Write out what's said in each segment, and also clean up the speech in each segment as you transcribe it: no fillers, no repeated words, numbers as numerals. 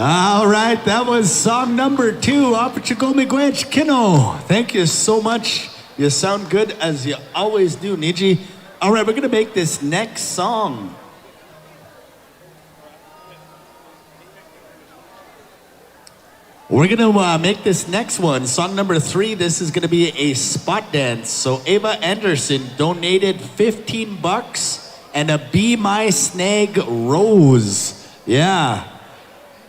All right, that was song number 2, Wiikwedong. Thank you so much. You sound good as you always do, Niji. All right, we're gonna make this next song. We're gonna make this next one, song number 3. This is gonna be a spot dance. So Ava Anderson donated $15 and a Be My Snag rose. Yeah.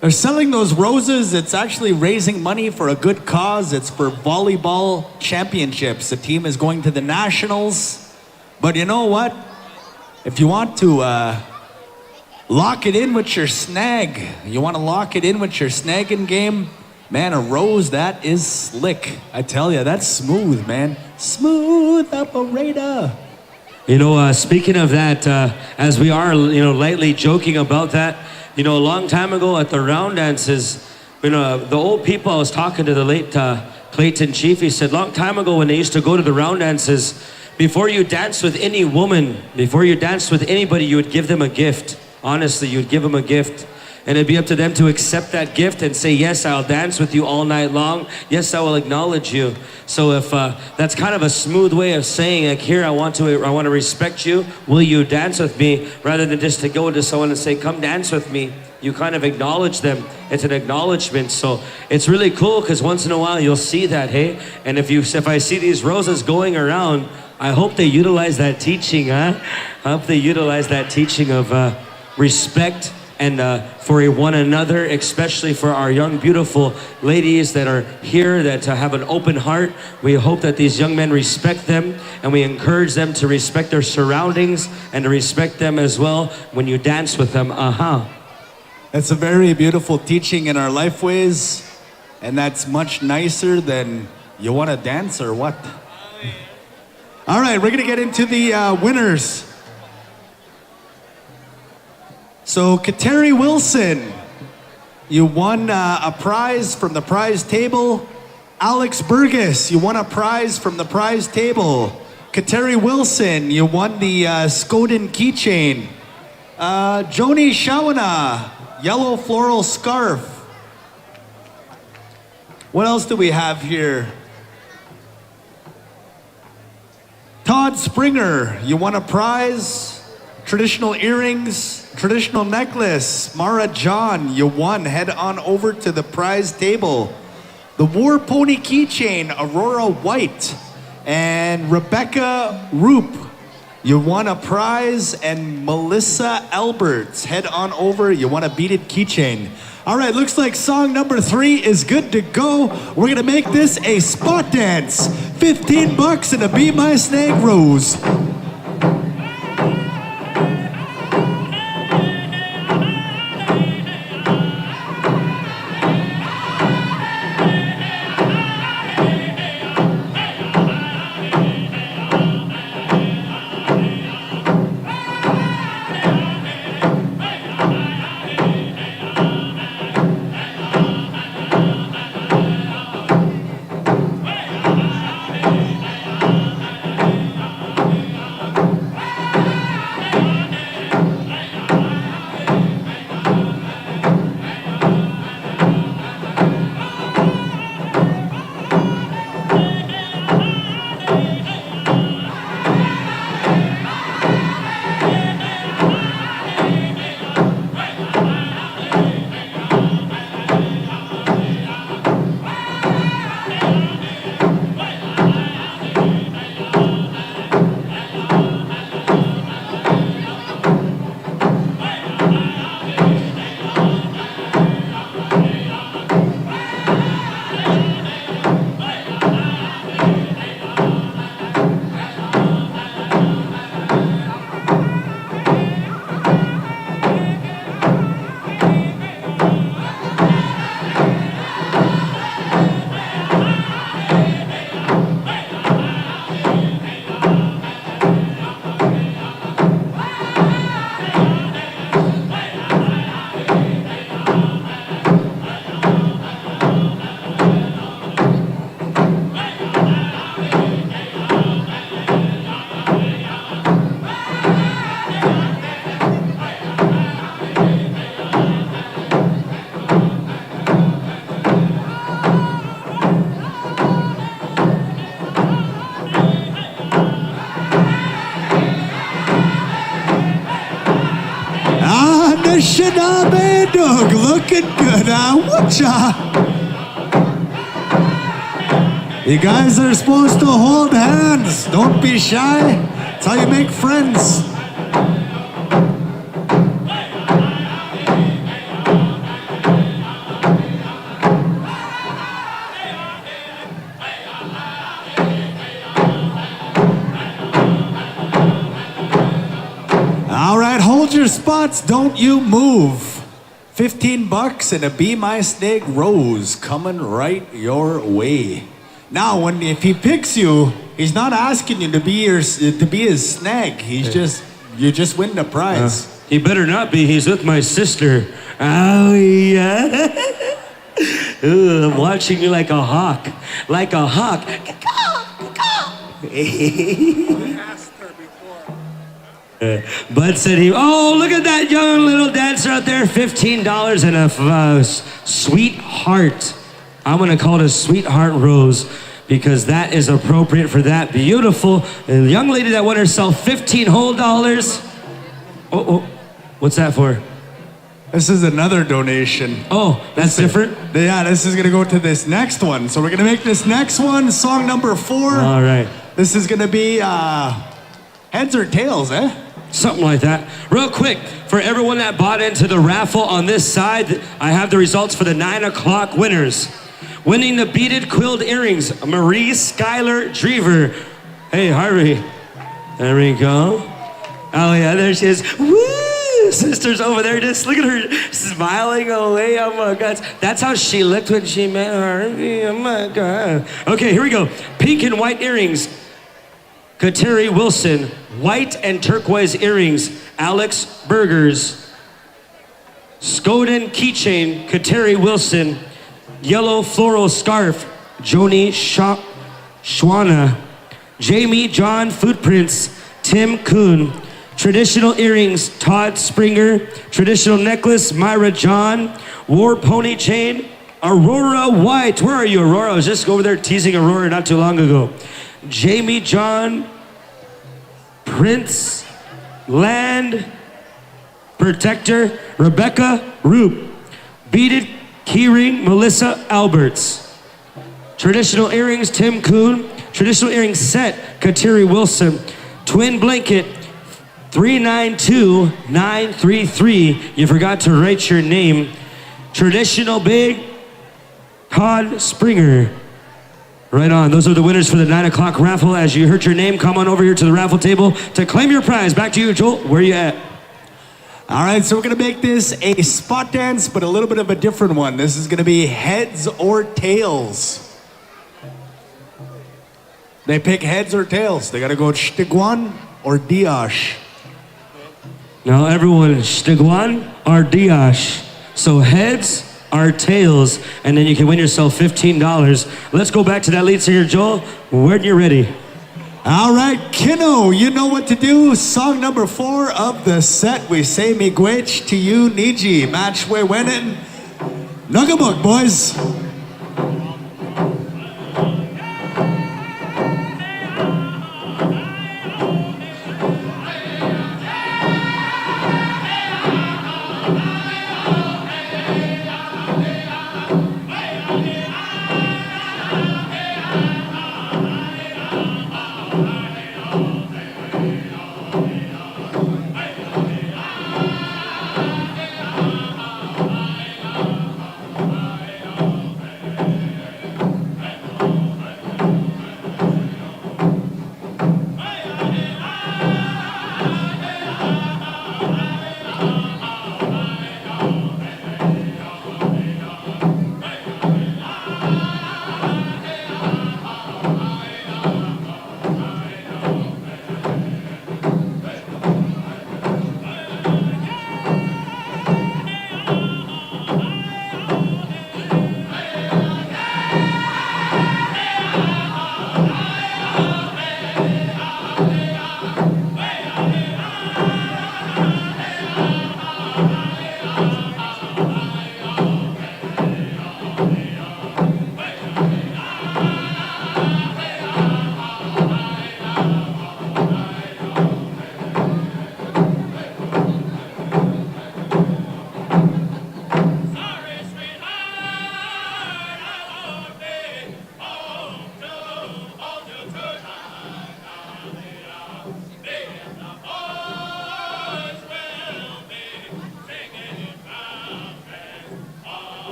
They're selling those roses. It's actually raising money for a good cause. It's for volleyball championships. The team is going to the nationals. But you know what? If you want to lock it in with your snag, you want to lock it in with your snagging game, man, a rose, that is slick. I tell you, that's smooth, man. Smooth operator. You know, speaking of that, as we are, lightly joking about that, a long time ago at the round dances, the old people, I was talking to the late Clayton Chief, he said, long time ago when they used to go to the round dances, before you danced with any woman, before you danced with anybody, you would give them a gift. Honestly, you'd give them a gift. And it'd be up to them to accept that gift and say, yes, I'll dance with you all night long. Yes, I will acknowledge you. So if that's kind of a smooth way of saying, like, here, I want to respect you. Will you dance with me? Rather than just to go to someone and say, come dance with me. You kind of acknowledge them. It's an acknowledgement. So it's really cool because once in a while you'll see that, hey? And if I see these roses going around, I hope they utilize that teaching, huh? I hope they utilize that teaching of respect and for one another, especially for our young, beautiful ladies that are here that have an open heart. We hope that these young men respect them, and we encourage them to respect their surroundings and to respect them as well when you dance with them. That's a very beautiful teaching in our life ways, and that's much nicer than you want to dance or what? All right, we're gonna get into the winners. So, Kateri Wilson, you won a prize from the prize table. Alex Burgess, you won a prize from the prize table. Kateri Wilson, you won the Skoden keychain. Joni Shawana, yellow floral scarf. What else do we have here? Todd Springer, you won a prize. Traditional earrings, traditional necklace. Mara John, you won. Head on over to the prize table. The War Pony keychain, Aurora White. And Rebecca Roop, you won a prize. And Melissa Alberts, head on over. You won a beaded keychain. All right, looks like song number 3 is good to go. We're gonna make this a spot dance. $15 and a Be My Snag rose. Anishinaabek looking good, Whatcha? You guys are supposed to hold hands. Don't be shy. That's how you make friends. All right, hold your spots. Don't you move. $15 and a Be My Snake rose coming right your way. Now, if he picks you, he's not asking you to be his snag. You just win the prize. He better not be. He's with my sister. Oh yeah. Ooh, I'm watching you like a hawk. Like a hawk. Bud said oh, look at that young little dancer out there. $15 and a sweetheart. I'm gonna call it a sweetheart rose because that is appropriate for that beautiful young lady that won herself $15 whole. Oh, what's that for? This is another donation. Oh, that's different? Yeah, this is gonna go to this next one. So we're gonna make this next one song number 4. All right. This is gonna be heads or tails, eh? Something like that. Real quick, for everyone that bought into the raffle on this side, I have the results for the 9 o'clock winners. Winning the beaded quilled earrings, Marie Skylar Drever. Hey, Harvey. There we go. Oh yeah, there she is. Woo! Sister's over there, just look at her smiling away. Oh my God. That's how she looked when she met Harvey. Oh my God. Okay, here we go. Pink and white earrings, Kateri Wilson. White and turquoise earrings, Alex Burgers. Skoden keychain, Kateri Wilson. Yellow floral scarf, Joni Schwana. Jamie John Footprints, Tim Kuhn. Traditional earrings, Todd Springer. Traditional necklace, Myra John. War pony chain, Aurora White. Where are you, Aurora? I was just over there teasing Aurora not too long ago. Jamie John Prince Land Protector, Rebecca Roop. Beaded keyring, Melissa Alberts. Traditional earrings, Tim Kuhn. Traditional earring set, Kateri Wilson. Twin blanket, 392933. You forgot to write your name. Traditional big, Todd Springer. Right on. Those are the winners for the 9 o'clock raffle. As you heard your name, come on over here to the raffle table to claim your prize. Back to you, Joel. Where are you at? All right, so we're gonna make this a spot dance, but a little bit of a different one. This is gonna be heads or tails. They pick heads or tails. They gotta go Stigwan or Diash. Now everyone, Stigwan or Diash. So heads or tails, and then you can win yourself $15. Let's go back to that lead singer, Joel, when you're ready. All right, Kino, you know what to do. Song number 4 of the set. We say miigwech to you, Niji. Match we winning. Nugabuk, boys.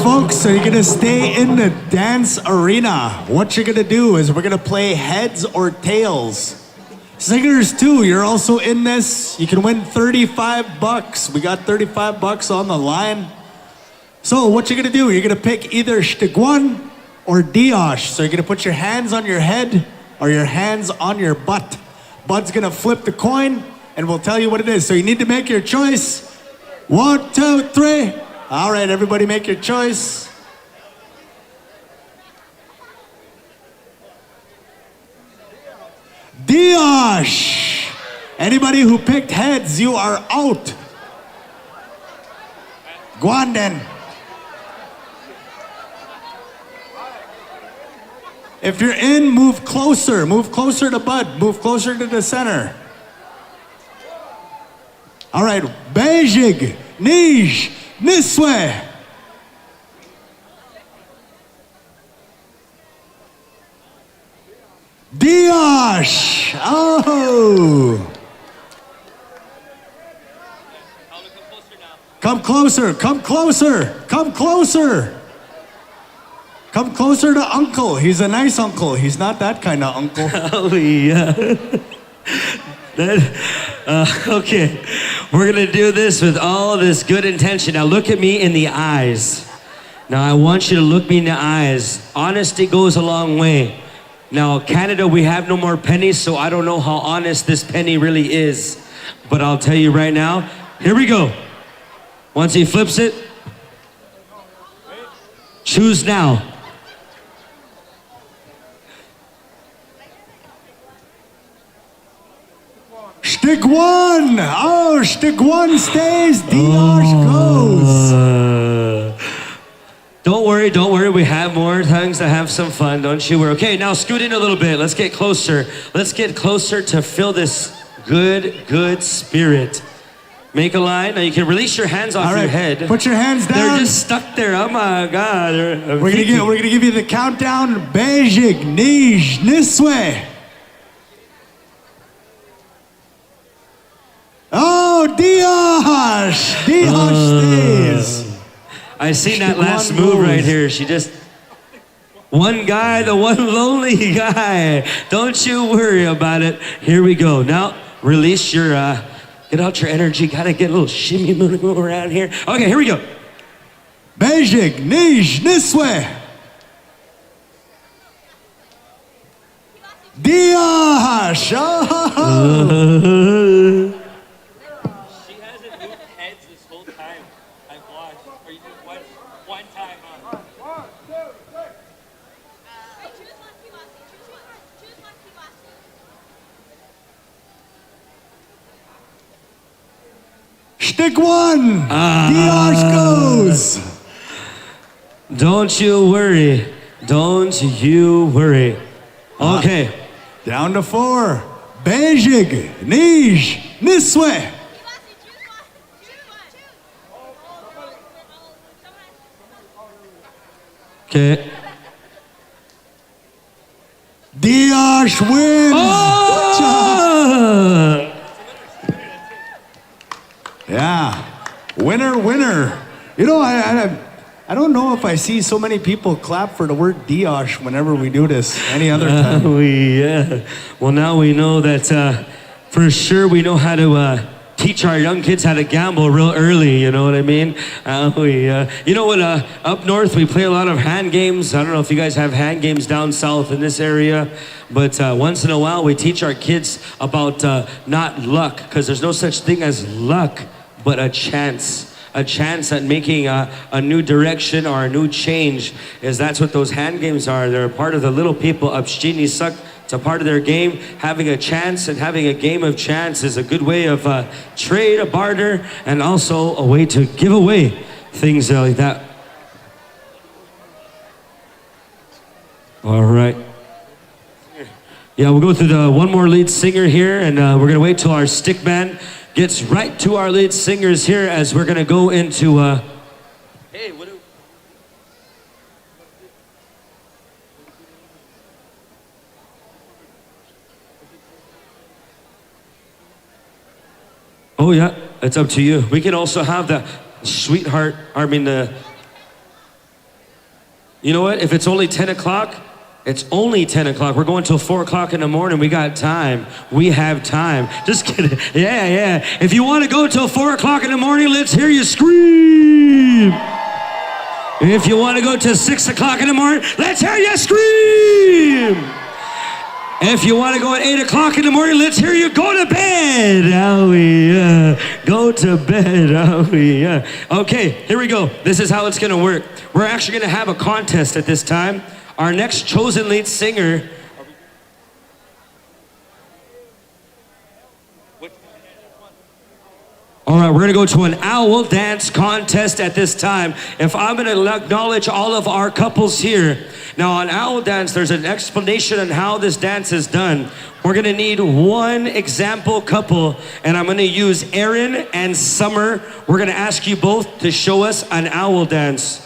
folks, so you're gonna stay in the dance arena. What you're gonna do is we're gonna play heads or tails. Singers too, you're also in this. You can win 35 bucks. We got 35 bucks on the line. So what you're gonna do, you're gonna pick either Stigwan or Diosh. So you're gonna put your hands on your head or your hands on your butt. Bud's gonna flip the coin and we'll tell you what it is. So you need to make your choice. 1, 2, 3. All right, everybody make your choice. Diosh! Anybody who picked heads, you are out. Guanden. If you're in, move closer. Move closer to Bud. Move closer to the center. All right, Beijing, Nij, Niswe. Diosh. Oh. Come closer, come closer, come closer. Come closer to Uncle. He's a nice uncle. He's not that kind of uncle. Oh, yeah. Okay, we're gonna do this with all this good intention. Now look at me in the eyes. Now I want you to look me in the eyes. Honesty goes a long way. Now Canada, we have no more pennies, so I don't know how honest this penny really is. But I'll tell you right now, here we go. Once he flips it, choose now. Stigwan! Oh, Stigwan stays, Diosh goes. Don't worry, we have more times to have some fun, don't you worry. Okay, now scoot in a little bit, let's get closer. Let's get closer to feel this good spirit. Make a line, now you can release your hands off your head. Put your hands down. They're just stuck there, oh my God. We're gonna give you the countdown. Beijing, Nij, Niswe. Oh, Diosh! Diosh stays. I seen that last move right here. She just, one guy, the one lonely guy. Don't you worry about it. Here we go. Now, release your, get out your energy. Gotta get a little shimmy moving around here. Okay, here we go. Beijing, Nij, Niswe. Diosh! Oh. Stick one! Diosh goes! Don't you worry. Don't you worry. Okay. Down to 4. Beijing, Nij, Niswe. Okay. Diosh wins! Oh! Yeah, winner. You know, I don't know if I see so many people clap for the word Diosh whenever we do this any other time. Well, now we know that for sure we know how to teach our young kids how to gamble real early, you know what I mean? You know what, up north we play a lot of hand games. I don't know if you guys have hand games down south in this area, but once in a while we teach our kids about not luck, because there's no such thing as luck, but a chance at making a new direction or a new change. That's what those hand games are. They're a part of the little people of Shini Suck. It's a part of their game. Having a chance and having a game of chance is a good way of trade, a barter, and also a way to give away things like that. All right. Yeah, we'll go through the one more lead singer here, and we're gonna wait till our stick band gets right to our lead singers here as we're gonna go into. Hey, what do? Oh yeah, it's up to you. We can also have the sweetheart. I mean the You know what? If it's only 10 o'clock, it's only 10 o'clock. We're going till 4 o'clock in the morning. We got time. We have time. Just kidding. Yeah. If you want to go till 4 o'clock in the morning, let's hear you scream. If you want to go till 6 o'clock in the morning, let's hear you scream. If you want to go at 8 o'clock in the morning, let's hear you go to bed. Go to bed. Okay, here we go. This is how it's going to work. We're actually going to have a contest at this time. Our next chosen lead singer. All right, we're going to go to an owl dance contest at this time. If I'm going to acknowledge all of our couples here. Now, on owl dance, there's an explanation on how this dance is done. We're going to need one example couple, and I'm going to use Aaron and Summer. We're going to ask you both to show us an owl dance.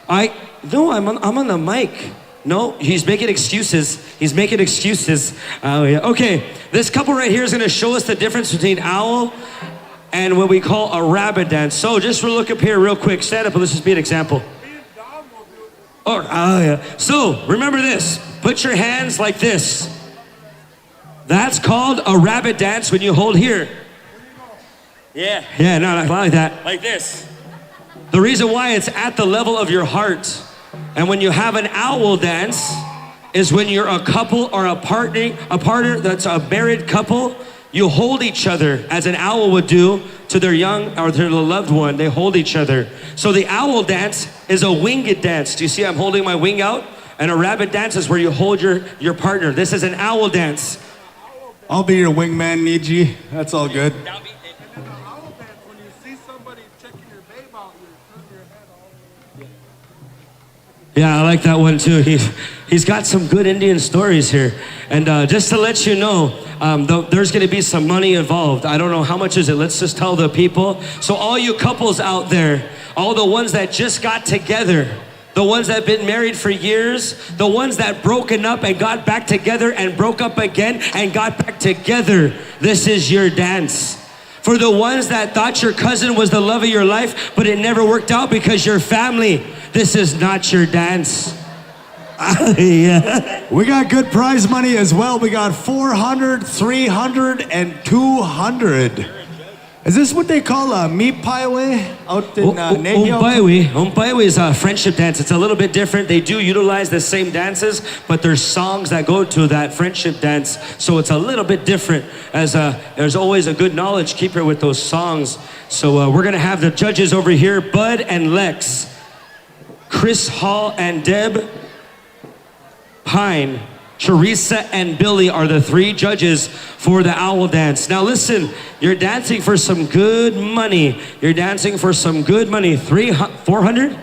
No, I'm on the mic. No, he's making excuses. He's making excuses. Oh, yeah. Okay, this couple right here is going to show us the difference between owl and what we call a rabbit dance. So just look up here real quick. Stand up and let's just be an example. Oh, yeah. So remember this. Put your hands like this. That's called a rabbit dance when you hold here. Yeah, no, not like that. Like this. The reason why it's at the level of your heart. And when you have an owl dance is when you're a couple or a partner that's a married couple. You hold each other as an owl would do to their young or their loved one. They hold each other. So the owl dance is a winged dance. Do you see I'm holding my wing out? And a rabbit dance is where you hold your partner. This is an owl dance. I'll be your wingman, Niji. That's all good. And then the owl dance, when you see somebody checking your babe out, you turn your head all. Yeah, I like that one too. He's got some good Indian stories here. And just to let you know, there's going to be some money involved. I don't know how much is it. Let's just tell the people. So all you couples out there, all the ones that just got together, the ones that have been married for years, the ones that broken up and got back together and broke up again and got back together, this is your dance. For the ones that thought your cousin was the love of your life, but it never worked out because you're family, this is not your dance. Yeah. We got good prize money as well. We got 400, 300, and 200. Is this what they call a meat paiwe out in Nahio? Umpaiwe is a friendship dance. It's a little bit different. They do utilize the same dances, but there's songs that go to that friendship dance. So it's a little bit different as there's always a good knowledge keeper with those songs. So we're going to have the judges over here, Bud and Lex, Chris Hall and Deb Pine, Teresa and Billy are the three judges for the owl dance. Now listen, you're dancing for some good money. You're dancing for some good money. 400,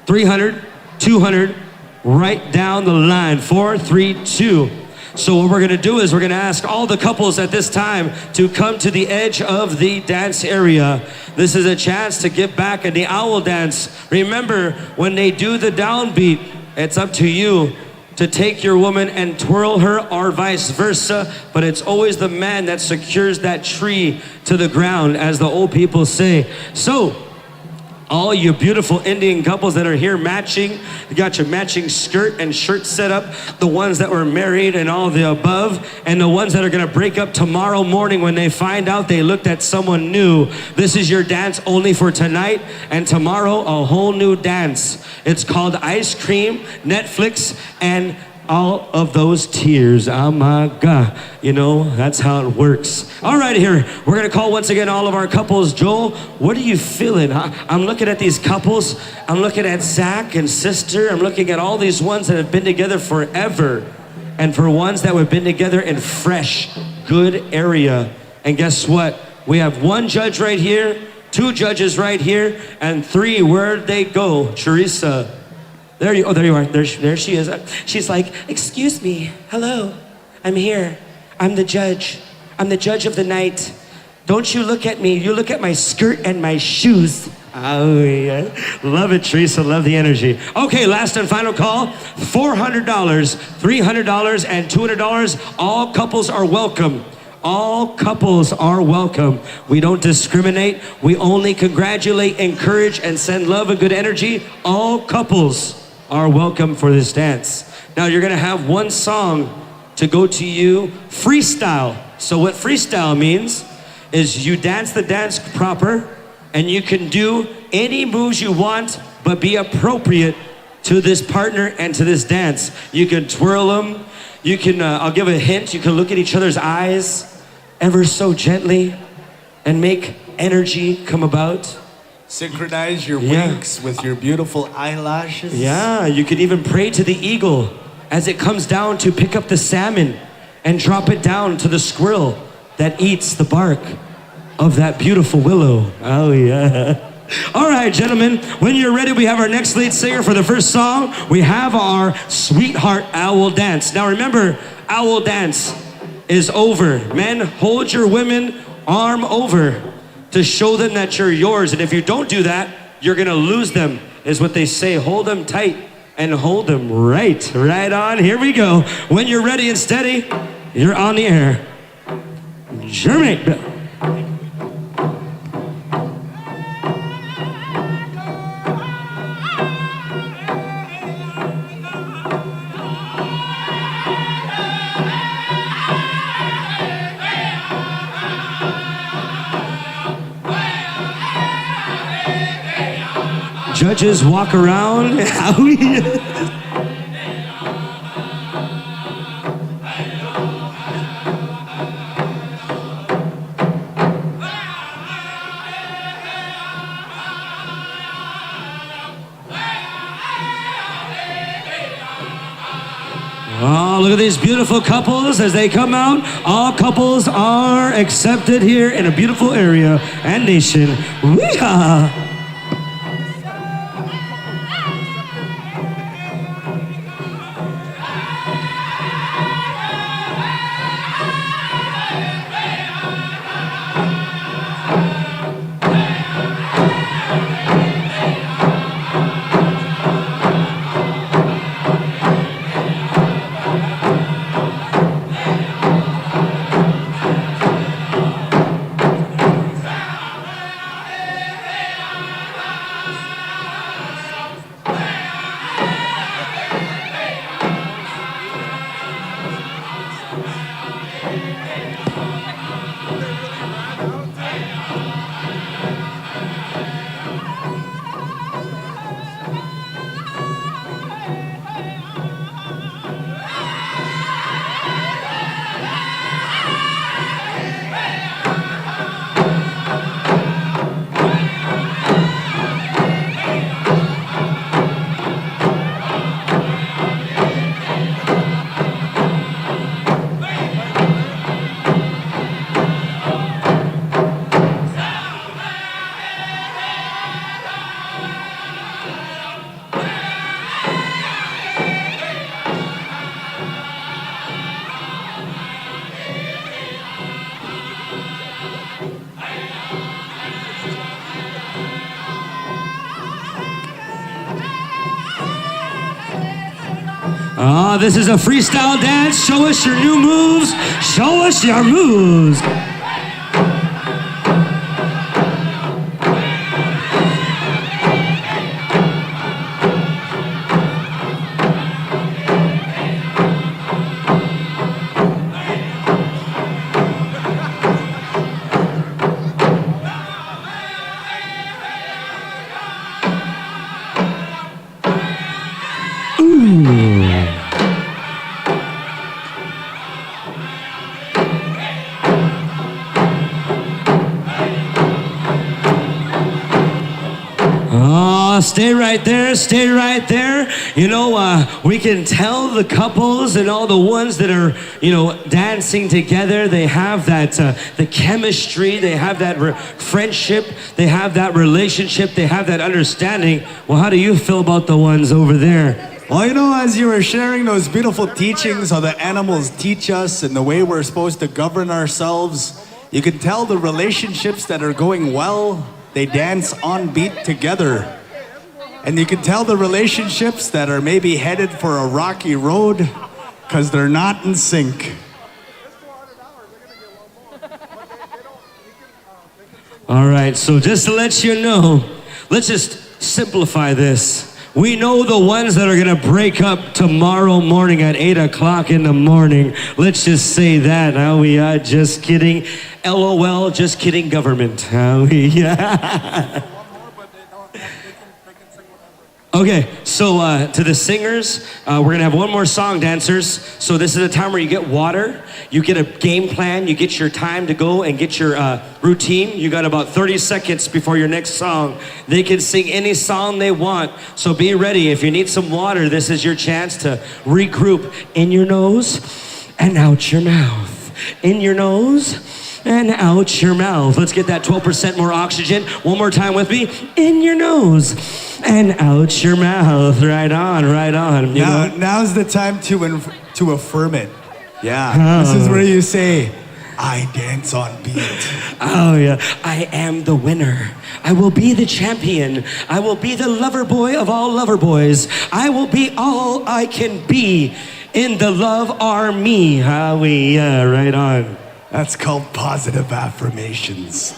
300, 200, right down the line. 4, 3, 2. So what we're gonna do is we're gonna ask all the couples at this time to come to the edge of the dance area. This is a chance to get back in the owl dance. Remember, when they do the downbeat, it's up to you to take your woman and twirl her or vice versa, but it's always the man that secures that tree to the ground, as the old people say. So, all you beautiful Indian couples that are here matching, you got your matching skirt and shirt set up, the ones that were married and all the above, and the ones that are gonna break up tomorrow morning when they find out they looked at someone new. This is your dance only for tonight, and tomorrow a whole new dance. It's called Ice Cream, Netflix, and all of those tears. Oh my God. You know, that's how it works. All right, here. We're going to call once again all of our couples. Joel, what are you feeling? I'm looking at these couples. I'm looking at Zach and sister. I'm looking at all these ones that have been together forever. And for ones that have been together in fresh, good area. And guess what? We have one judge right here, two judges right here, and three. Where'd they go? Teresa. There you are. There she is. She's like, excuse me. Hello. I'm here. I'm the judge. I'm the judge of the night. Don't you look at me. You look at my skirt and my shoes. Oh, yeah. Love it, Teresa. Love the energy. Okay, last and final call. $400, $300, and $200. All couples are welcome. All couples are welcome. We don't discriminate. We only congratulate, encourage, and send love and good energy. All couples are welcome for this dance. Now you're gonna have one song to go to you freestyle. So what freestyle means is you dance the dance proper and you can do any moves you want but be appropriate to this partner and to this dance. You can twirl them, you can, I'll give a hint, you can look at each other's eyes ever so gently and make energy come about. Synchronize your winks with your beautiful eyelashes. Yeah, you could even pray to the eagle as it comes down to pick up the salmon and drop it down to the squirrel that eats the bark of that beautiful willow. Oh yeah. All right, gentlemen, when you're ready, we have our next lead singer for the first song. We have our Sweetheart Owl Dance. Now remember, Owl Dance is over. Men, hold your women arm over to show them that you're yours. And if you don't do that, you're gonna lose them, is what they say. Hold them tight and hold them right on. Here we go. When you're ready and steady, you're on the air. Jeremy. Judges walk around. Oh, look at these beautiful couples as they come out. All couples are accepted here in a beautiful area and nation. Weehaw! Oh, this is a freestyle dance. Show us your new moves. Show us your moves. Stay right there, stay right there. You know, we can tell the couples and all the ones that are, you know, dancing together, they have that, the chemistry, they have that friendship, they have that relationship, they have that understanding. Well, how do you feel about the ones over there? Well, you know, as you were sharing those beautiful teachings, how the animals teach us and the way we're supposed to govern ourselves, you can tell the relationships that are going well, they dance on beat together. And you can tell the relationships that are maybe headed for a rocky road because they're not in sync. All right, so just to let you know, let's just simplify this. We know the ones that are gonna break up tomorrow morning at 8 o'clock in the morning. Let's just say that. How we are just kidding. LOL, just kidding, government. How we yeah. One more, but they can sing whatever. Okay, so to the singers, we're gonna have one more song, dancers. So this is a time where you get water, you get a game plan, you get your time to go and get your routine. You got about 30 seconds before your next song. They can sing any song they want, so be ready. If you need some water, this is your chance to regroup in your nose and out your mouth. In your nose and out your mouth. Let's get that 12% more oxygen. One more time with me. In your nose and out your mouth. Right on, right on. You know? Now's the time to affirm it. Yeah. This is where you say, I dance on beat. Oh yeah, I am the winner. I will be the champion. I will be the lover boy of all lover boys. I will be all I can be in the love army. How we, right on. That's called positive affirmations.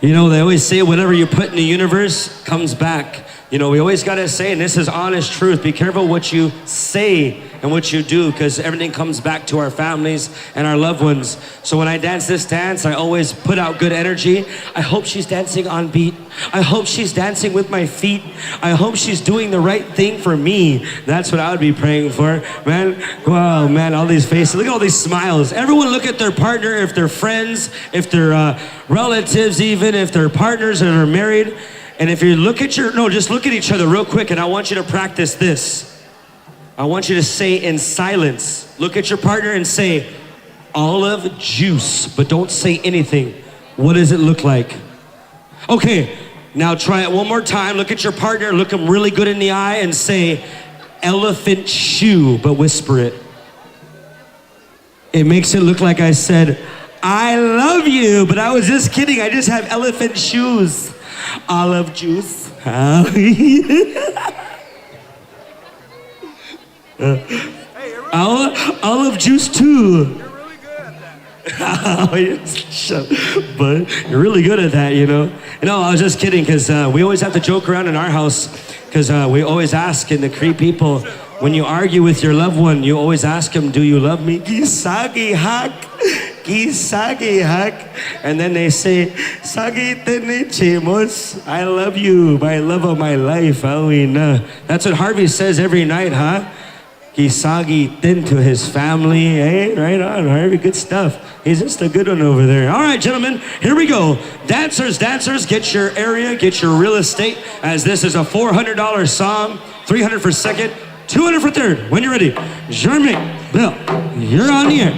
You know, they always say whatever you put in the universe comes back. You know, we always gotta say, and this is honest truth, be careful what you say and what you do, because everything comes back to our families and our loved ones. So when I dance this dance, I always put out good energy. I hope she's dancing on beat. I hope she's dancing with my feet. I hope she's doing the right thing for me. That's what I would be praying for. Man, wow, man, all these faces. Look at all these smiles. Everyone look at their partner, if they're friends, if they're relatives even, if they're partners and are married. And if you look at just look at each other real quick, and I want you to practice this. I want you to say in silence, look at your partner and say, olive juice, but don't say anything. What does it look like? Okay, now try it one more time. Look at your partner, look him really good in the eye and say, elephant shoe, but whisper it. It makes it look like I said, I love you, but I was just kidding. I just have elephant shoes. Olive juice. Olive juice too. You're really good at that. But you're really good at that, you know. No, I was just kidding, because we always have to joke around in our house, because we always ask in the Cree people, when you argue with your loved one, you always ask them, do you love me? Gisagi hak. Gisagi hak. And then they say, Sagi tene chemos. I love you, my love of my life. Awina. That's what Harvey says every night, huh? Gisagi tin to his family. Hey, right on, Harvey. Good stuff. He's just a good one over there. All right, gentlemen, here we go. Dancers, get your area, get your real estate, as this is a $400 song, 300 for second, 200 for third. When you're ready, Jeremy, Bill, you're on the air.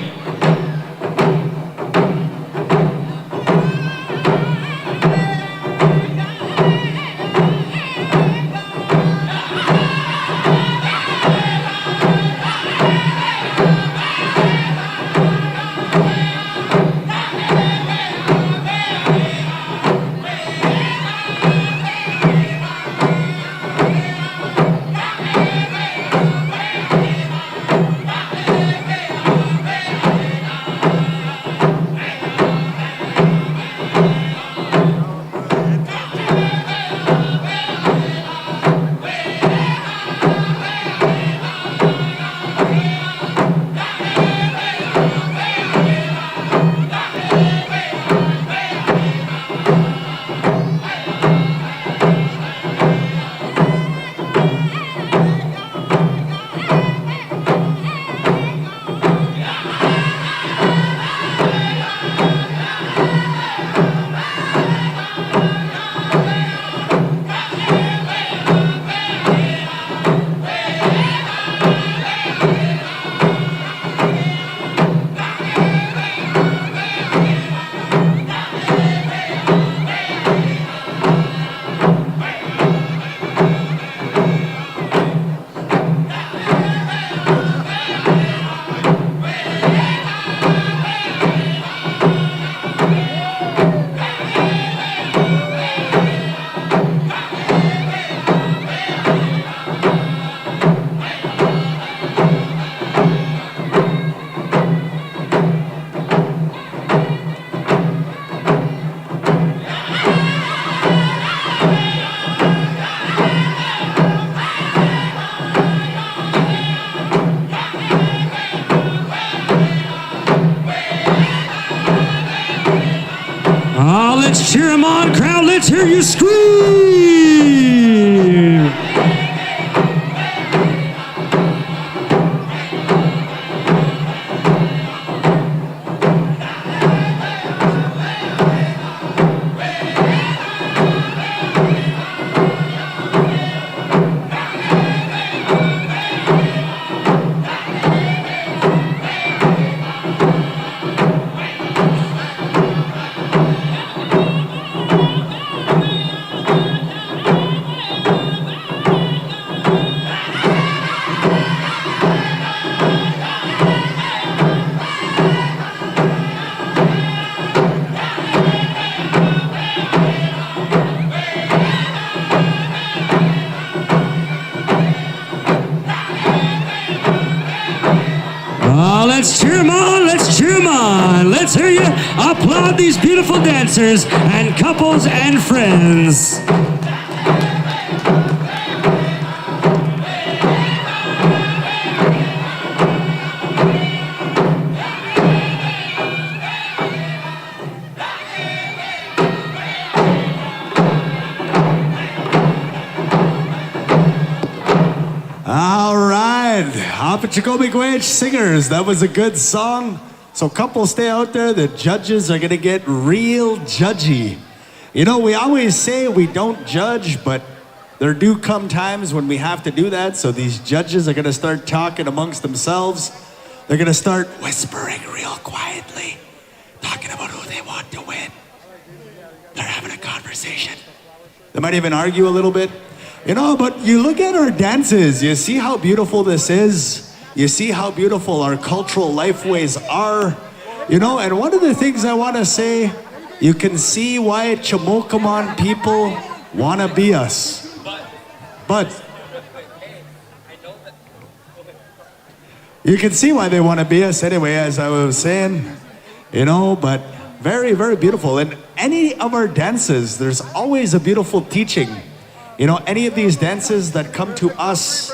them on, crowd. Let's hear you scream. Let's cheer them on, let's cheer them on. Let's hear you applaud these beautiful dancers and couples and friends. All right, Wiikwedong singers, that was a good song. So couples stay out there, the judges are gonna get real judgy. You know, we always say we don't judge, but there do come times when we have to do that. So these judges are gonna start talking amongst themselves. They're gonna start whispering real quietly, talking about who they want to win. They're having a conversation. They might even argue a little bit. You know, but you look at our dances, you see how beautiful this is. You see how beautiful our cultural lifeways are. You know, and one of the things I want to say, you can see why Chamokaman people want to be us. But you can see why they want to be us anyway, as I was saying. You know, but very, very beautiful. In any of our dances, there's always a beautiful teaching. You know, any of these dances that come to us,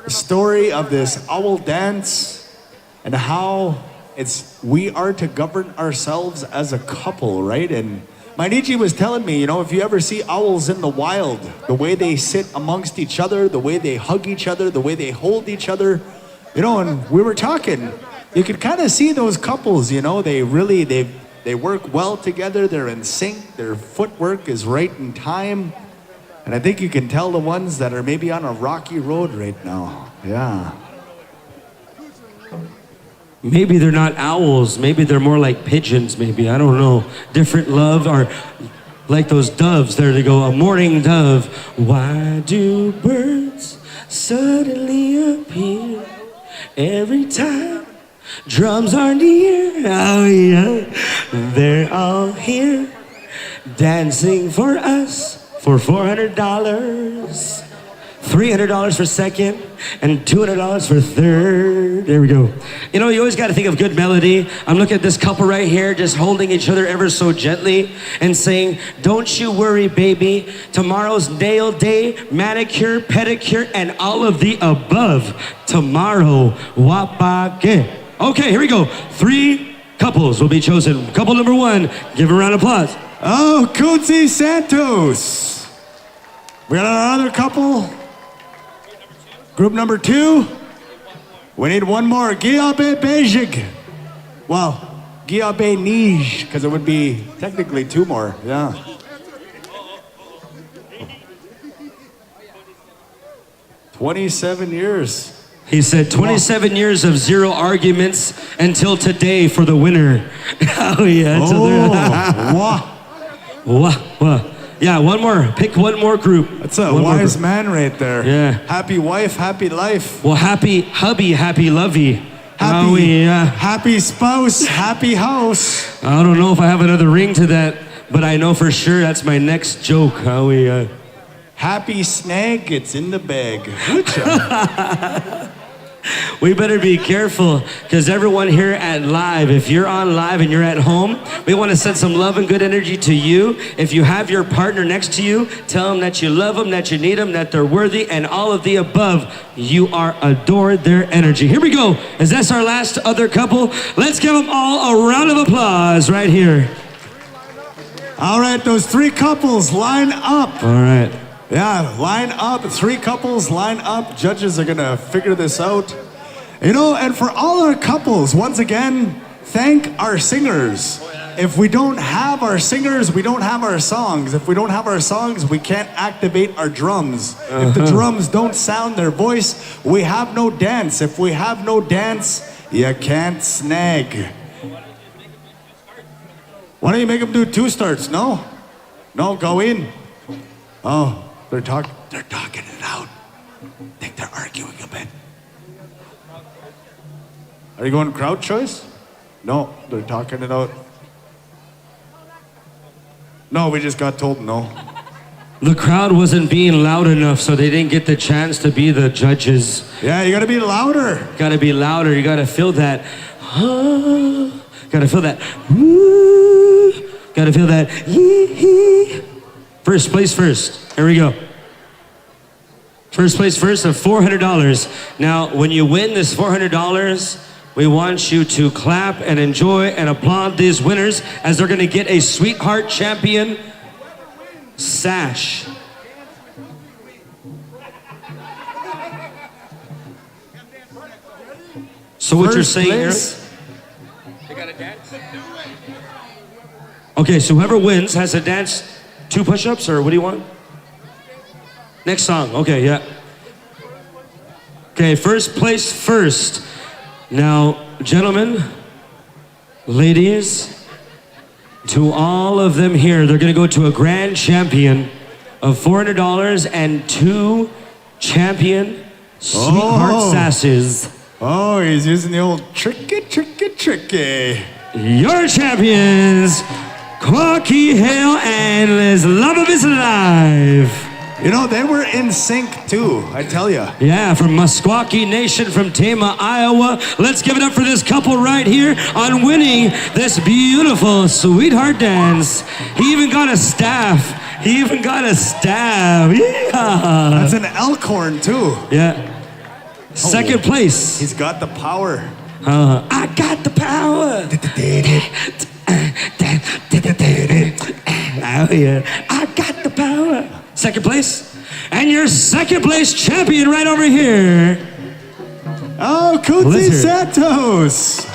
the story of this owl dance and how we are to govern ourselves as a couple, right? And my Kchi was telling me, you know, if you ever see owls in the wild, the way they sit amongst each other, the way they hug each other, the way they hold each other, you know, and we were talking, you could kind of see those couples, you know, they work well together, they're in sync, their footwork is right in time. And I think you can tell the ones that are maybe on a rocky road right now. Yeah. Maybe they're not owls. Maybe they're more like pigeons, maybe. I don't know. Different love, or like those doves. There they go, a morning dove. Why do birds suddenly appear every time drums are near? Oh yeah, they're all here dancing for us. For $400, $300 for second, and $200 for third. There we go. You know, you always got to think of good melody. I'm looking at this couple right here, just holding each other ever so gently and saying, "Don't you worry, baby. Tomorrow's nail day, manicure, pedicure, and all of the above. Tomorrow, wapake." Okay, here we go. 3 couples will be chosen. Couple number 1, give a round of applause. Oh, Kchi Santos. We got another couple. Group number 2. We need one more. Giabe Bejig. Well, Giabe Nij, because it would be technically 2 more. Yeah. "27 years. He said 27 years of 0 arguments until today for the winner. Oh, yeah. Wah. Wah, wah. Yeah, one more. Pick one more group. That's a one wise man right there. Yeah. Happy wife, happy life. Well, happy hubby, happy lovey. Happy spouse, happy house. I don't know if I have another ring to that, but I know for sure that's my next joke. Happy snag, it's in the bag. Good job. We better be careful, because everyone here at live, if you're on live and you're at home, we want to send some love and good energy to you. If you have your partner next to you, tell them that you love them, that you need them, that they're worthy, and all of the above. You are adored their energy. Here we go. As that's our last other couple, let's give them all a round of applause right here. All right, those three couples line up. All right. Yeah, line up. Three couples line up. Judges are gonna figure this out. You know, and for all our couples, once again, thank our singers. If we don't have our singers, we don't have our songs. If we don't have our songs, we can't activate our drums. If the drums don't sound their voice, we have no dance. If we have no dance, you can't snag. Why don't you make them do 2 starts? No? No, go in. Oh, they're talking it out. I think they're arguing a bit. Are you going crowd choice? No, they're talking it out. No, we just got told no. The crowd wasn't being loud enough, so they didn't get the chance to be the judges. Yeah, you gotta be louder. Gotta be louder. You gotta feel that. Gotta feel that. Woo, gotta feel that. Yee-hee. First place first. Here we go. First place first of $400. Now, when you win this $400, we want you to clap and enjoy and applaud these winners as they're gonna get a Sweetheart Champion sash. So what you're saying here? They gotta dance? Okay, so whoever wins has to dance 2 push-ups, or what do you want? Next song, okay, yeah. Okay, first place first. Now, gentlemen, ladies, to all of them here, they're gonna go to a grand champion of $400 and 2 champion Sweetheart sashes. Oh, he's using the old tricky. Your champions, Kchi Hale and his love of his life. You know, they were in sync too, I tell you. Yeah, from Meskwaki Nation from Tama, Iowa. Let's give it up for this couple right here on winning this beautiful Sweetheart Dance. He even got a staff. Yeah. That's an elk horn too. Yeah. Second place. He's got the power. I got the power. Oh yeah. I got the power. Second place. And your second place champion right over here. Oh, Kchi Santos.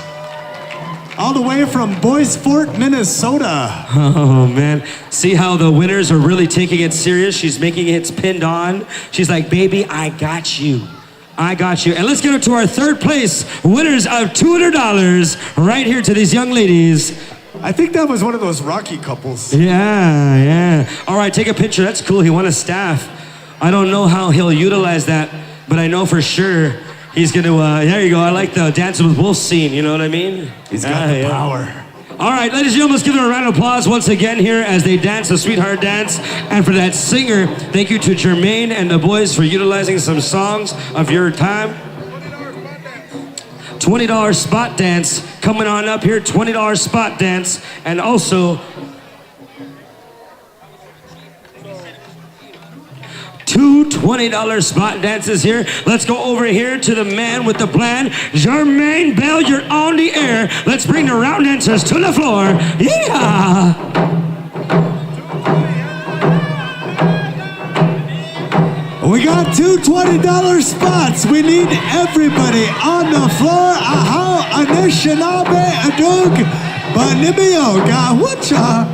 All the way from Bois Fort, Minnesota. Oh man. See how the winners are really taking it serious? She's making it pinned on. She's like, baby, I got you. I got you. And let's get to our third place winners of $200 right here to these young ladies. I think that was one of those Rocky couples. Yeah. All right, take a picture. That's cool. He won a staff. I don't know how he'll utilize that, but I know for sure he's going to, there you go. I like the Dancing with Wolves scene. You know what I mean? He's got the power. All right, ladies and gentlemen, let's give them a round of applause once again here as they dance the Sweetheart Dance. And for that singer, thank you to Jermaine and the boys for utilizing some songs of your time. $20 spot dance coming on up here, $20 spot dance, and also 2 $20 spot dances here. Let's go over here to the man with the plan, Jermaine Bell. You're on the air. Let's bring the round dancers to the floor. Yeah. We got 2 $20 spots. We need everybody on the floor. Aha, Anishinaabek, Adug, Banibio, Gahucha.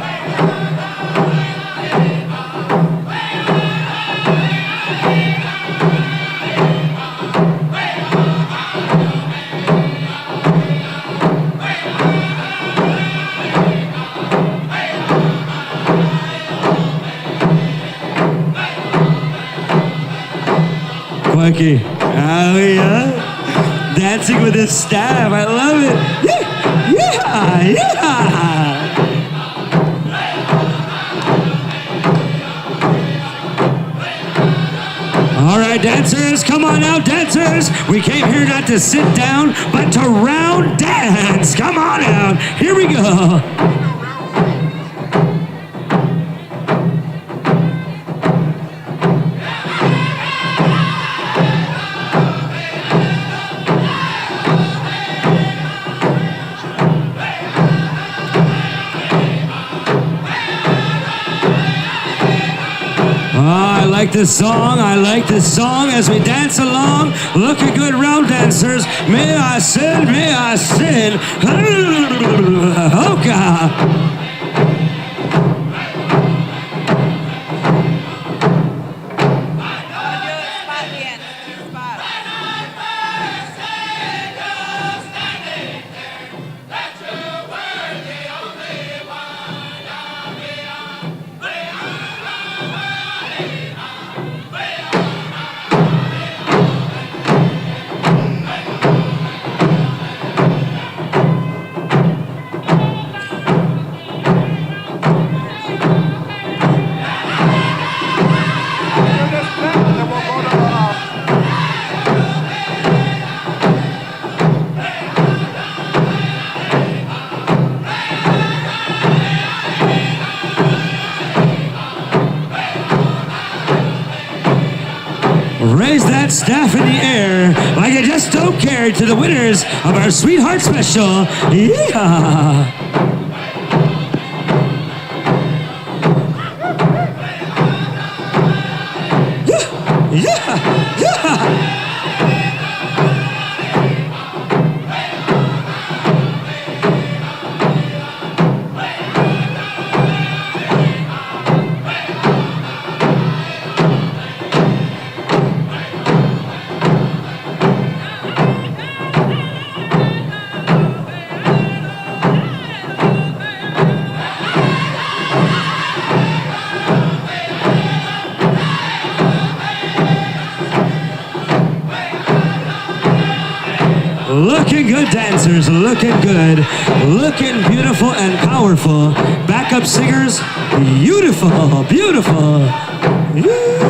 Kchi. Oh yeah. Dancing with his staff. I love it. Yeah. All right, dancers, come on out, dancers. We came here not to sit down, but to round dance. Come on out. Here we go. like this song. I like this song as we dance along. Looking good, round dancers. May I sin, may I sin. Oh, God. Raise that staff in the air like I just don't care to the winners of our Sweetheart Special. Yeah. Yeah. Yeah. Looking good, dancers, looking good, looking beautiful and powerful. Backup singers, beautiful, beautiful. Yeah.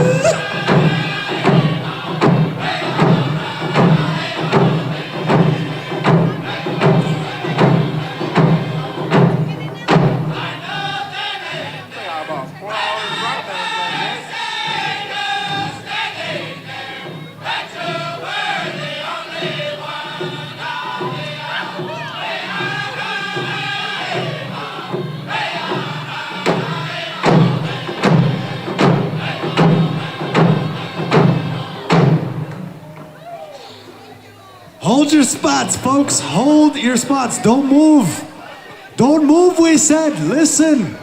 About 4 hours of rock dance Hold your spots, folks. Hold your spots. Don't move. Don't move, we said. Listen.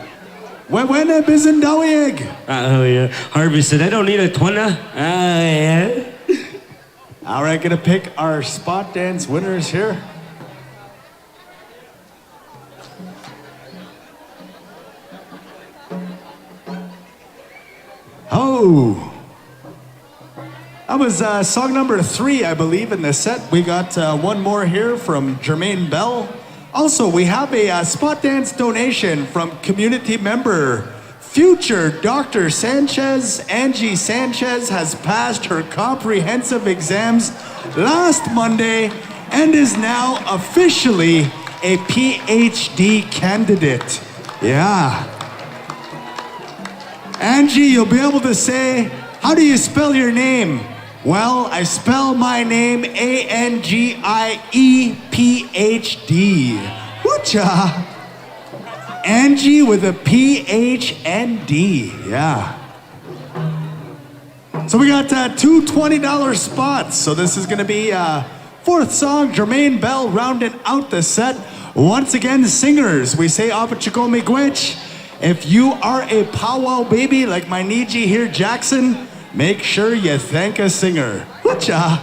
Wewene bizindawig. Oh, yeah. Harvey said, I don't need a twana. Yeah. All right, gonna pick our spot dance winners here. Oh. That was song number 3, I believe, in the set. We got one more here from Jermaine Bell. Also, we have a spot dance donation from community member, future Dr. Sanchez. Angie Sanchez has passed her comprehensive exams last Monday and is now officially a PhD candidate. Yeah. Angie, you'll be able to say, how do you spell your name? Well, I spell my name A-N-G-I-E-P-H-D. Woocha! Angie with a P-H-N-D. Yeah. So we got two $20 spots. So this is going to be fourth song, Jermaine Bell rounding out the set. Once again, singers, we say Apachiko Miigwech. If you are a powwow baby like my Niji here, Jackson, make sure you thank a singer. Woocha!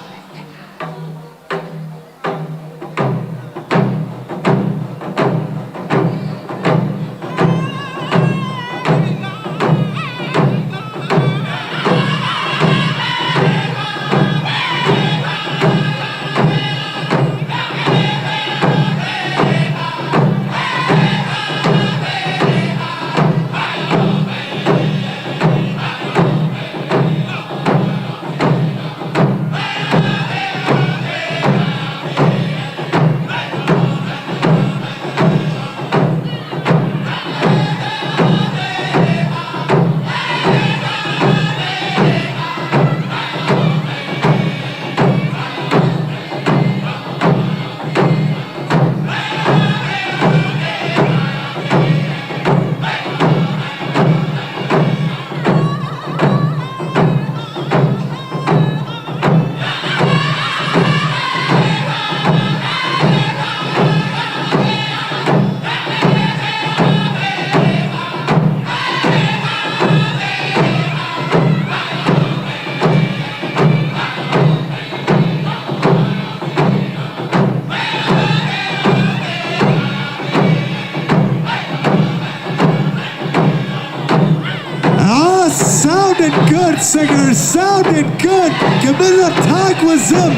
Sounded good, singers. Sounded good. Give me the talk with them.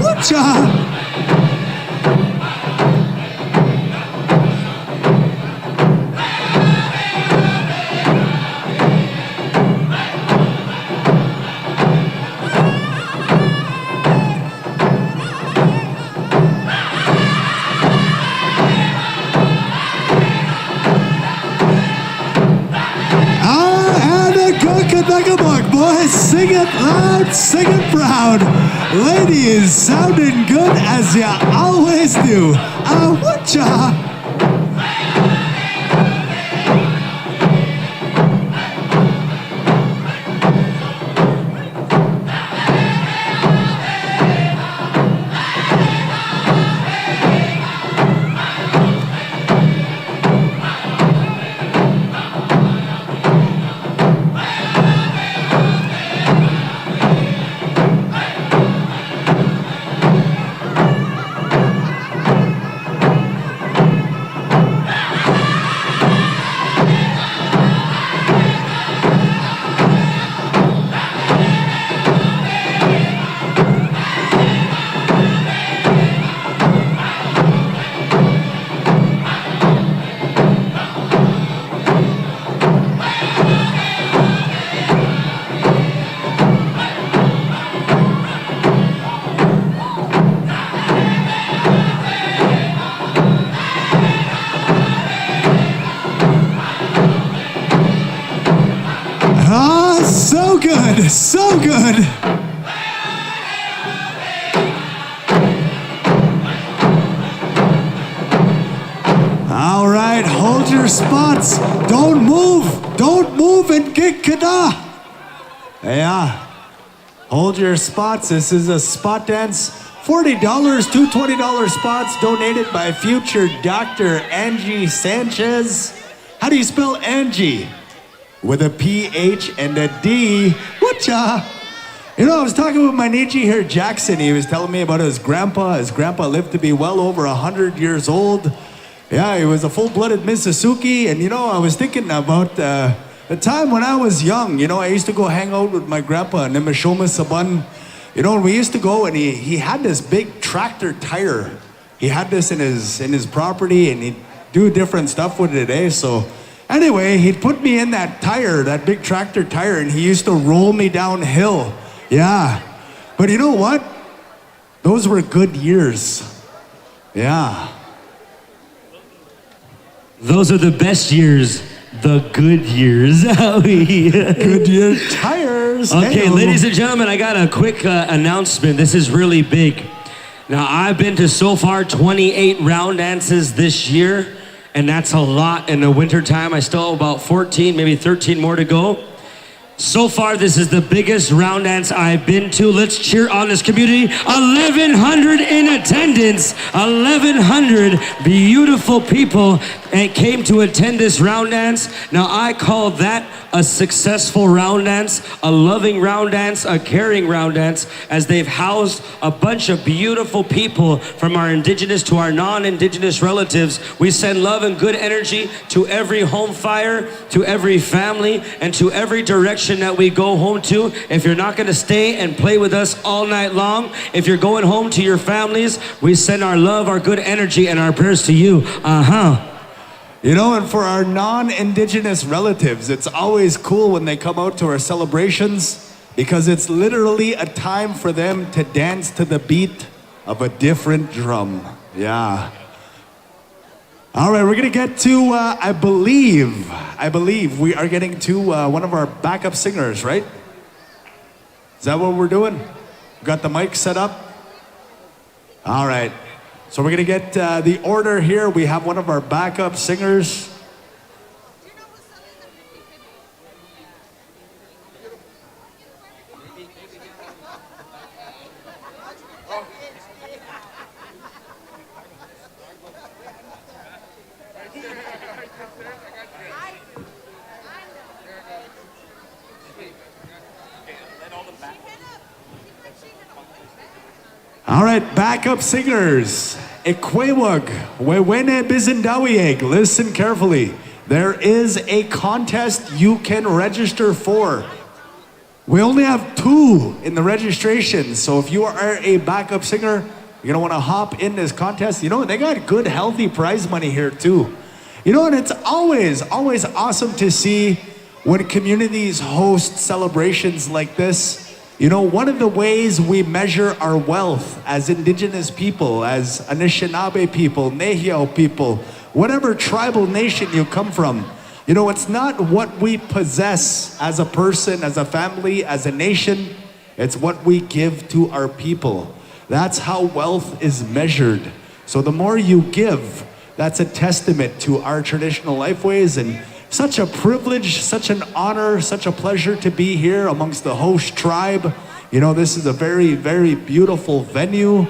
Whatcha? Boys, sing it loud, sing it proud. Ladies, sounding good as you always do. Whatcha? So good, so good. All right, hold your spots. Don't move and get kada. Yeah, hold your spots. This is a spot dance. $40 to $20 spots donated by future Dr. Angie Sanchez. How do you spell Angie? With a PH and a D. Whatcha? You know, I was talking with my Nietzsche here, Jackson. He was telling me about his grandpa. His grandpa lived to be well over 100 years old. Yeah, he was a full-blooded Mississauga. And, you know, I was thinking about the time when I was young. You know, I used to go hang out with my grandpa in Nimishoma Saban. You know, and we used to go, and he had this big tractor tire. He had this in his property, and he'd do different stuff with it, eh? So anyway, he'd put me in that tire, that big tractor tire, and he used to roll me downhill. Yeah. But you know what? Those were good years. Yeah. Those are the best years, the good years. Good year tires. Okay, Hey-o. ladies and gentlemen, I got a quick announcement. This is really big. Now, I've been to so far 28 round dances this year. And that's a lot in the winter time. I still have about 14, maybe 13 more to go. So far, this is the biggest round dance I've been to. Let's cheer on this community. 1,100 in attendance. 1,100 beautiful people came to attend this round dance. Now, I call that a successful round dance, a loving round dance, a caring round dance, as they've housed a bunch of beautiful people from our indigenous to our non-indigenous relatives. We send love and good energy to every home fire, to every family, and to every direction that we go home to. If you're not gonna stay and play with us all night long, if you're going home to your families, we send our love, our good energy, and our prayers to you. You know, and for our non-indigenous relatives, it's always cool when they come out to our celebrations because it's literally a time for them to dance to the beat of a different drum. Yeah. All right, we're gonna get to, I believe we are getting to one of our backup singers, right? Is that what we're doing? Got the mic set up? All right. So we're gonna get the order here. We have one of our backup singers. All right, backup singers. Wiikwedong, Wewene Bizindawieg. Listen carefully. There is a contest you can register for. We only have 2 in the registration, so if you are a backup singer, you're gonna wanna hop in this contest. You know, they got good, healthy prize money here too. You know, and it's always awesome to see when communities host celebrations like this. You know, one of the ways we measure our wealth as Indigenous people, as Anishinaabek people, Nehiyaw people, whatever tribal nation you come from, you know, it's not what we possess as a person, as a family, as a nation, it's what we give to our people. That's how wealth is measured. So the more you give, that's a testament to our traditional lifeways, and such a privilege, such an honor, such a pleasure to be here amongst the host tribe. You know, this is a very, very beautiful venue.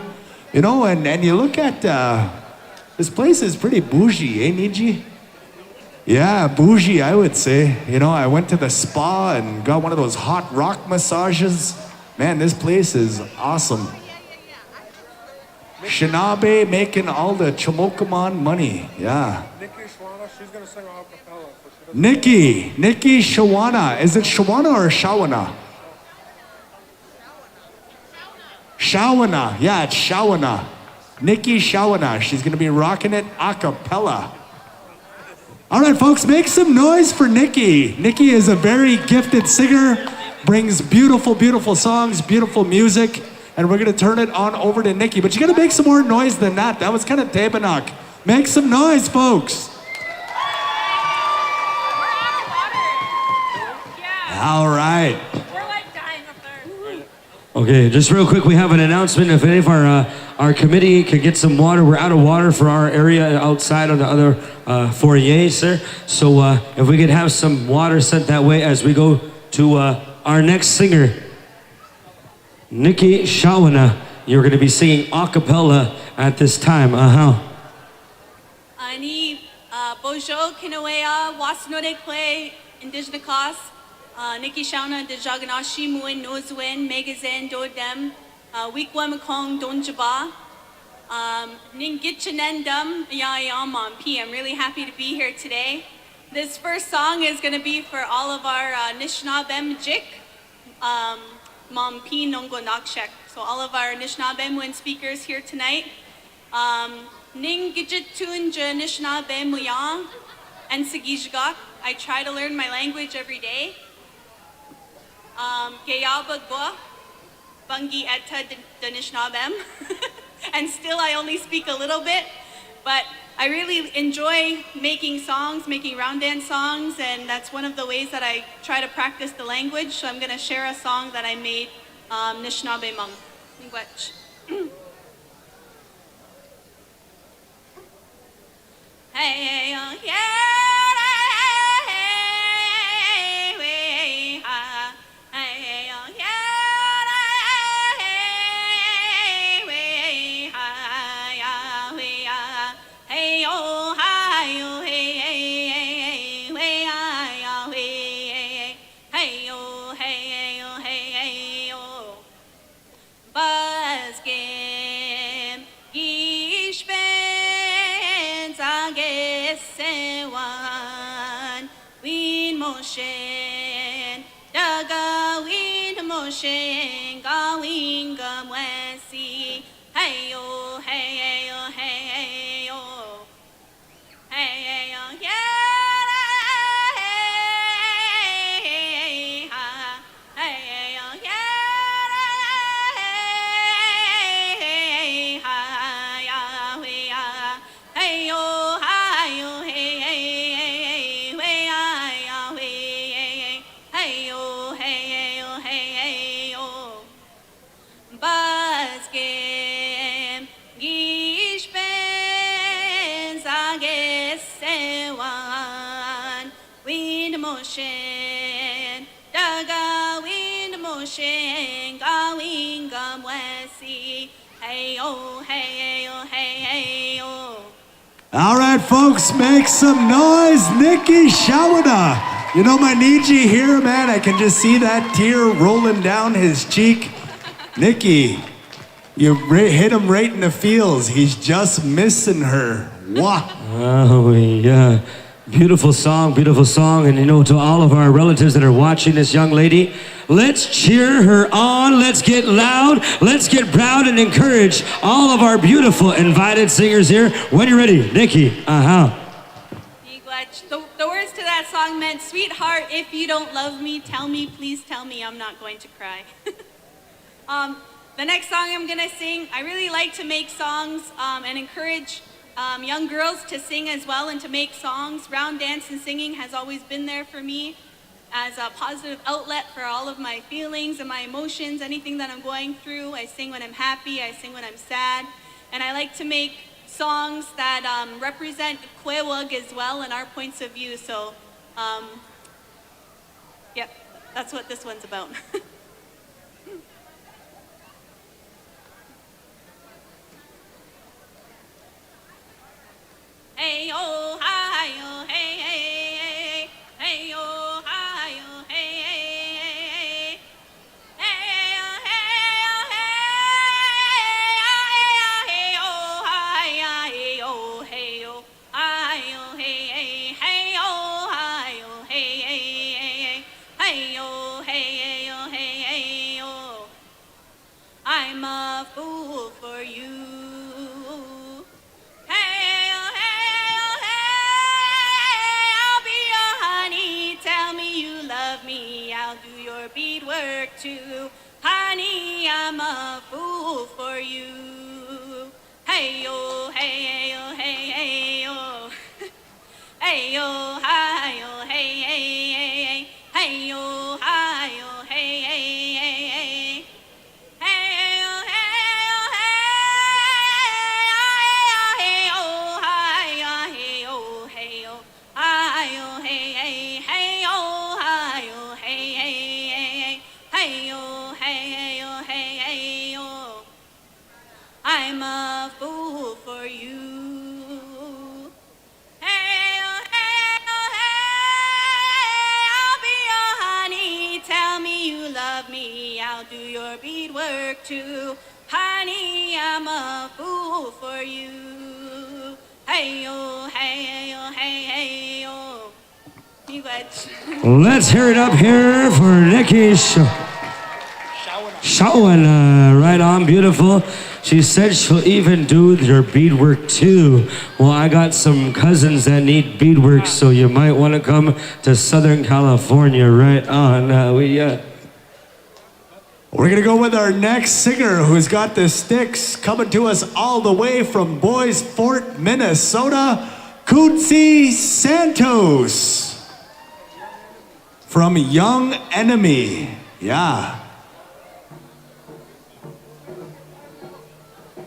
You know, and you look at, this place is pretty bougie, eh, Niji? Yeah, bougie, I would say. You know, I went to the spa and got one of those hot rock massages. Man, this place is awesome. Shinabe making all the Chomokamon money, yeah. Nikki Schwana, she's gonna sing a cappella. So Nikki Shawana. Is it Shawana or Shawana? Shawana, yeah, it's Shawana. Nikki Shawana, she's gonna be rocking it a cappella. All right, folks, make some noise for Nikki. Nikki is a very gifted singer, brings beautiful, beautiful songs, beautiful music, and we're gonna turn it on over to Nikki. But you gotta make some more noise than that. That was kind of Tabanak. Make some noise, folks. All right. We're like dying up there. Okay, just real quick, we have an announcement. If any of our committee could get some water, we're out of water for our area outside on the other foyer, sir. So if we could have some water sent that way as we go to our next singer, Nikki Shawana. You're going to be singing a cappella at this time. Ani Bojo Kinawea Wasnode Kwe Indigenous Cause Nikki Shauna de Jaganashi Muin Nozwin Megazan Dodem Wiikwedong Donjaba Ningitchanendum Yayamam P. I'm really happy to be here today. This first song is going to be for all of our Anishinaabe Jik Mam P Nongo Nakshek. So all of our Anishinaabe speakers here tonight. Ning Gijitun Anishinaabe Muyang and Sigijgak. I try to learn my language every day. Gayaba Gwa Bungi Etta Anishinaabe. And still I only speak a little bit, but I really enjoy making songs, making round dance songs, and that's one of the ways that I try to practice the language. So I'm going to share a song that I made, Anishinaabe Mung. Language. Hey, yeah. Daga win motion, going gum wesi. Hey yo, hey yo, hey yo, hey yo, yeah. Daga wind motion, going gum wesi. Hey yo, hey yo, hey yo. All right, folks, make some noise. Nikki Shawana. You know my Niji here, man. I can just see that tear rolling down his cheek. Nikki, you hit him right in the feels. He's just missing her. Wah. Oh, yeah. Beautiful song, beautiful song. And you know, to all of our relatives that are watching this young lady, let's cheer her on. Let's get loud. Let's get proud and encourage all of our beautiful invited singers here. When you're ready, Nikki. The words to that song meant, sweetheart, if you don't love me, tell me, please tell me I'm not going to cry. The next song I'm gonna sing, I really like to make songs and encourage young girls to sing as well and to make songs. Round dance and singing has always been there for me as a positive outlet for all of my feelings and my emotions, anything that I'm going through. I sing when I'm happy, I sing when I'm sad, and I like to make songs that represent Wiikwedong as well and our points of view. So, yep, that's what this one's about. Hey oh hi oh hey hey hey oh hi oh hey hey hey oh hey oh hey oh hey oh hi oh hey hey oh hi oh hey hey oh hey oh hey oh I'm a fool for you. Beadwork too, honey, I'm a fool for you. Hey oh, hey oh, hey oh, hey oh, hi oh, hey hey oh, hi oh, hey hey hey oh, hey oh, hi hey oh, hey oh, hi oh, hey hey oh, hi oh, hey hey oh, hey oh, hey oh, I'm a fool for you. Hey oh, hey, I'll be your honey. Tell me you love me, I'll do your beadwork too. Honey, I'm a fool for you. Hey oh, hey oh, hey oh. Let's hear it up here for Nikki Showing, right on, beautiful. She said she'll even do your beadwork too. Well, I got some cousins that need beadwork, so you might want to come to Southern California. Right on. We're gonna go with our next singer who's got the sticks, coming to us all the way from Boys Fort, Minnesota, Kchi Santos. From Young Enemy. Yeah.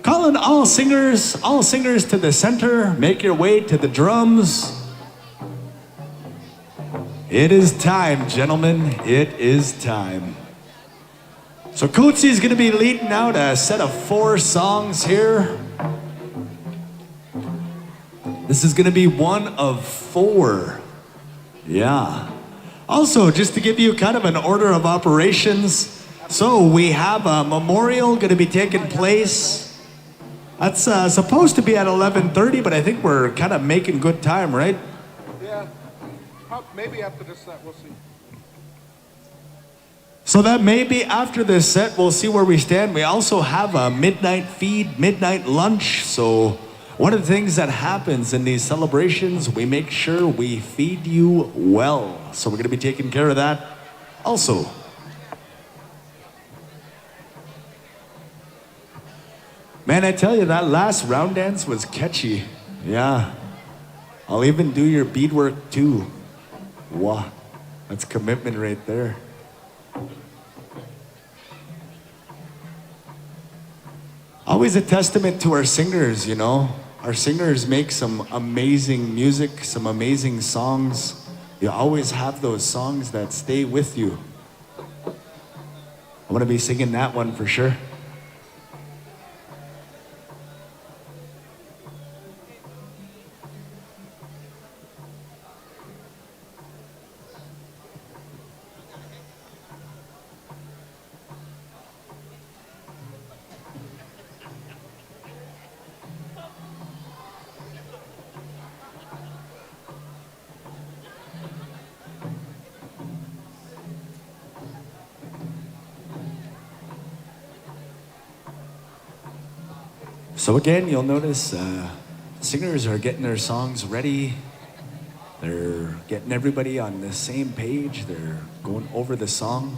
Calling all singers to the center. Make your way to the drums. It is time, gentlemen. It is time. So Kchi is gonna be leading out a set of 4 songs here. This is gonna be one of 4. Yeah. Also, just to give you kind of an order of operations, so we have a memorial gonna be taking place. That's supposed to be at 11:30, but I think we're kind of making good time, right? Yeah, maybe after this set, we'll see. So that maybe after this set, we'll see where we stand. We also have a midnight feed, midnight lunch. So one of the things that happens in these celebrations, we make sure we feed you well. So we're gonna be taking care of that also. Man, I tell you, that last round dance was catchy. Yeah. I'll even do your beadwork too. Wow. That's commitment right there. Always a testament to our singers, you know. Our singers make some amazing music, some amazing songs. You always have those songs that stay with you. I'm gonna be singing that one for sure. So again, you'll notice singers are getting their songs ready. They're getting everybody on the same page. They're going over the song.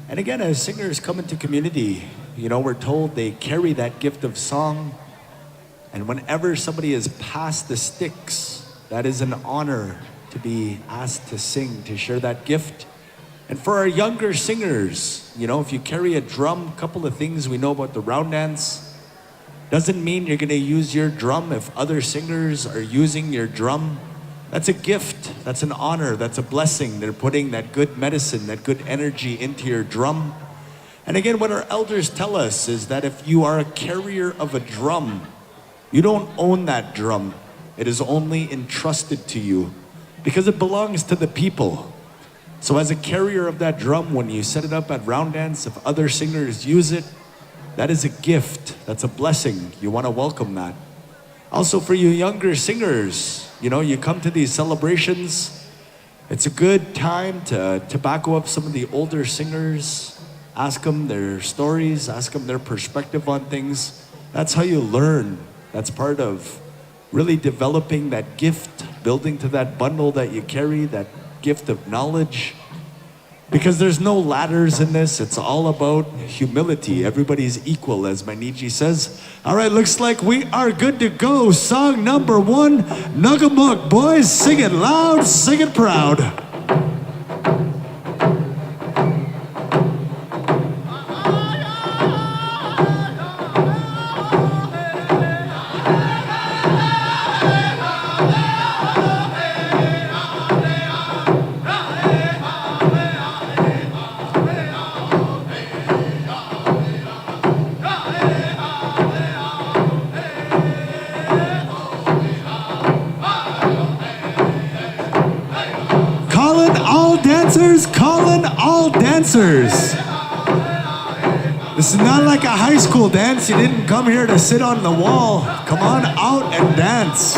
And again, as singers come into community, you know, we're told they carry that gift of song. And whenever somebody is passed the sticks, that is an honor to be asked to sing, to share that gift. And for our younger singers, you know, if you carry a drum, a couple of things we know about the round dance. Doesn't mean you're gonna use your drum if other singers are using your drum. That's a gift, that's an honor, that's a blessing. They're putting that good medicine, that good energy into your drum. And again, what our elders tell us is that if you are a carrier of a drum, you don't own that drum. It is only entrusted to you because it belongs to the people. So as a carrier of that drum, when you set it up at round dance, if other singers use it, that is a gift. That's a blessing. You want to welcome that. Also for you younger singers, you know, you come to these celebrations, it's a good time to tobacco up some of the older singers, ask them their stories, ask them their perspective on things. That's how you learn. That's part of really developing that gift, building to that bundle that you carry, that gift of knowledge. Because there's no ladders in this, it's all about humility. Everybody's equal, as my Niji says. All right, looks like we are good to go. Song number 1, Nugamuk boys, sing it loud, sing it proud. Calling all dancers. This is not like a high school dance. You didn't come here to sit on the wall. Come on out and dance.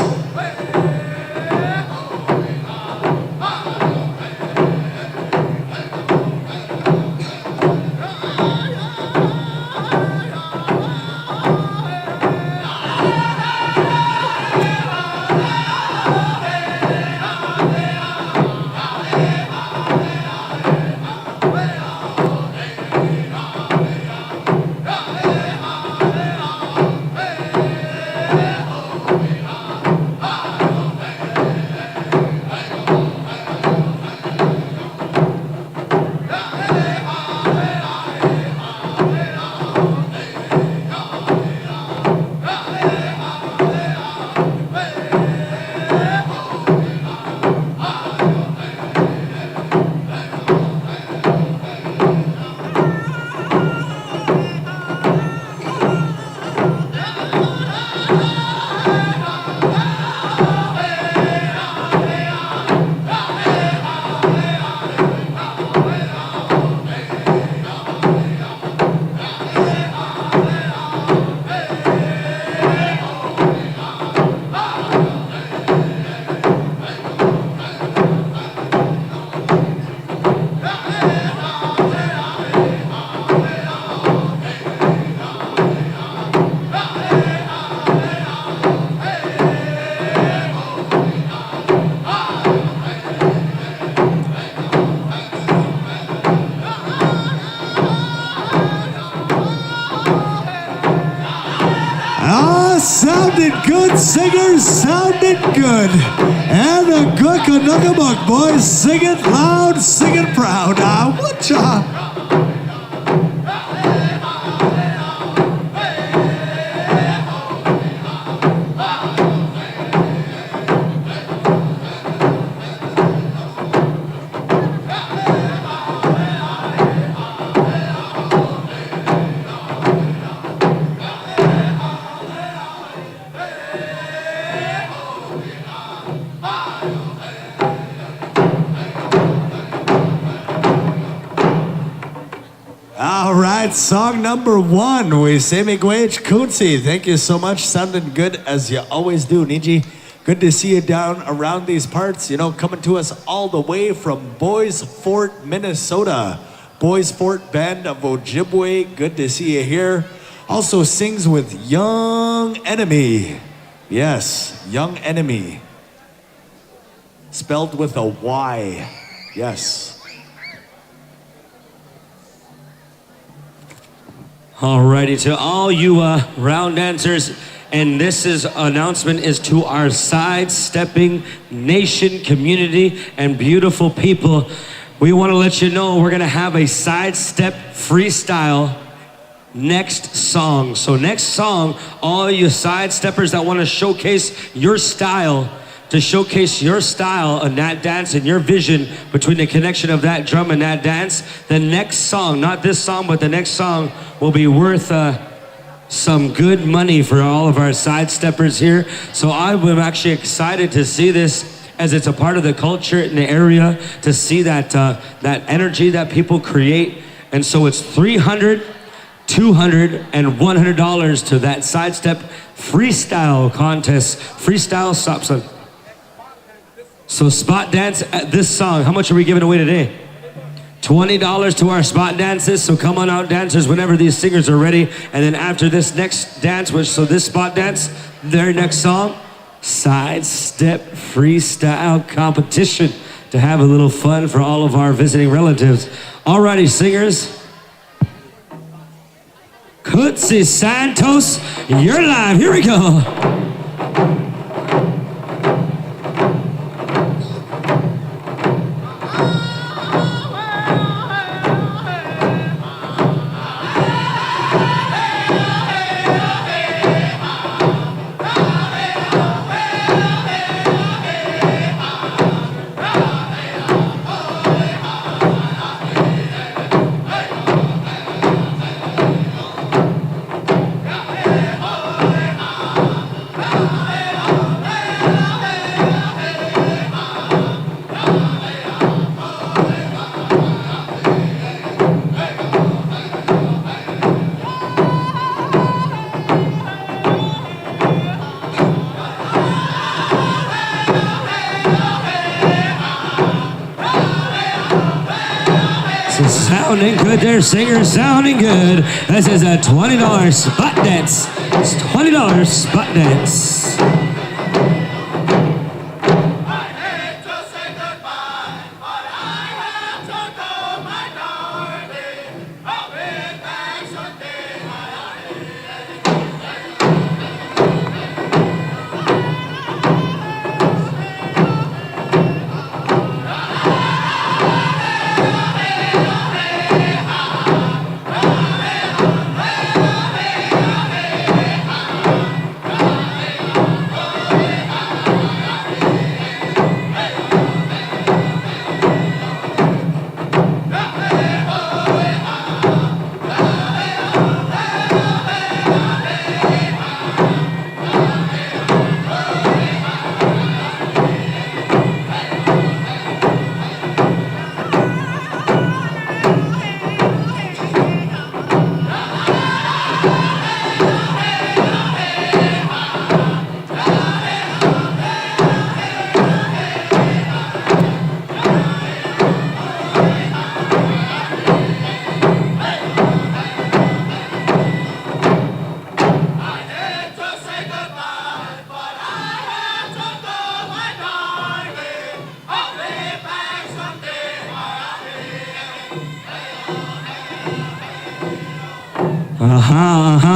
Sounded good, singers, sounded good. And a good Nugamuk boys, sing it loud, sing it proud. Whatcha? Song number 1, we say Kchi. Thank you so much. Sounding good as you always do, Niji. Good to see you down around these parts. You know, coming to us all the way from Boys Fort, Minnesota. Boys Fort Band of Ojibwe. Good to see you here. Also sings with Young Enemy. Yes, Young Enemy. Spelled with a Y. Yes. Alrighty, to all you round dancers, and announcement is to our sidestepping nation, community, and beautiful people. We want to let you know we're gonna have a sidestep freestyle next song. So next song, all you sidesteppers that want to showcase your style, and that dance and your vision between the connection of that drum and that dance, the next song, not this song, but the next song will be worth some good money for all of our sidesteppers here. So I'm actually excited to see this, as it's a part of the culture in the area, to see that that energy that people create. And so it's $300, $200, and $100 to that sidestep freestyle contest. Freestyle stops. So spot dance at this song. How much are we giving away today? $20 to our spot dances. So come on out, dancers, whenever these singers are ready. And then after this next dance, this spot dance, their next song, sidestep freestyle competition, to have a little fun for all of our visiting relatives. Alrighty, singers. Kchi Santos, you're live. Here we go. Sounding good there, singers, sounding good. This is a $20 spot dance. It's $20 spot dance.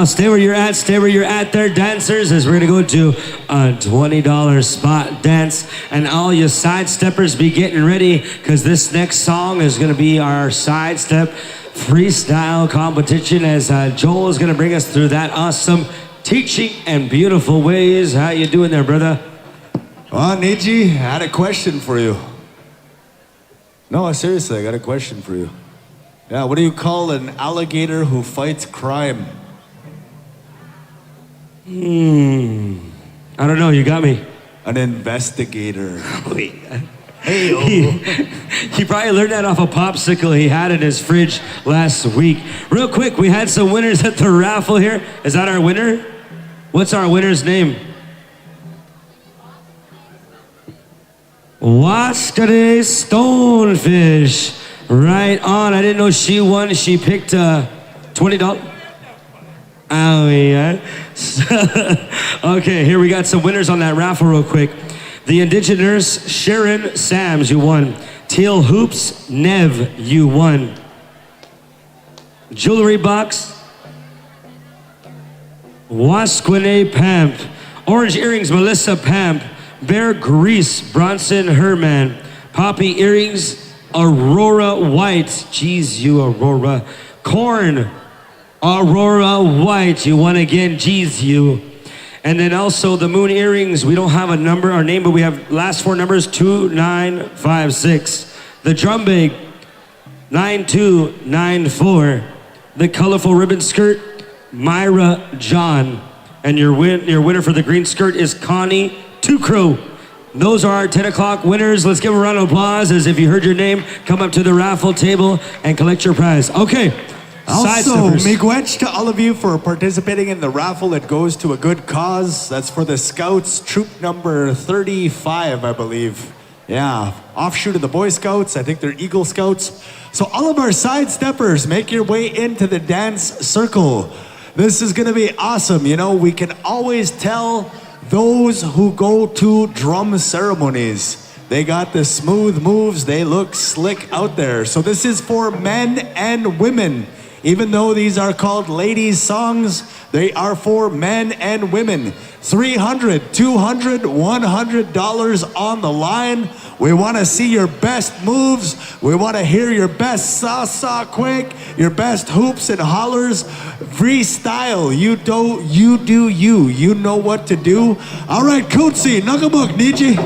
Stay where you're at there, dancers, as we're gonna go to a $20 spot dance. And all you sidesteppers, be getting ready, because this next song is gonna be our sidestep freestyle competition, as Joel is gonna bring us through that awesome teaching and beautiful ways. How you doing there, brother? Niji, I had a question for you. No, seriously, I got a question for you. Yeah, what do you call an alligator who fights crime? I don't know, you got me. An investigator. Hey, he probably learned that off a popsicle he had in his fridge last week. Real quick, we had some winners at the raffle here. Is that our winner? What's our winner's name? Wiikwedong Stonefish. Right on. I didn't know she won. She picked $20. Oh, yeah. Okay, here we got some winners on that raffle real quick. The Indigenous Sharon Sams, you won. Teal Hoops Nev, you won. Jewelry Box, Wasquene Pamp. Orange Earrings, Melissa Pamp. Bear Grease, Bronson Herman. Poppy Earrings, Aurora White. Jeez, you Aurora. Corn, Aurora White. You won again, jeez, you. And then also the Moon Earrings, we don't have a number, our name, but we have last four numbers, 2956. The Drum Bag, 9294. The Colorful Ribbon Skirt, Myra John. And your winner for the green skirt is Connie Tucrow. Those are our 10 o'clock winners. Let's give a round of applause as if you heard your name, come up to the raffle table and collect your prize. Okay. Also, Sidesteppers. miigwech to all of you for participating in the raffle. It goes to a good cause. That's for the Scouts, troop number 35, I believe. Yeah, offshoot of the Boy Scouts. I think they're Eagle Scouts. So all of our sidesteppers, make your way into the dance circle. This is gonna be awesome. You know, we can always tell those who go to drum ceremonies. They got the smooth moves. They look slick out there. So this is for men and women. Even though these are called ladies' songs, they are for men and women. $300, $200, $100 on the line. We want to see your best moves. We want to hear your best sa-sa quick, your best hoops and hollers. Freestyle, you do you. You know what to do. All right, Kchi, nakamuk, Niji.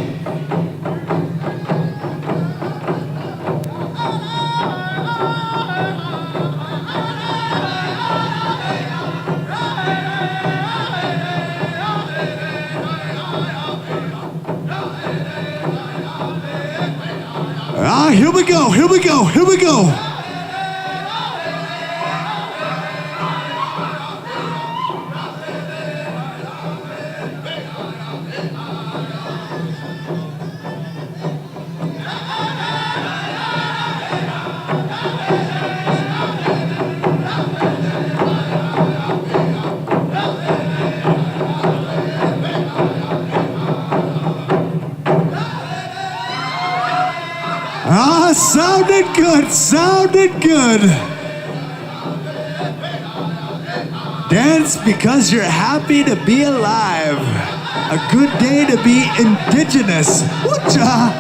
Here we go, here we go, here we go. Sounded good, sounded good. Dance because you're happy to be alive. A good day to be indigenous. Woocha!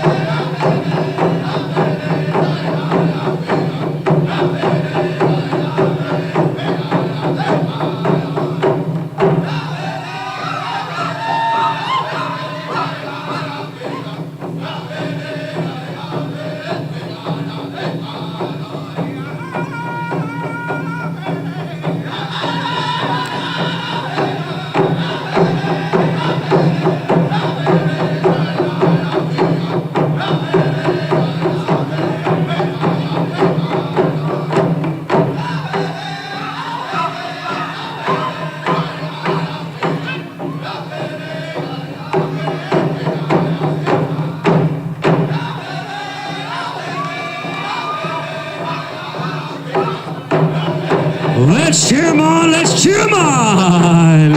Let's cheer 'em on, let's cheer 'em on!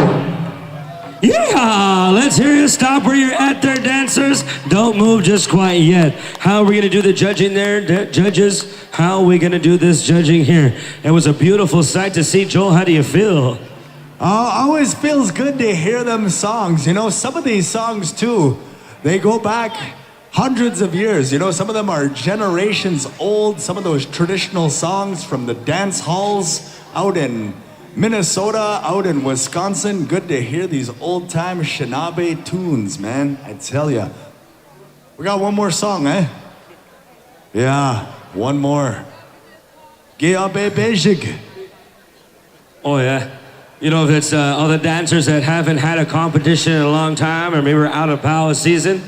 Yeah, let's hear you stop where you're at there, dancers. Don't move just quite yet. How are we gonna do the judging there, judges? How are we gonna do this judging here? It was a beautiful sight to see. Joel, how do you feel? Always feels good to hear them songs. You know, some of these songs too, they go back hundreds of years. You know, some of them are generations old. Some of those traditional songs from the dance halls out in Minnesota, out in Wisconsin. Good to hear these old-time Anishinaabek tunes, man. I tell ya. We got one more song, eh? Yeah, one more. Giabe Bejig. Oh, yeah. You know, if it's all the dancers that haven't had a competition in a long time, or maybe we're out of power season,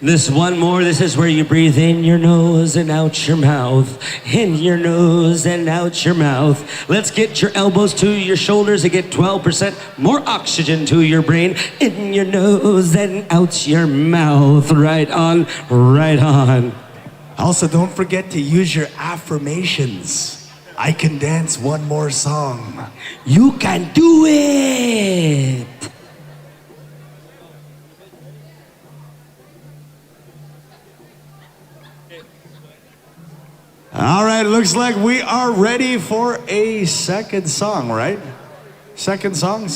this one more, this is where you breathe in your nose and out your mouth. In your nose and out your mouth. Let's get your elbows to your shoulders and get 12% more oxygen to your brain. In your nose and out your mouth. Right on, right on. Also, don't forget to use your affirmations. I can dance one more song. You can do it. All right, looks like we are ready for a second song, right? Second song.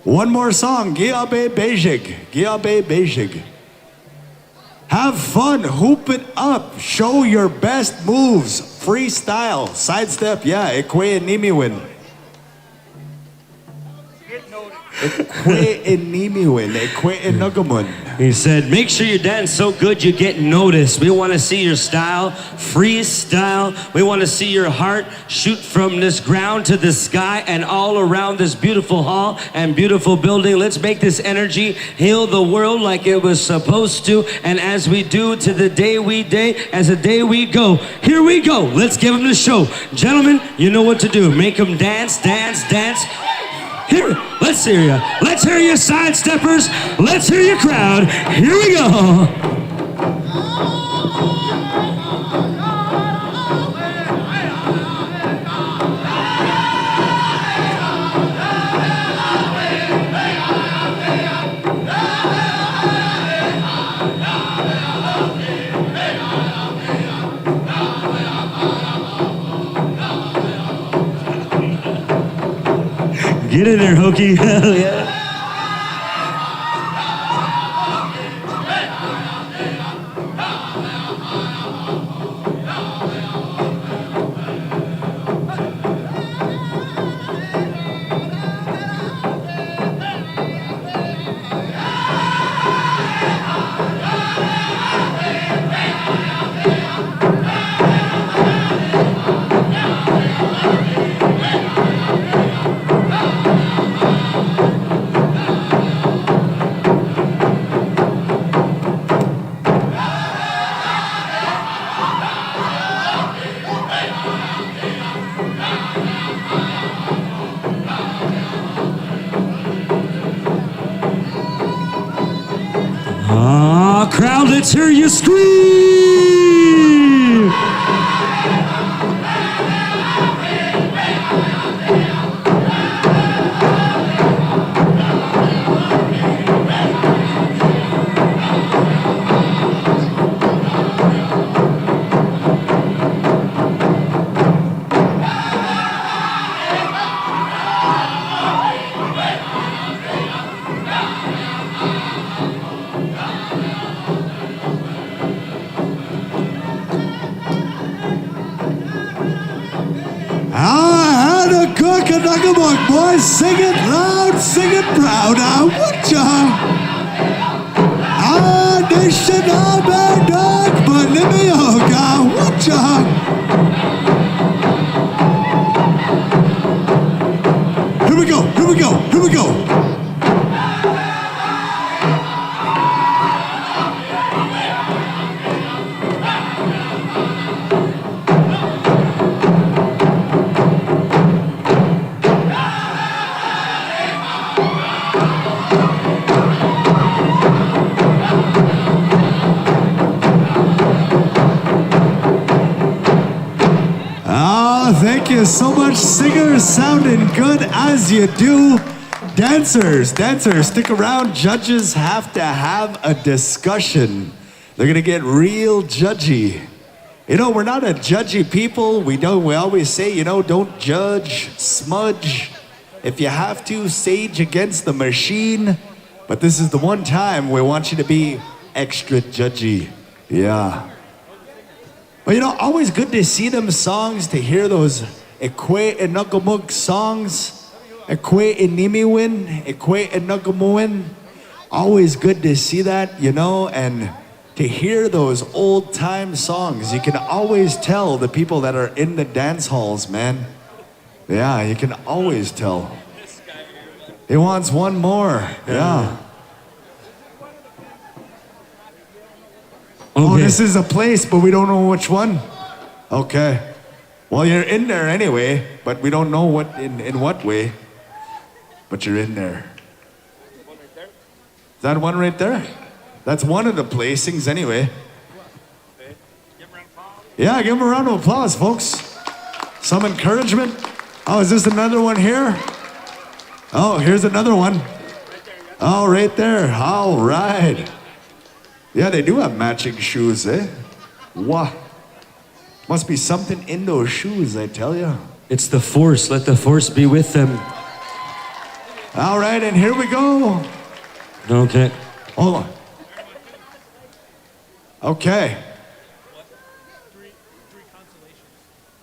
One more song, Giabe Beijig. Have fun, hoop it up, show your best moves, freestyle, sidestep, yeah, Ekwe Nimiwin. Ekwe Nimiwin, Ekwe Nugamun. He said, make sure you dance so good you get noticed. We want to see your style, freestyle. We want to see your heart shoot from this ground to the sky and all around this beautiful hall and beautiful building. Let's make this energy heal the world like it was supposed to. And as we do to the day we as the day we go, here we go. Let's give them the show. Gentlemen, you know what to do. Make them dance, dance, dance. Here, let's hear you. Let's hear you, sidesteppers. Let's hear your crowd. Here we go. Get in there, Hokey. Hell yeah. Crowd, let's hear you scream! Boys, sing it loud, sing it proud. Whatcha? Anishinaabek, but let me whatcha? Here we go. Thank you so much, singers, sounding good as you do. Dancers, stick around. Judges have to have a discussion. They're gonna get real judgy. You know, we're not a judgy people. We always say, don't judge, smudge. If you have to, sage against the machine. But this is the one time we want you to be extra judgy. Yeah. But always good to see them songs, to hear those Ekwe and Nugamug songs. Ekwe and Nimiwin, Ekwe and Nugamuin. Always good to see that, and to hear those old time songs. You can always tell the people that are in the dance halls, man. Yeah, you can always tell. He wants one more, yeah. Okay. Oh, this is a place, but we don't know which one. Okay. Well, you're in there anyway, but we don't know what in what way. But you're in there. Is that one right there? That's one of the placings anyway. Yeah, give him a round of applause, folks. Some encouragement. Oh, is this another one here? Oh, here's another one. Oh, right there. All right. Yeah, they do have matching shoes, eh? Wow. Must be something in those shoes, I tell you. It's the force. Let the force be with them. All right, and here we go. Okay. Hold on. Okay.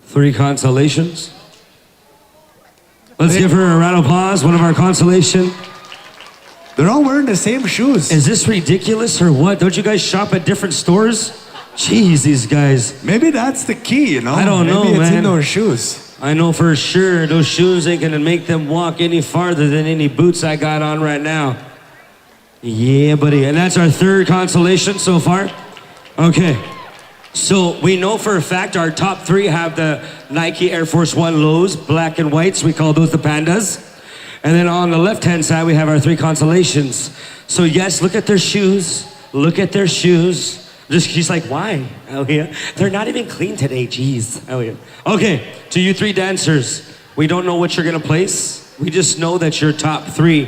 3 consolations. Let's give her a round of applause. One of our consolation. They're all wearing the same shoes. Is this ridiculous or what? Don't you guys shop at different stores? Jeez, these guys. Maybe that's the key, you know? I don't know, Maybe it's in man. those shoes. I know for sure those shoes ain't gonna make them walk any farther than any boots I got on right now. Yeah, buddy. And that's our 3rd consolation so far. Okay. So we know for a fact our top 3 have the Nike Air Force One lows, black and whites. We call those the pandas. And then on the left-hand side, we have our 3 consolations. So yes, look at their shoes. Look at their shoes. She's like, why? Oh yeah. They're not even clean today, jeez. Oh yeah. Okay, to you 3 dancers, we don't know what you're gonna place. We just know that you're top 3.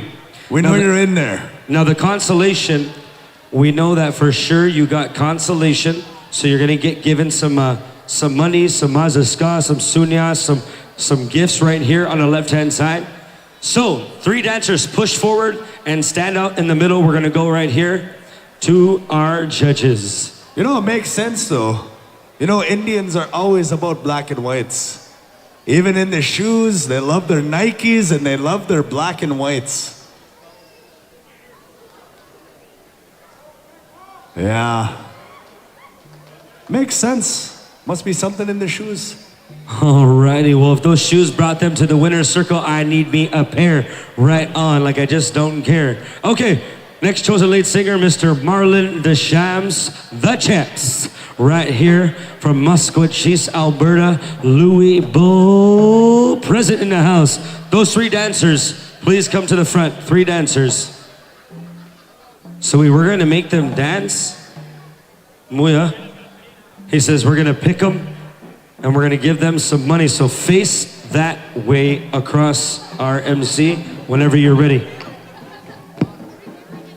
We know you're in there. Now the consolation, we know that for sure you got consolation. So you're gonna get given some money, some mazaska, some sunya, some gifts right here on the left-hand side. So 3 dancers push forward and stand out in the middle. We're gonna go right here to our judges. You know, it makes sense though. You know, Indians are always about black and whites. Even in the shoes, they love their Nikes and they love their black and whites. Yeah. Makes sense. Must be something in the shoes. Alrighty, well if those shoes brought them to the winner's circle, I need me a pair right on, like I just don't care. Okay, next chosen lead singer, Mr. Marlon Deschamps, the Champs, right here from Matriarchal, Alberta, Louis Bull, present in the house. Those 3 dancers, please come to the front, 3 dancers. So we were gonna make them dance. Muya. He says we're gonna pick them and we're gonna give them some money. So face that way across our MC whenever you're ready.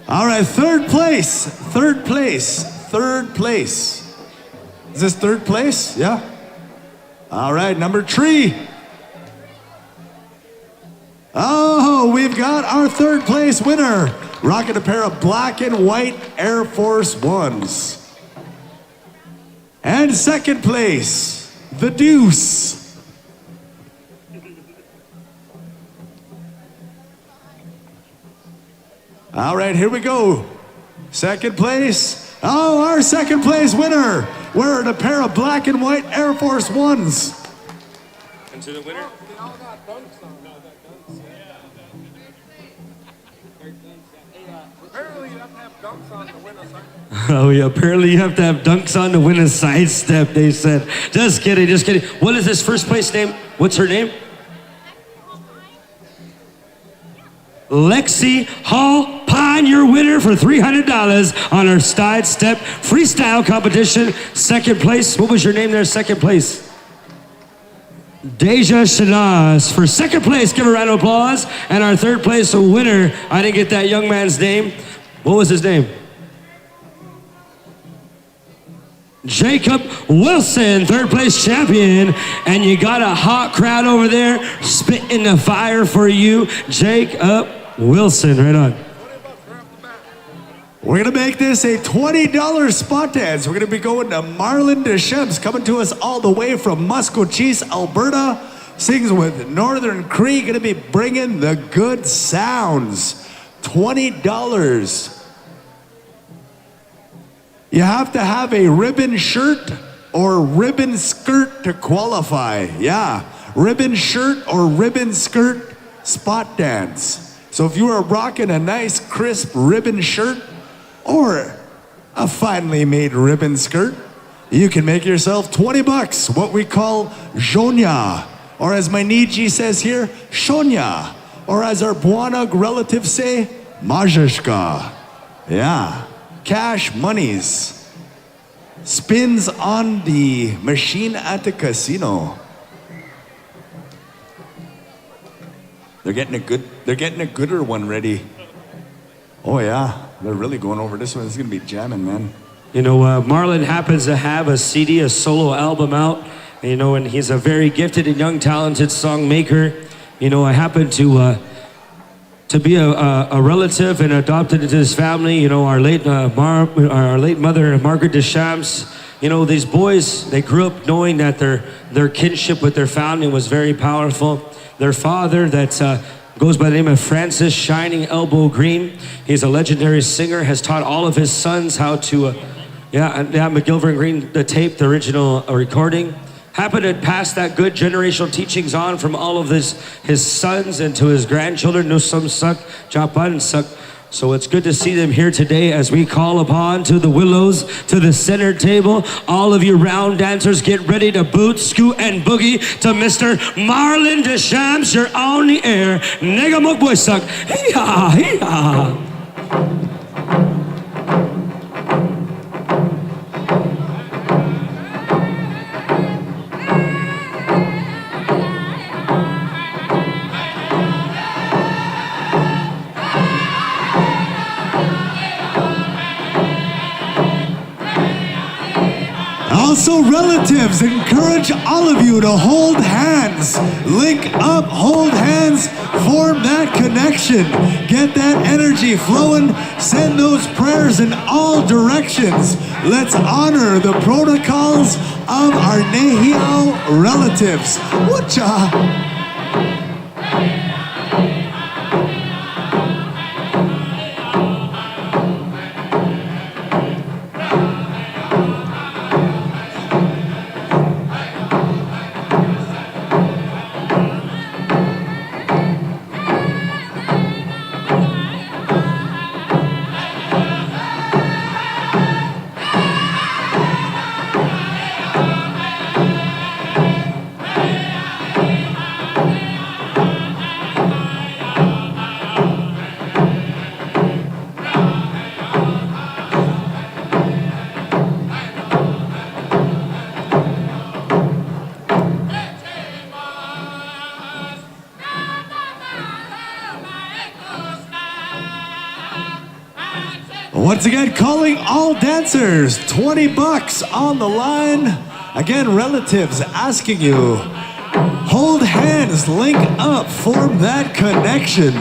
All right, 3rd place. 3rd place. 3rd place. Is this 3rd place? Yeah. All right, number 3. Oh, we've got our 3rd place winner, rocking a pair of black and white Air Force Ones. And 2nd place, the Deuce. All right, here we go. 2nd place. Oh, our 2nd place winner, wearing a pair of black and white Air Force Ones. And to the winner. They all got dunks on. Apparently you have to have dunks on to win a side. Oh yeah, apparently you have to have dunks on to win a sidestep, they said. Just kidding, just kidding. What is this 1st place name? What's her name? Lexi Hall Pine, your winner for $300 on our Sidestep Freestyle competition. 2nd place, what was your name there, 2nd place? Deja Shanaz for 2nd place. Give a round of applause. And our 3rd place winner, I didn't get that young man's name. What was his name? Jacob Wilson, 3rd place champion. And you got a hot crowd over there spitting the fire for you. Jacob Wilson, right on. We're gonna make this a $20 spot dance. We're gonna be going to Marlon Deschamps, coming to us all the way from Matriarchal, Alberta. Sings with Northern Cree, gonna be bringing the good sounds. $20. You have to have a ribbon shirt or ribbon skirt to qualify. Yeah, ribbon shirt or ribbon skirt spot dance. So if you are rocking a nice crisp ribbon shirt or a finely made ribbon skirt, you can make yourself $20, what we call zhonya, or as my Niji says here, shonya, or as our Buanag relatives say, majeshka. Yeah, cash monies. Spins on the machine at the casino. They're getting a gooder one ready. Oh yeah, they're really going over this one. It's gonna be jamming, man. You know, Marlon happens to have a CD, a solo album out. You know, and he's a very gifted and young, talented song maker. You know, I happen to be a relative and adopted into his family. You know, our late mother, Margaret Deschamps. You know, these boys, they grew up knowing that their kinship with their family was very powerful. Their father, that goes by the name of Francis Shining Elbow Green. He's a legendary singer, has taught all of his sons how to, McGilver and Green, the tape, the original recording. Happened to pass that good generational teachings on from all of his sons and to his grandchildren. Nusam Sak, Japan Sak. So it's good to see them here today as we call upon to the willows, to the center table. All of you round dancers, get ready to boot, scoot, and boogie to Mr. Marlon Deschamps. You're on the air. Negamuk boy suck. Hee-ha, hee-ha. Also, relatives, encourage all of you to hold hands. Link up, hold hands, form that connection. Get that energy flowing. Send those prayers in all directions. Let's honor the protocols of our Nehiao relatives. Whatcha? Once again, calling all dancers, $20 on the line. Again, relatives asking you, hold hands, link up, form that connection.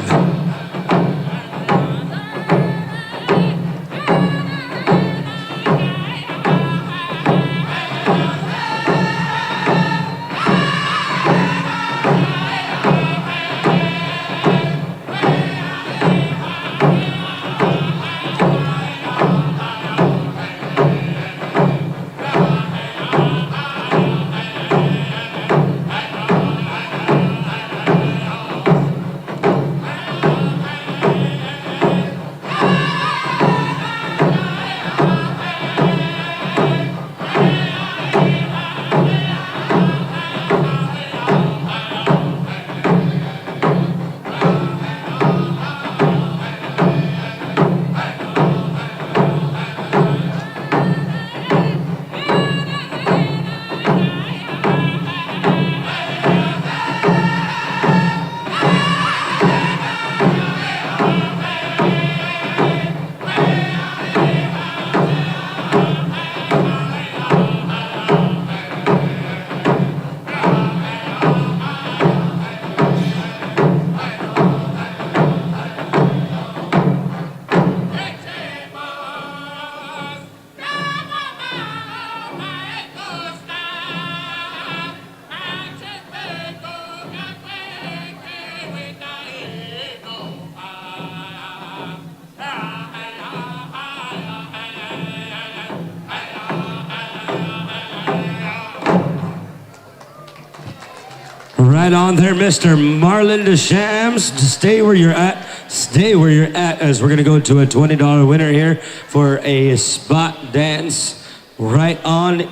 Right on there, Mr. Marlon Deschamps. Stay where you're at. Stay where you're at as we're going to go to a $20 winner here for a spot dance. Right on.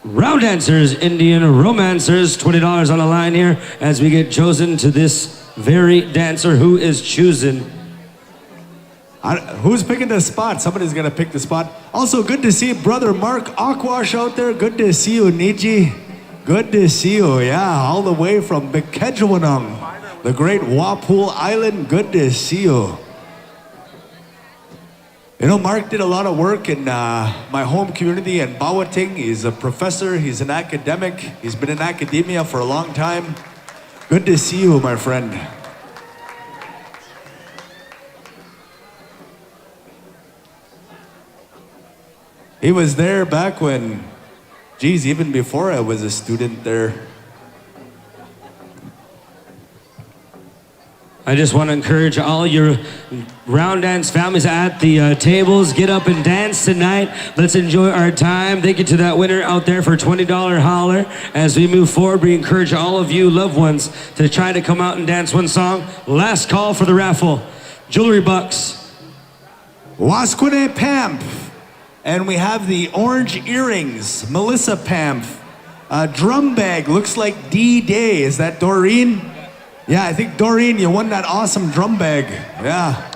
Round dancers, Indian romancers, $20 on the line here as we get chosen to this very dancer who is choosing. Who's picking the spot? Somebody's going to pick the spot. Also, good to see brother Mark Aquash out there. Good to see you, Niji. Good to see you, yeah, all the way from Wiikwedong. The great Walpole Island, good to see you. You know, Mark did a lot of work in my home community in Bawating. He's a professor, he's an academic, he's been in academia for a long time. Good to see you, my friend. He was there back when, geez, even before I was a student there. I just want to encourage all your Round Dance families at the tables. Get up and dance tonight. Let's enjoy our time. Thank you to that winner out there for $20 holler. As we move forward, we encourage all of you loved ones to try to come out and dance one song. Last call for the raffle. Jewelry bucks. Wiikwedong Pamp. And we have the orange earrings. Melissa Pamp. Drum bag. Looks like D-Day. Is that Doreen? Yeah, I think Doreen, you won that awesome drum bag. Yeah.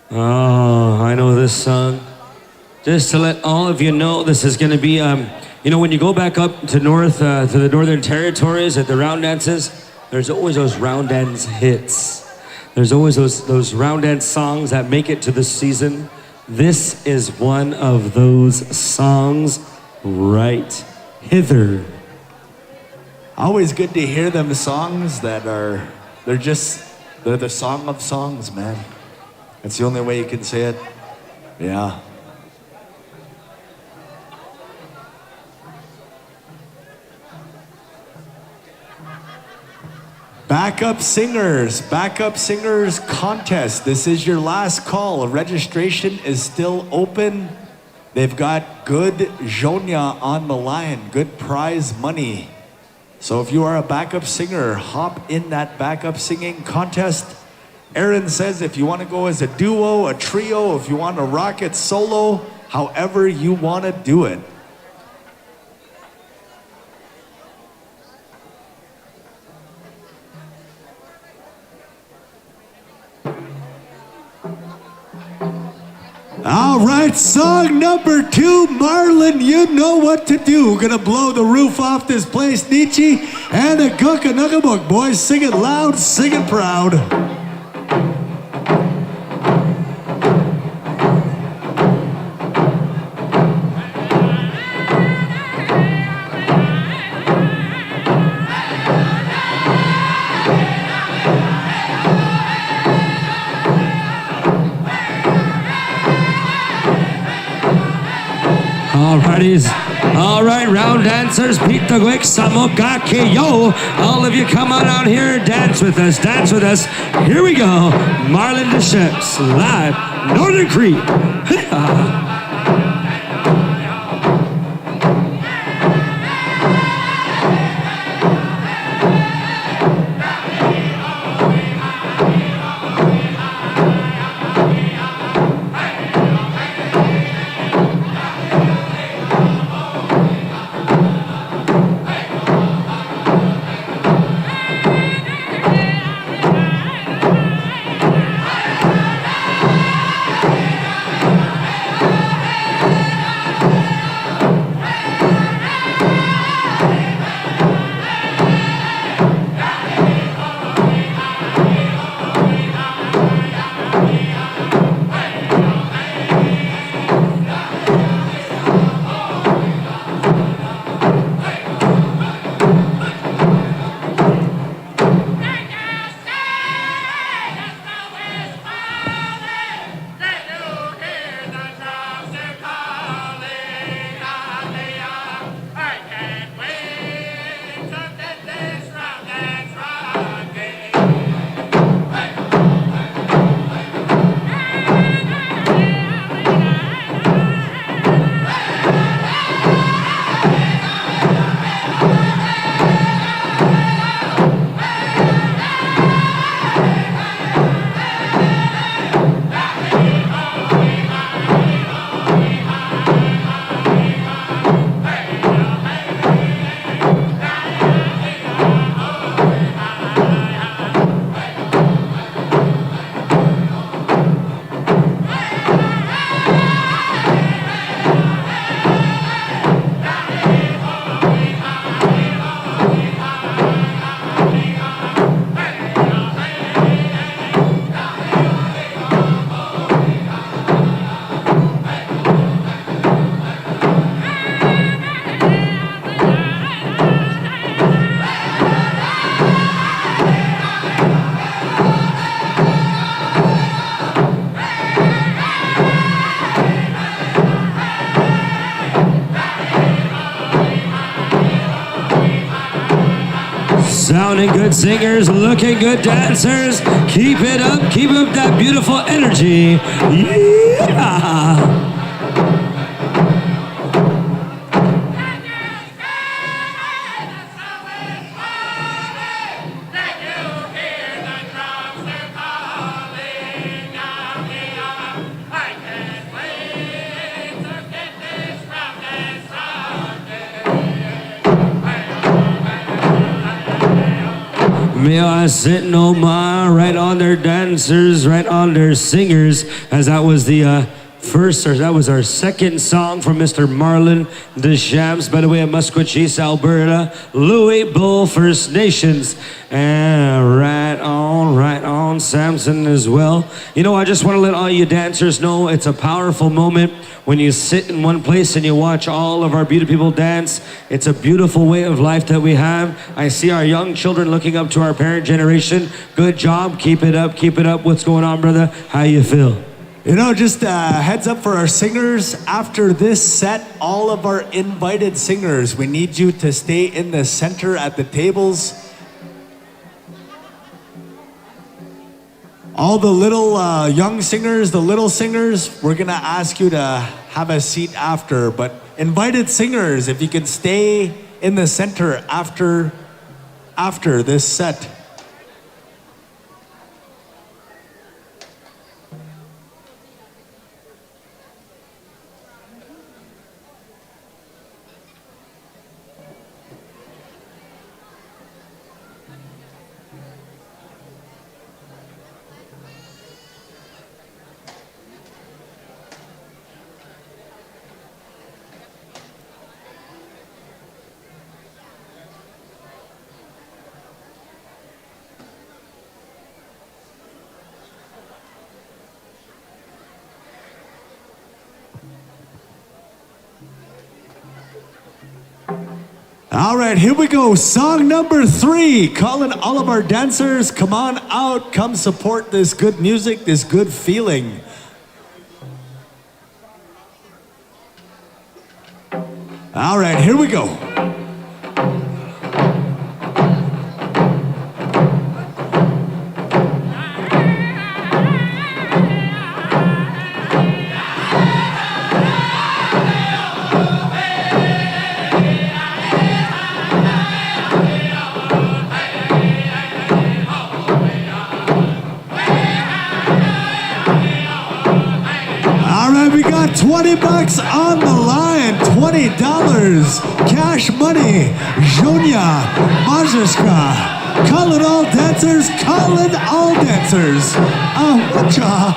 Oh, I know this song. Just to let all of you know, this is going to be, you know, when you go back up to north, to the Northern Territories at the Round Dances, there's always those Round Dance hits. There's always those Round Dance songs that make it to the season. This is one of those songs right hither. Always good to hear them songs that they're the song of songs, man. That's the only way you can say it. Yeah. Backup singers contest. This is your last call. Registration is still open. They've got good Jonia on the line, good prize money. So if you are a backup singer, hop in that backup singing contest. Aaron says if you want to go as a duo, a trio, if you want to rock it solo, however you want to do it. All right, song number 2, Marlon, you know what to do. Gonna blow the roof off this place, Kchi, and a Gukanugabuk, boys. Sing it loud, sing it proud. All right, round dancers, beat the wick, samokake yo. All of you come on out here, dance with us, dance with us. Here we go, Marlon Deschips, live, Northern Cree. Sounding good singers, looking good dancers. Keep it up, keep up that beautiful energy. Yeah! May I sit no more, right on their dancers, right on their singers, as that was the that was our second song from Mr. Marlon Deschamps, by the way, of Kchi, Alberta, Louis Bull First Nations, and right on, Samson as well. You know, I just want to let all you dancers know it's a powerful moment when you sit in one place and you watch all of our beautiful people dance. It's a beautiful way of life that we have. I see our young children looking up to our parent generation. Good job, keep it up, keep it up. What's going on, brother? How you feel? You know, just heads up for our singers. After this set, all of our invited singers, we need you to stay in the center at the tables. All the little young singers, the little singers, we're gonna ask you to have a seat after. But invited singers, if you can stay in the center after this set. All right, here we go. Song number 3. Calling all of our dancers, come on out, come support this good music, this good feeling. All right, here we go. $20 on the line, $20, cash money, Zhonya, Mazurska, call it all dancers, call it all dancers, Ahucha.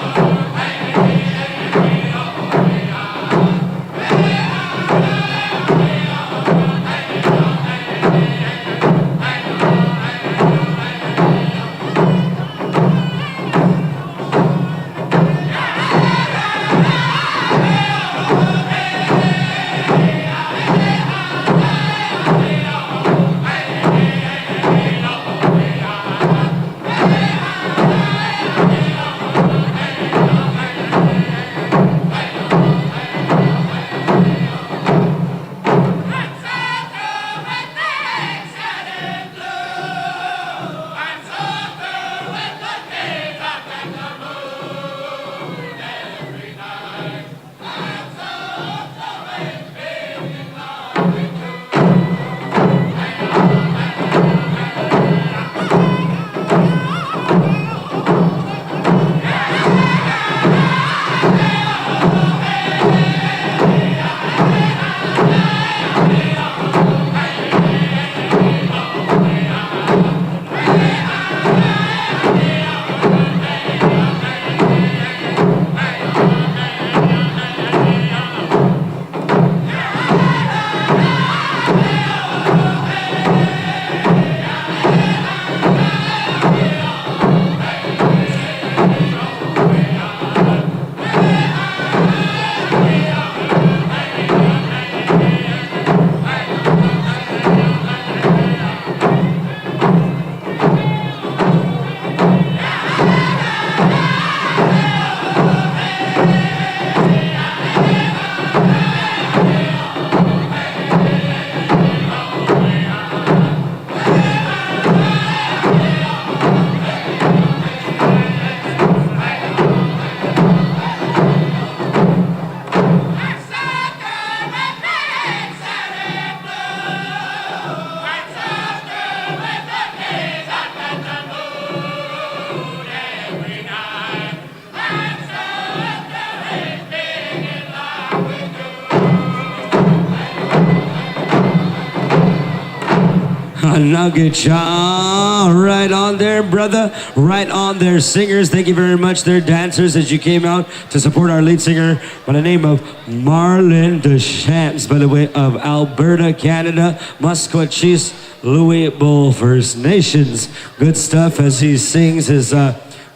Nagicha, right on there, brother. Right on there, singers. Thank you very much. They're dancers as you came out to support our lead singer by the name of Marlon Deschamps, by the way of Alberta, Canada, Musqueam, Louisville First Nations. Good stuff as he sings his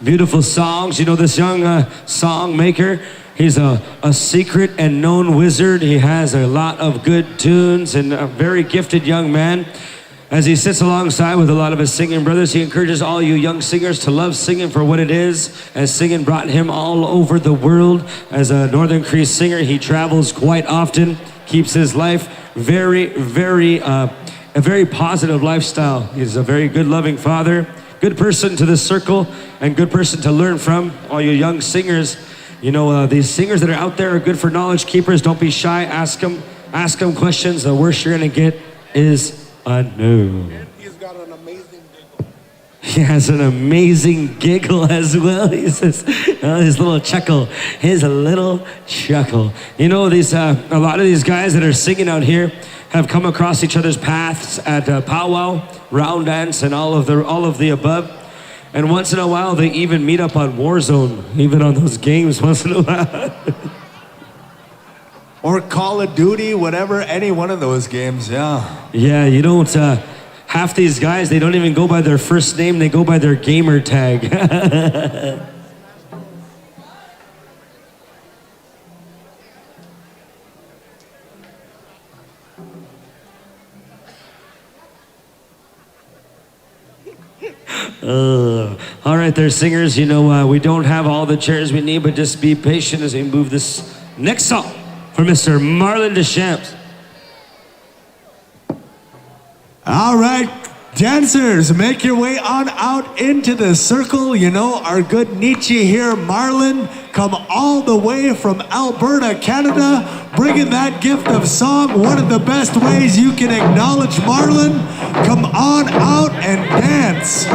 beautiful songs. You know, this young song maker, he's a secret and known wizard. He has a lot of good tunes and a very gifted young man. As he sits alongside with a lot of his singing brothers, he encourages all you young singers to love singing for what it is, as singing brought him all over the world. As a Northern Cree singer, he travels quite often, keeps his life a very positive lifestyle. He's a very good, loving father, good person to the circle, and good person to learn from. All you young singers, you know, these singers that are out there are good for knowledge keepers. Don't be shy. Ask them questions. The worst you're gonna get is a no. And he's got an amazing giggle. He has an amazing giggle as well. He says, his little chuckle. You know, these a lot of these guys that are singing out here have come across each other's paths at powwow, round dance, and all of the above. And once in a while, they even meet up on Warzone, even on those games once in a while. Or Call of Duty, whatever, any one of those games, yeah. Yeah, you don't, half these guys, they don't even go by their first name, they go by their gamer tag. All right, there, singers, you know, we don't have all the chairs we need, but just be patient as we move this next song for Mr. Marlon Deschamps. All right, dancers, make your way on out into the circle. You know, our good Kchi here, Marlon, come all the way from Alberta, Canada, bringing that gift of song. One of the best ways you can acknowledge Marlon. Come on out and dance.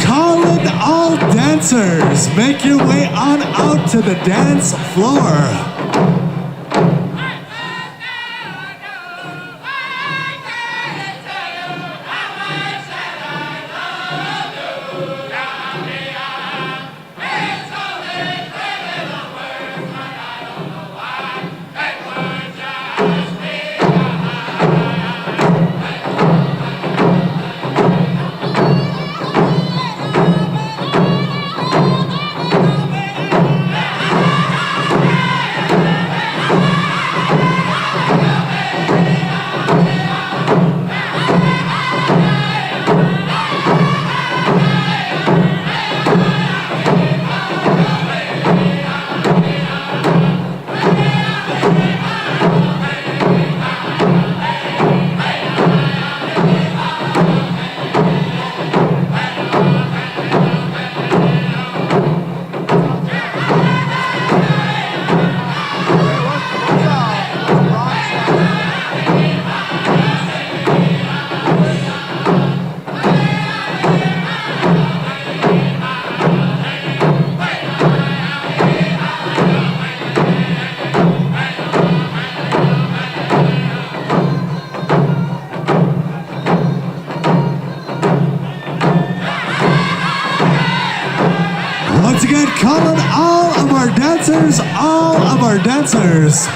Calling all dancers, make your way on out to the dance floor. Once again, calling all of our dancers.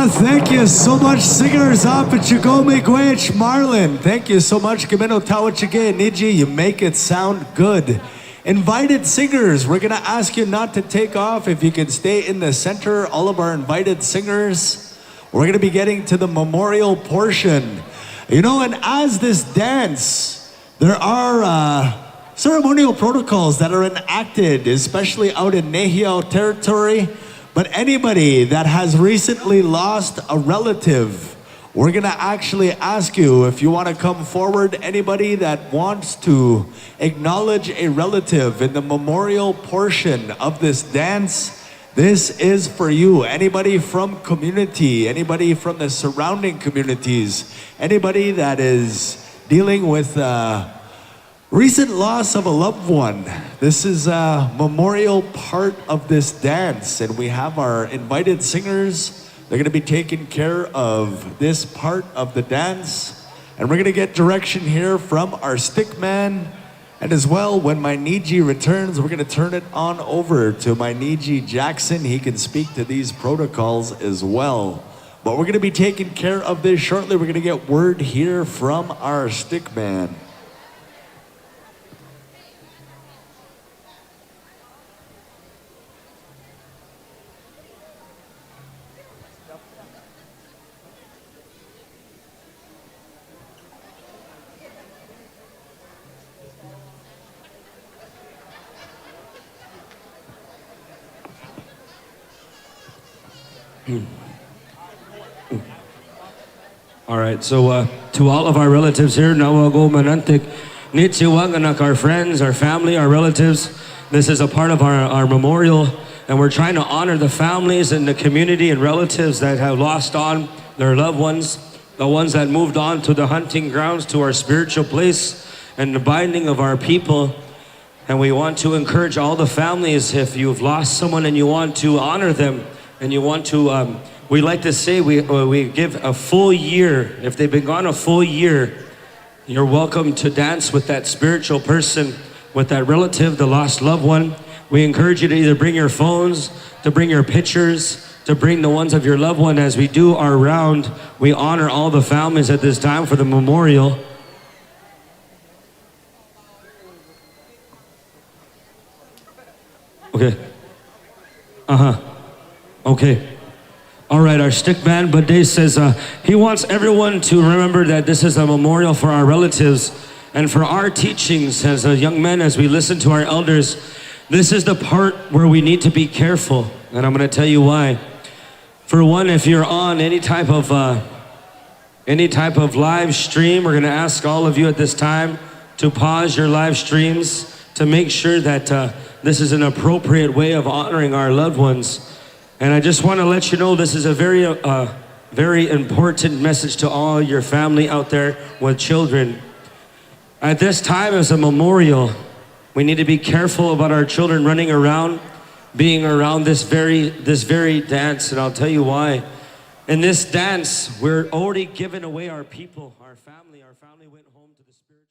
Thank you so much, singers up at Chigome Gwech Marlin. Thank you so much, Kimeno Tawachige Niji. You make it sound good. Invited singers, we're gonna ask you not to take off. If you can stay in the center, all of our invited singers. We're gonna be getting to the memorial portion. You know, and as this dance, there are ceremonial protocols that are enacted, especially out in Nehiao territory. But anybody that has recently lost a relative, we're gonna actually ask you if you wanna come forward. Anybody that wants to acknowledge a relative in the memorial portion of this dance, this is for you. Anybody from community, anybody from the surrounding communities, anybody that is dealing with recent loss of a loved one. This is a memorial part of this dance, and we have our invited singers. They're gonna be taking care of this part of the dance, and we're gonna get direction here from our stick man. And as well, when my Niji returns, we're gonna turn it on over to my Niji Jackson. He can speak to these protocols as well. But we're gonna be taking care of this shortly. We're gonna get word here from our stick man. All right, so to all of our relatives here, Nawago Manantik, Nitsiwaganak, our friends, our family, our relatives, this is a part of our memorial, and we're trying to honor the families and the community and relatives that have lost on their loved ones, the ones that moved on to the hunting grounds, to our spiritual place, and the binding of our people. And we want to encourage all the families, if you've lost someone and you want to honor them, and you want to, we like to say we give a full year. If they've been gone a full year, you're welcome to dance with that spiritual person, with that relative, the lost loved one. We encourage you to either bring your phones, to bring your pictures, to bring the ones of your loved one. As we do our round, we honor all the families at this time for the memorial. Okay. Okay. All right, our stick man, Bade says he wants everyone to remember that this is a memorial for our relatives and for our teachings as a young men, as we listen to our elders. This is the part where we need to be careful, and I'm going to tell you why. For one, if you're on any type of live stream, we're going to ask all of you at this time to pause your live streams to make sure that this is an appropriate way of honoring our loved ones. And I just want to let you know this is a very important message to all your family out there with children. At this time as a memorial, we need to be careful about our children running around, being around this very dance, and I'll tell you why. In this dance, we're already giving away our people, our family. Our family went home to the spiritual.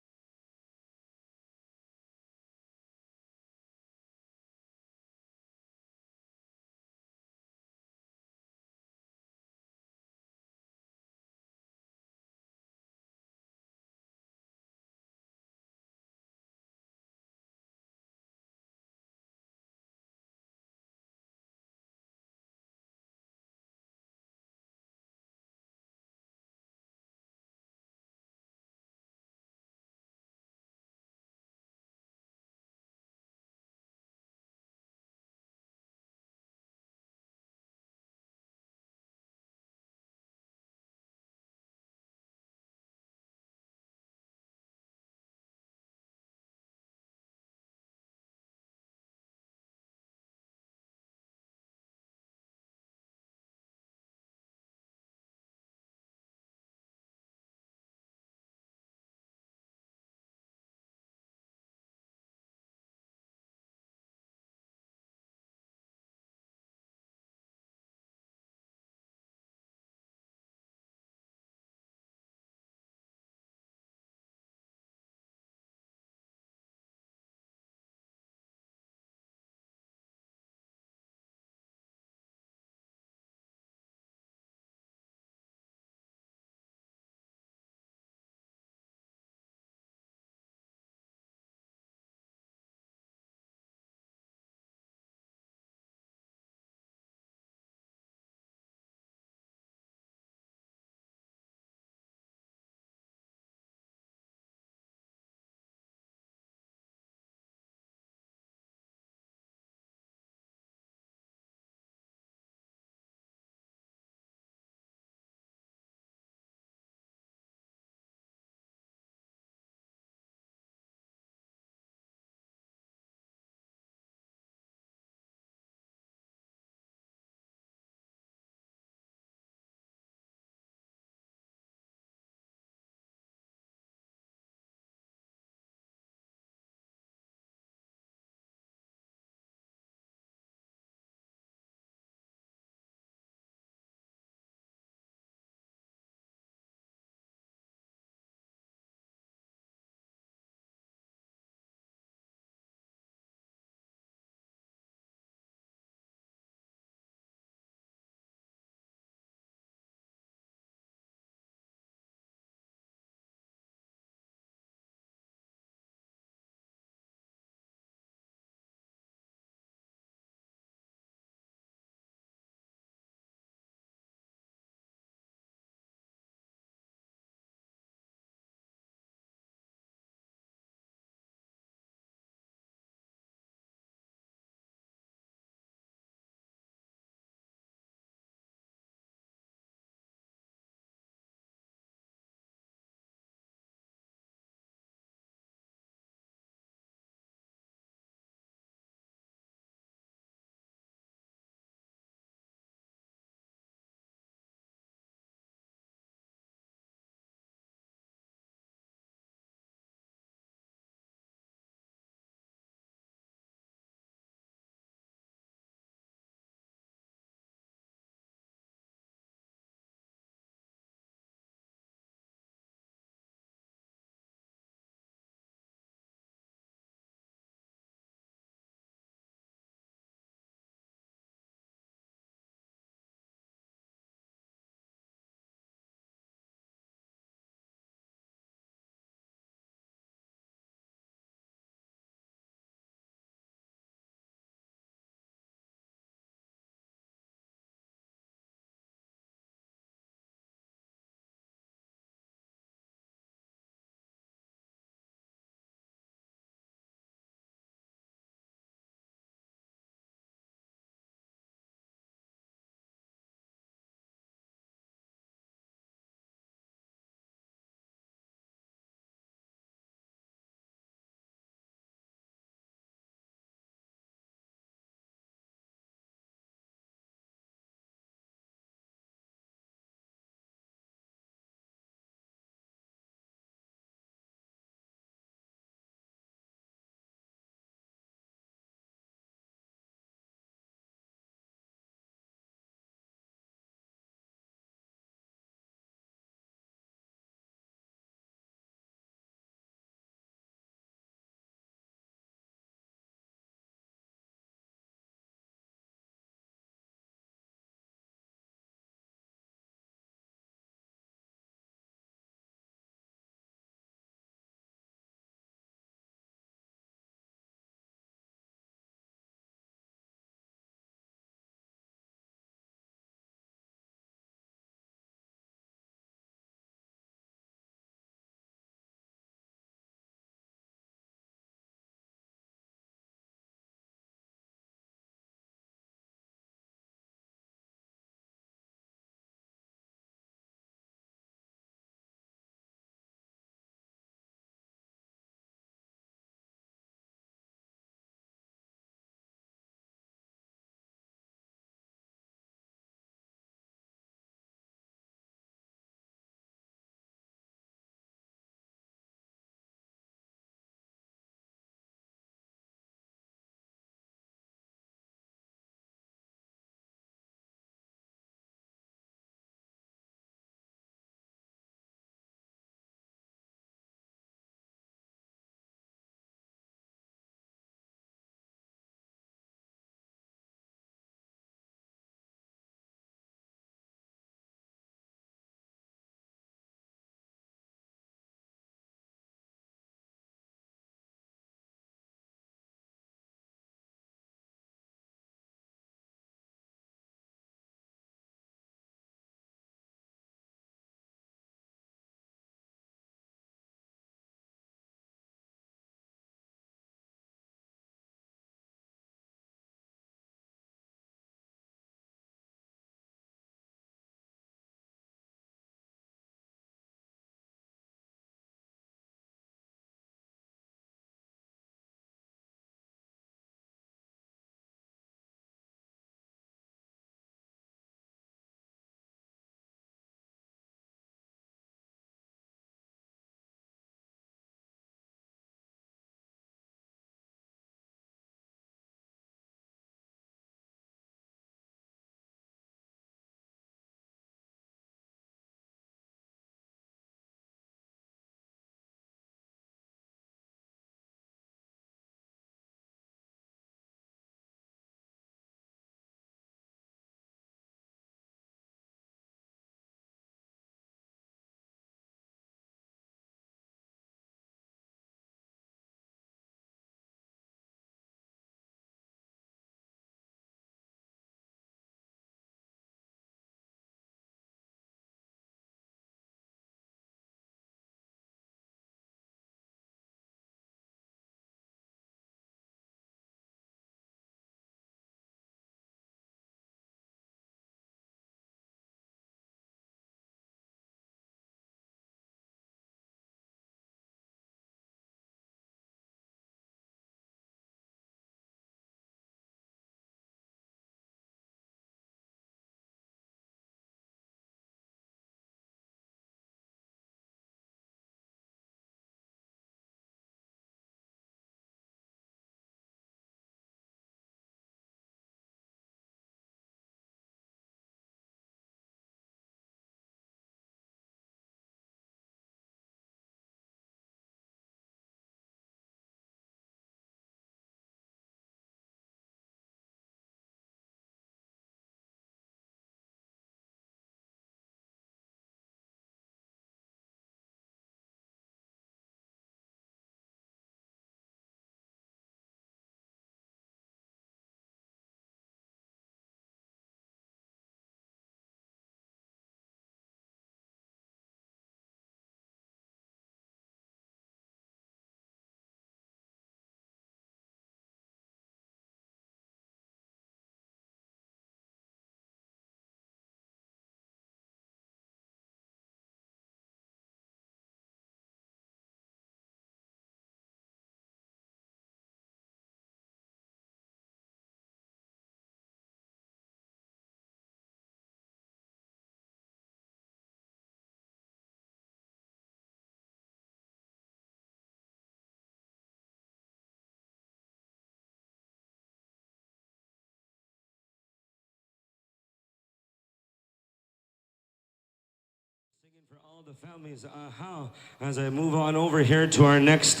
all the families, how, as I move on over here to our next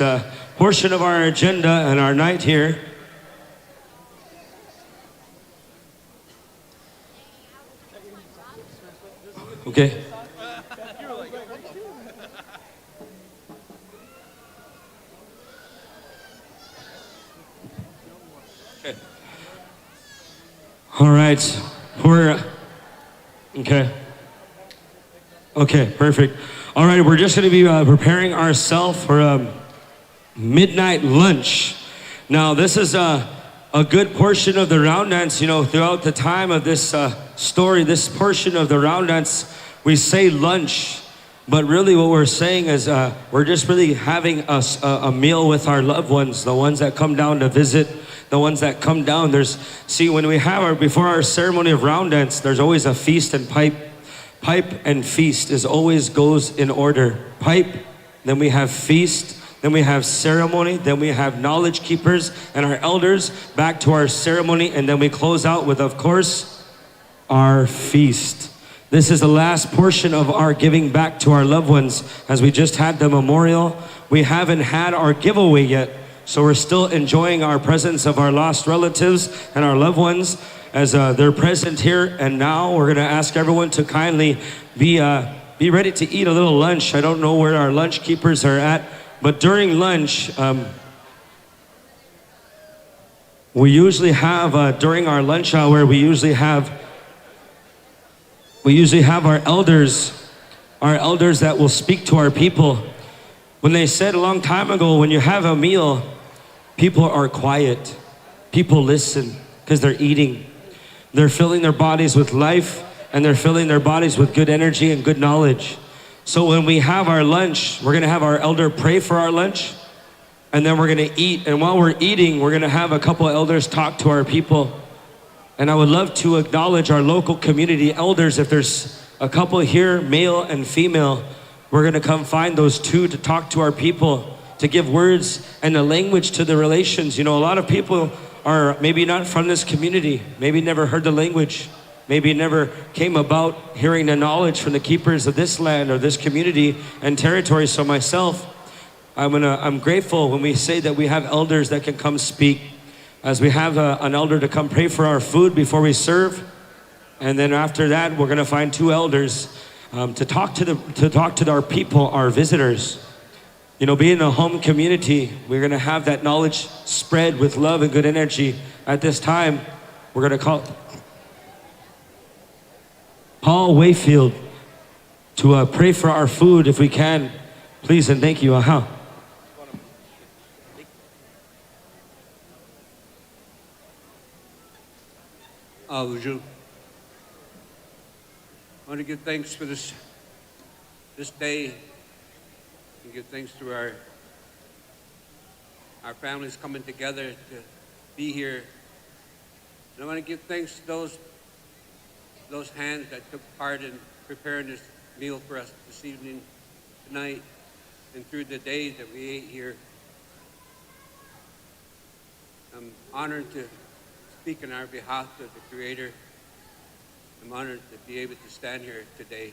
portion of our agenda and our night here. Okay. All right, we're, okay. Okay, perfect. All right, we're just gonna be preparing ourselves for a midnight lunch. Now, this is a good portion of the round dance. You know, throughout the time of this story, this portion of the round dance, we say lunch, but really what we're saying is we're just really having a meal with our loved ones, the ones that come down to visit, the ones that come down. See, when we have before our ceremony of round dance, there's always a feast and pipe. Pipe and feast always goes in order. Pipe, then we have feast, then we have ceremony, then we have knowledge keepers and our elders, back to our ceremony, and then we close out with, of course, our feast. This is the last portion of our giving back to our loved ones, as we just had the memorial. We haven't had our giveaway yet, so we're still enjoying our presence of our lost relatives and our loved ones as they're present here. And now we're gonna ask everyone to kindly be ready to eat a little lunch. I don't know where our lunch keepers are at, but during lunch, we usually have, during our lunch hour, we usually have our elders that will speak to our people. When they said a long time ago, when you have a meal, people are quiet. People listen because they're eating. They're filling their bodies with life, and they're filling their bodies with good energy and good knowledge. So when we have our lunch, we're gonna have our elder pray for our lunch, and then we're gonna eat. And while we're eating, we're gonna have a couple elders talk to our people. And I would love to acknowledge our local community elders. If there's a couple here, male and female, we're gonna come find those two to talk to our people, to give words and a language to the relations. You know, a lot of people are maybe not from this community, maybe never heard the language, maybe never came about hearing the knowledge from the keepers of this land or this community and territory. So myself, I'm grateful when we say that we have elders that can come speak, as we have an elder to come pray for our food before we serve. And then after that, we're gonna find two elders to talk to our people, our visitors. You know, being a home community, we're gonna have that knowledge spread with love and good energy. At this time, we're gonna call Paul Wayfield to pray for our food if we can. Please and thank you. I want to give thanks for this day, and give thanks to our families coming together to be here. And I want to give thanks to those hands that took part in preparing this meal for us this evening, tonight, and through the days that we ate here. I'm honored to speak on our behalf to the Creator. I'm honored to be able to stand here today,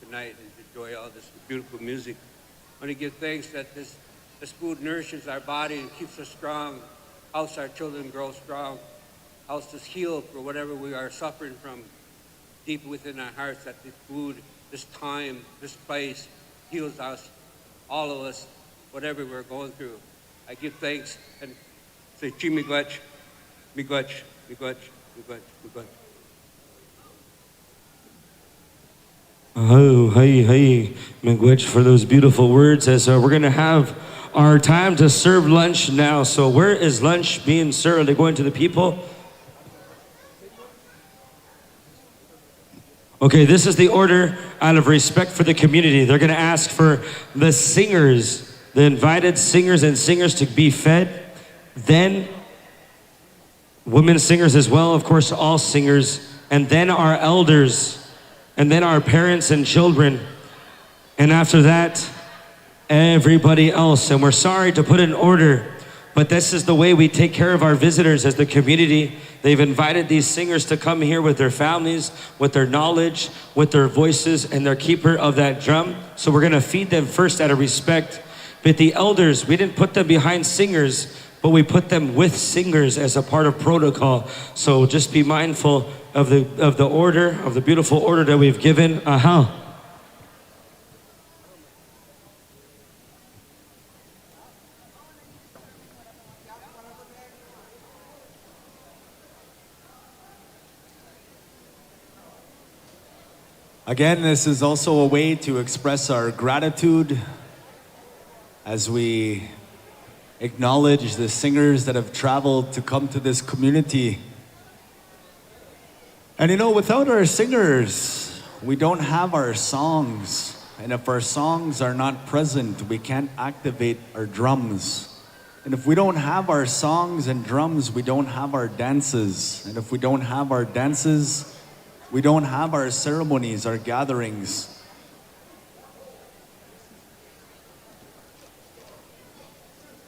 tonight, and enjoy all this beautiful music. I want to give thanks that this food nourishes our body and keeps us strong, helps our children grow strong, helps us heal for whatever we are suffering from deep within our hearts, that this food, this time, this place heals us, all of us, whatever we're going through. I give thanks and say, Chi miigwech, miigwech, miigwech, miigwech, miigwech. Oh, hey, miigwech, for those beautiful words. As we're gonna have our time to serve lunch now. So where is lunch being served? Are they going to the people? Okay, this is the order out of respect for the community. They're gonna ask for the singers, the invited singers and singers to be fed. Then women singers as well, of course, all singers. And then our elders. And then our parents and children. And after that, everybody else. And we're sorry to put in order, But this is the way we take care of our visitors as the community. They've invited these singers to come here with their families, with their knowledge, with their voices, and their keeper of that drum. So we're gonna feed them first out of respect. But the elders, we didn't put them behind singers, but we put them with singers as a part of protocol. So just be mindful of the order, of the beautiful order that we've given. Again, this is also a way to express our gratitude as we acknowledge the singers that have traveled to come to this community. And you know, without our singers, we don't have our songs. And if our songs are not present, we can't activate our drums. And if we don't have our songs and drums, we don't have our dances. And if we don't have our dances, we don't have our ceremonies, our gatherings.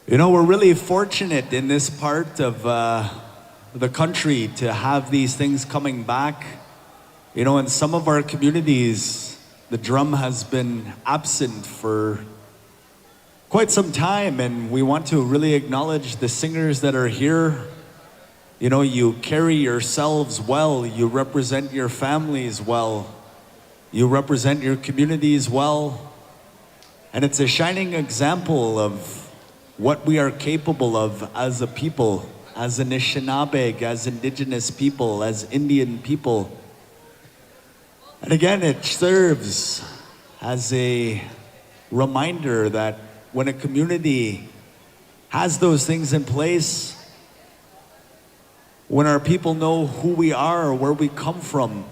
You know, we're really fortunate in this part of the country to have these things coming back. You know, in some of our communities, the drum has been absent for quite some time, and we want to really acknowledge the singers that are here. You know, you carry yourselves well, you represent your families well, you represent your communities well, and it's a shining example of what we are capable of as a people, as Anishinaabek, as Indigenous people, as Indian people. And again, it serves as a reminder that when a community has those things in place, when our people know who we are, where we come from,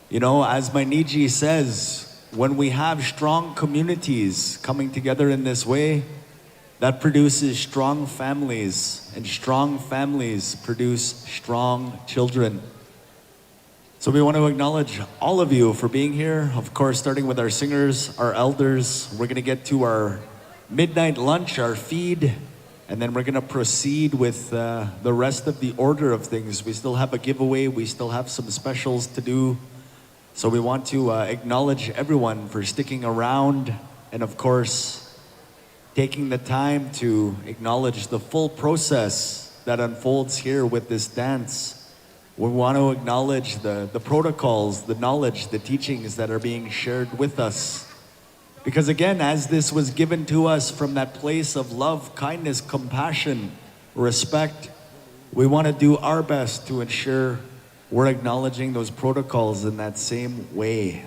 you know, as my Niji says, when we have strong communities coming together in this way, that produces strong families, and strong families produce strong children. So we want to acknowledge all of you for being here. Of course, starting with our singers, our elders. We're gonna get to our midnight lunch, our feed, and then we're gonna proceed with the rest of the order of things. We still have a giveaway, we still have some specials to do. So we want to acknowledge everyone for sticking around, and of course, taking the time to acknowledge the full process that unfolds here with this dance. We want to acknowledge the protocols, the knowledge, the teachings that are being shared with us. Because again, as this was given to us from that place of love, kindness, compassion, respect, we want to do our best to ensure we're acknowledging those protocols in that same way.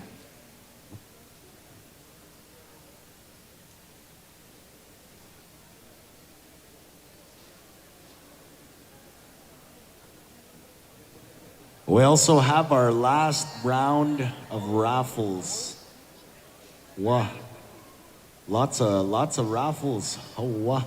We also have our last round of raffles. Wow. Lots of raffles. Oh, wow.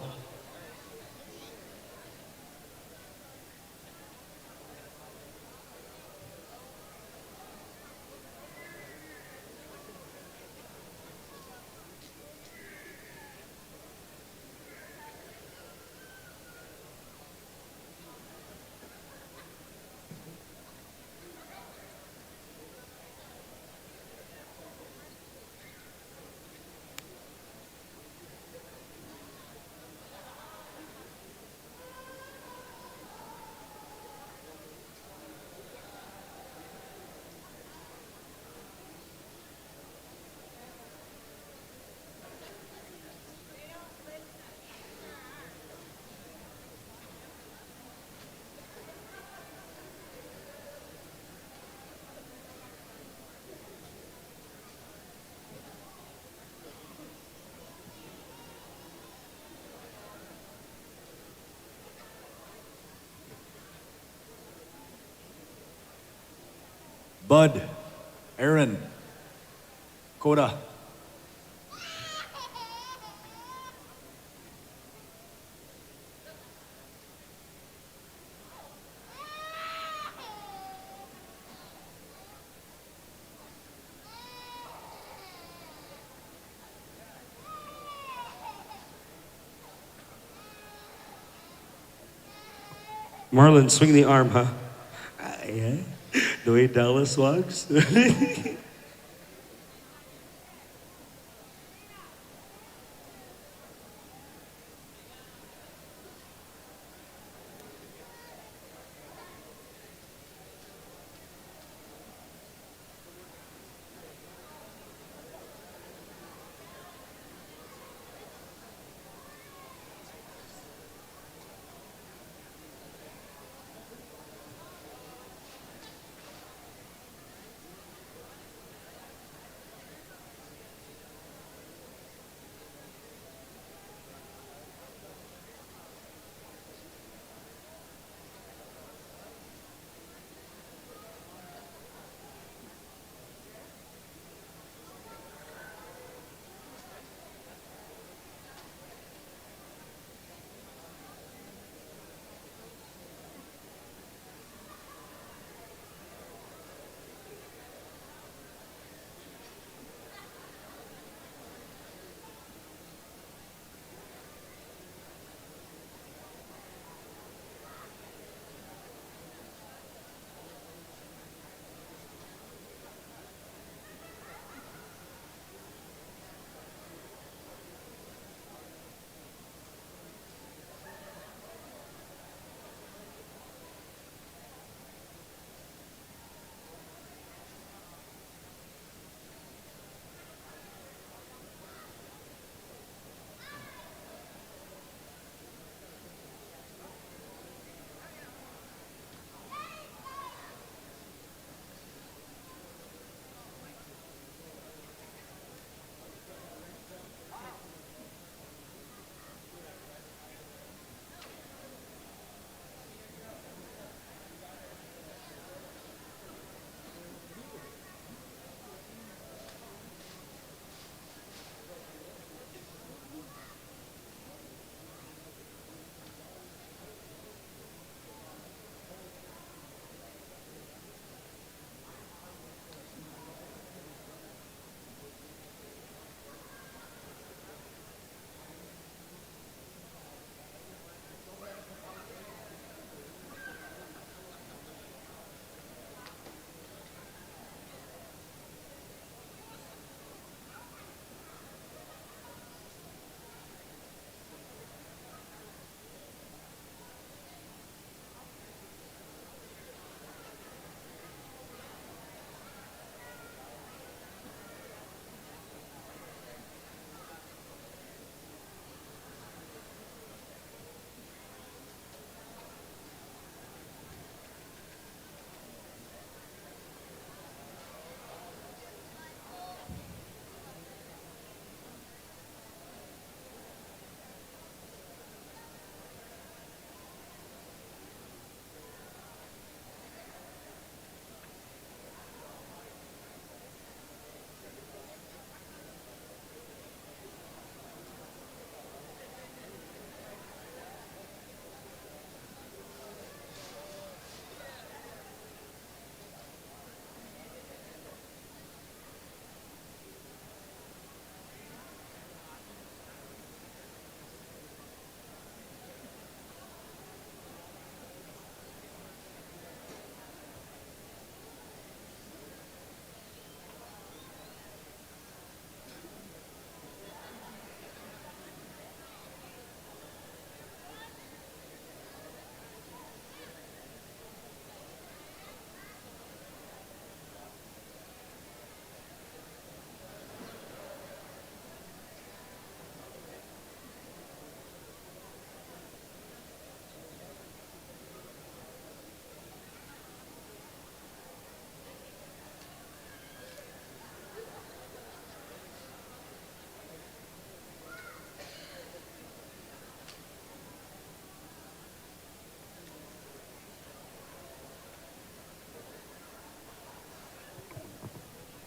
Bud, Aaron, Coda. Marlon, swing the arm, huh? Yeah. The way Dallas walks.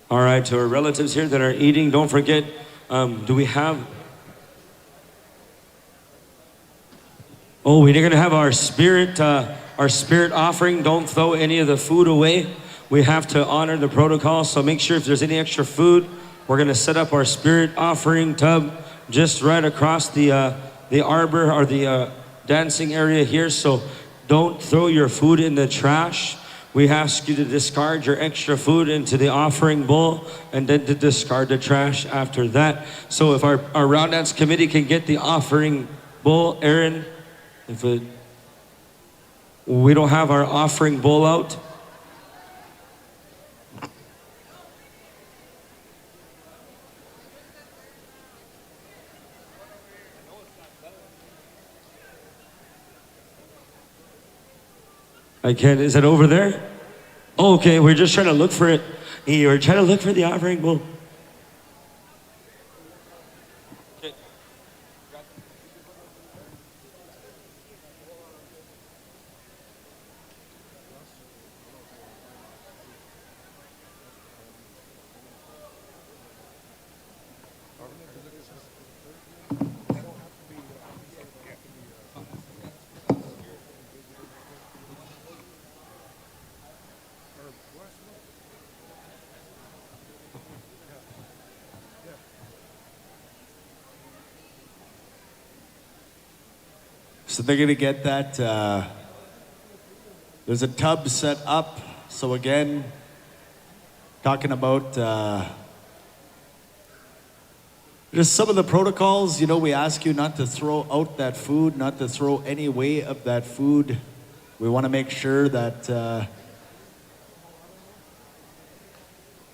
All right, to our relatives here that are eating, don't forget, do we have... Oh, we're gonna have our spirit offering. Don't throw any of the food away. We have to honor the protocol, so make sure if there's any extra food, we're gonna set up our spirit offering tub just right across the arbor or the dancing area here. So don't throw your food in the trash. We ask you to discard your extra food into the offering bowl and then to discard the trash after that. So if our round dance committee can get the offering bowl, Aaron, we don't have our offering bowl out. I can't, is it over there? Oh, okay, we're just trying to look for it. We're trying to look for the offering bowl. So they're gonna get that. There's a tub set up. So again, talking about just some of the protocols. You know, we ask you not to throw out that food, not to throw any way of that food. We want to make sure that.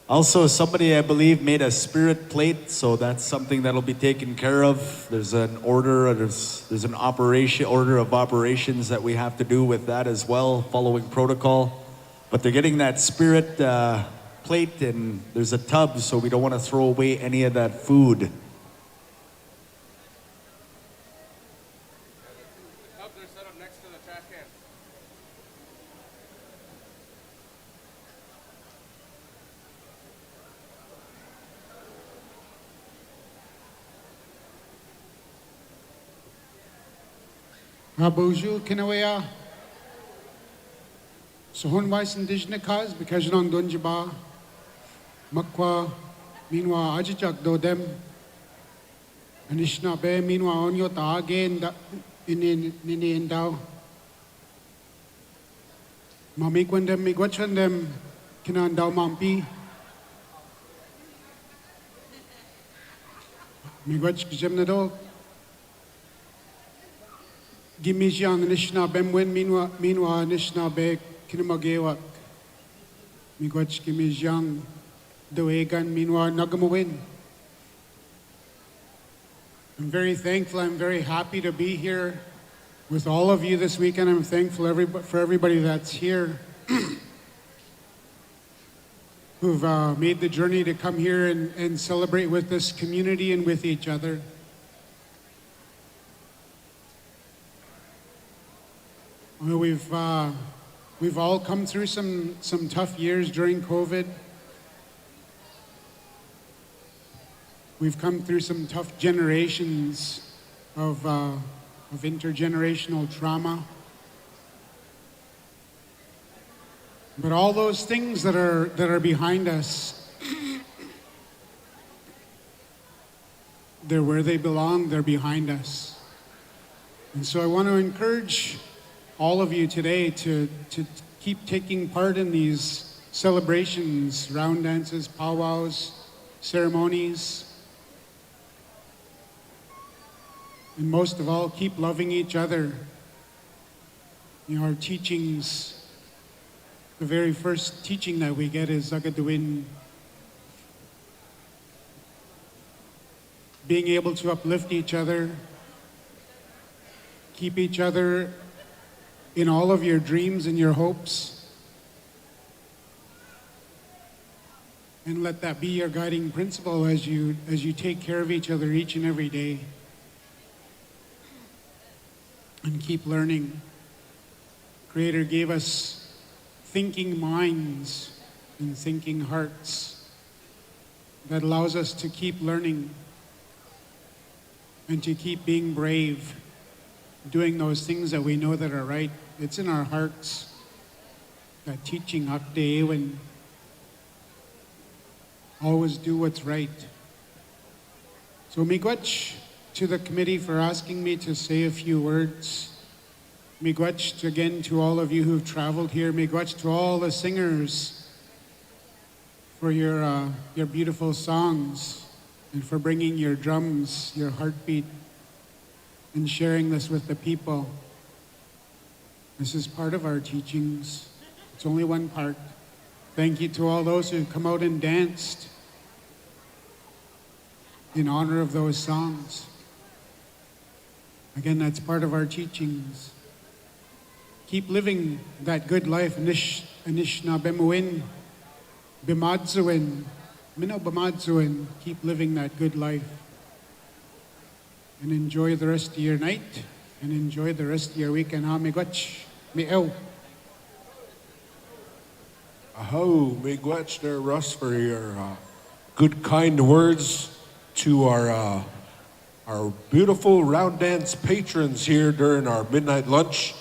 Also, somebody, I believe, made a spirit plate, so that's something that'll be taken care of. There's an order, there's an order of operations that we have to do with that as well, following protocol. But they're getting that spirit plate, and there's a tub, so we don't want to throw away any of that food. Tubs are set up next to the trash can. Bonjour, Kinawaya. So, Honwais indigenous cause because you don't Dunjaba, Makwa, meanwhile, Ajijak do them, Anishinaabek, meanwhile, on your again in Indao. Wiikwedong, Wiikwedong, Kinan Dao Mampi. Wiikwedong, Jemnado. Gimijang Anishinaabek win meanwhile Anishinaabek kinamagewak. Miigwech Gimijang Doegan meanwhile Nagamawin. I'm very thankful, I'm very happy to be here with all of you this weekend. I'm thankful for everybody that's here who've made the journey to come here and celebrate with this community and with each other. Well, we've all come through some tough years during COVID. We've come through some tough generations of intergenerational trauma. But all those things that are behind us, they're where they belong. They're behind us, and so I want to encourage all of you today to keep taking part in these celebrations, round dances, powwows, ceremonies. And most of all, keep loving each other. You know, our teachings, the very first teaching that we get is Zagaduin. Being able to uplift each other, keep each other in all of your dreams and your hopes. And let that be your guiding principle as you take care of each other each and every day. And keep learning. Creator gave us thinking minds and thinking hearts that allows us to keep learning and to keep being brave, doing those things that we know that are right. It's in our hearts, that teaching Hakde when always do what's right. So miigwech to the committee for asking me to say a few words. Miigwech again to all of you who've traveled here. Miigwech to all the singers for your beautiful songs and for bringing your drums, your heartbeat, and sharing this with the people. This is part of our teachings. It's only one part. Thank you to all those who've come out and danced in honor of those songs. Again, that's part of our teachings. Keep living that good life. Anishinaabek, Bimadzuin, Mino Bimadzuin. Keep living that good life. And enjoy the rest of your night and enjoy the rest of your weekend. Ha miigwech, mi'ew. Aho, miigwech there, Russ, for your good, kind words to our beautiful round dance patrons here during our midnight lunch.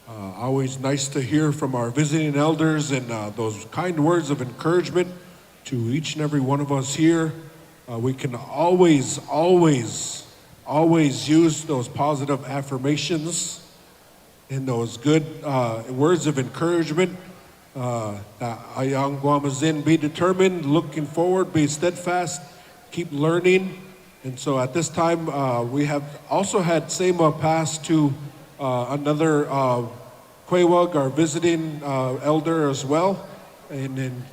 Always nice to hear from our visiting elders and those kind words of encouragement to each and every one of us here. We can always use those positive affirmations and those good words of encouragement. That ayang guamazin, be determined, looking forward, be steadfast, keep learning. And so at this time, we have also had Sema pass to another Kwewag, our visiting elder as well. And then,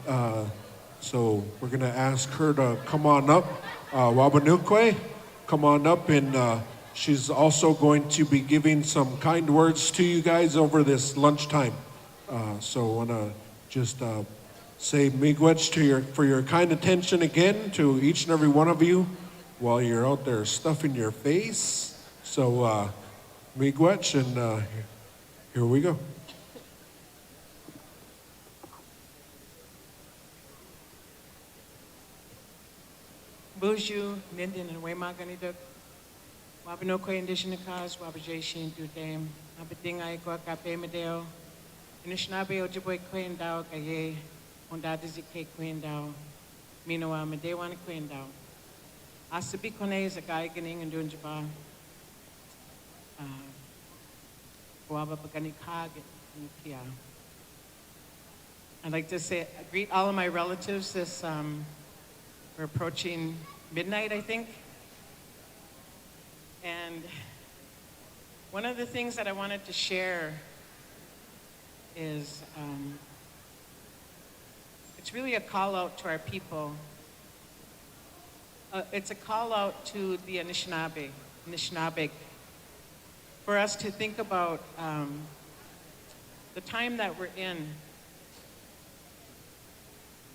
so we're gonna ask her to come on up. Wabanukwe, come on up, and she's also going to be giving some kind words to you guys over this lunchtime. So I wanna just say miigwech for your kind attention again to each and every one of you while you're out there stuffing your face. So miigwech, and here we go. Buju, Nindin, and Waymaganiduk, Wabinoko Indishinikas, Wabajashin, Dudame, Abading Aikwa Kape Medeo, Anishinaabek Ojibwe Kwendao, Kaye, Ondadizike Kwendao, Minoa Medewan Kwendao. Asabi Kone is a guy getting and Dunjaba. Waba Bagani Kag and Kia. I'd like to say, greet all of my relatives this. We're approaching midnight, I think. And one of the things that I wanted to share is it's really a call out to our people. It's a call out to the Anishinaabek, for us to think about the time that we're in.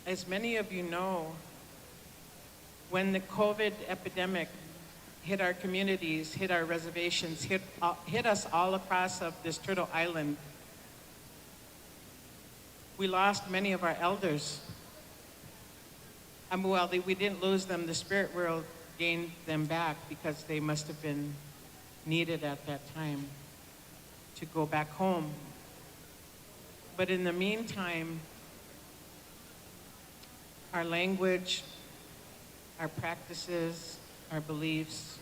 As many of you know, when the COVID epidemic hit our communities, hit our reservations, hit us all across of this Turtle Island, we lost many of our elders. Well, we didn't lose them. The spirit world gained them back because they must have been needed at that time to go back home. But in the meantime, our language, our practices, our beliefs,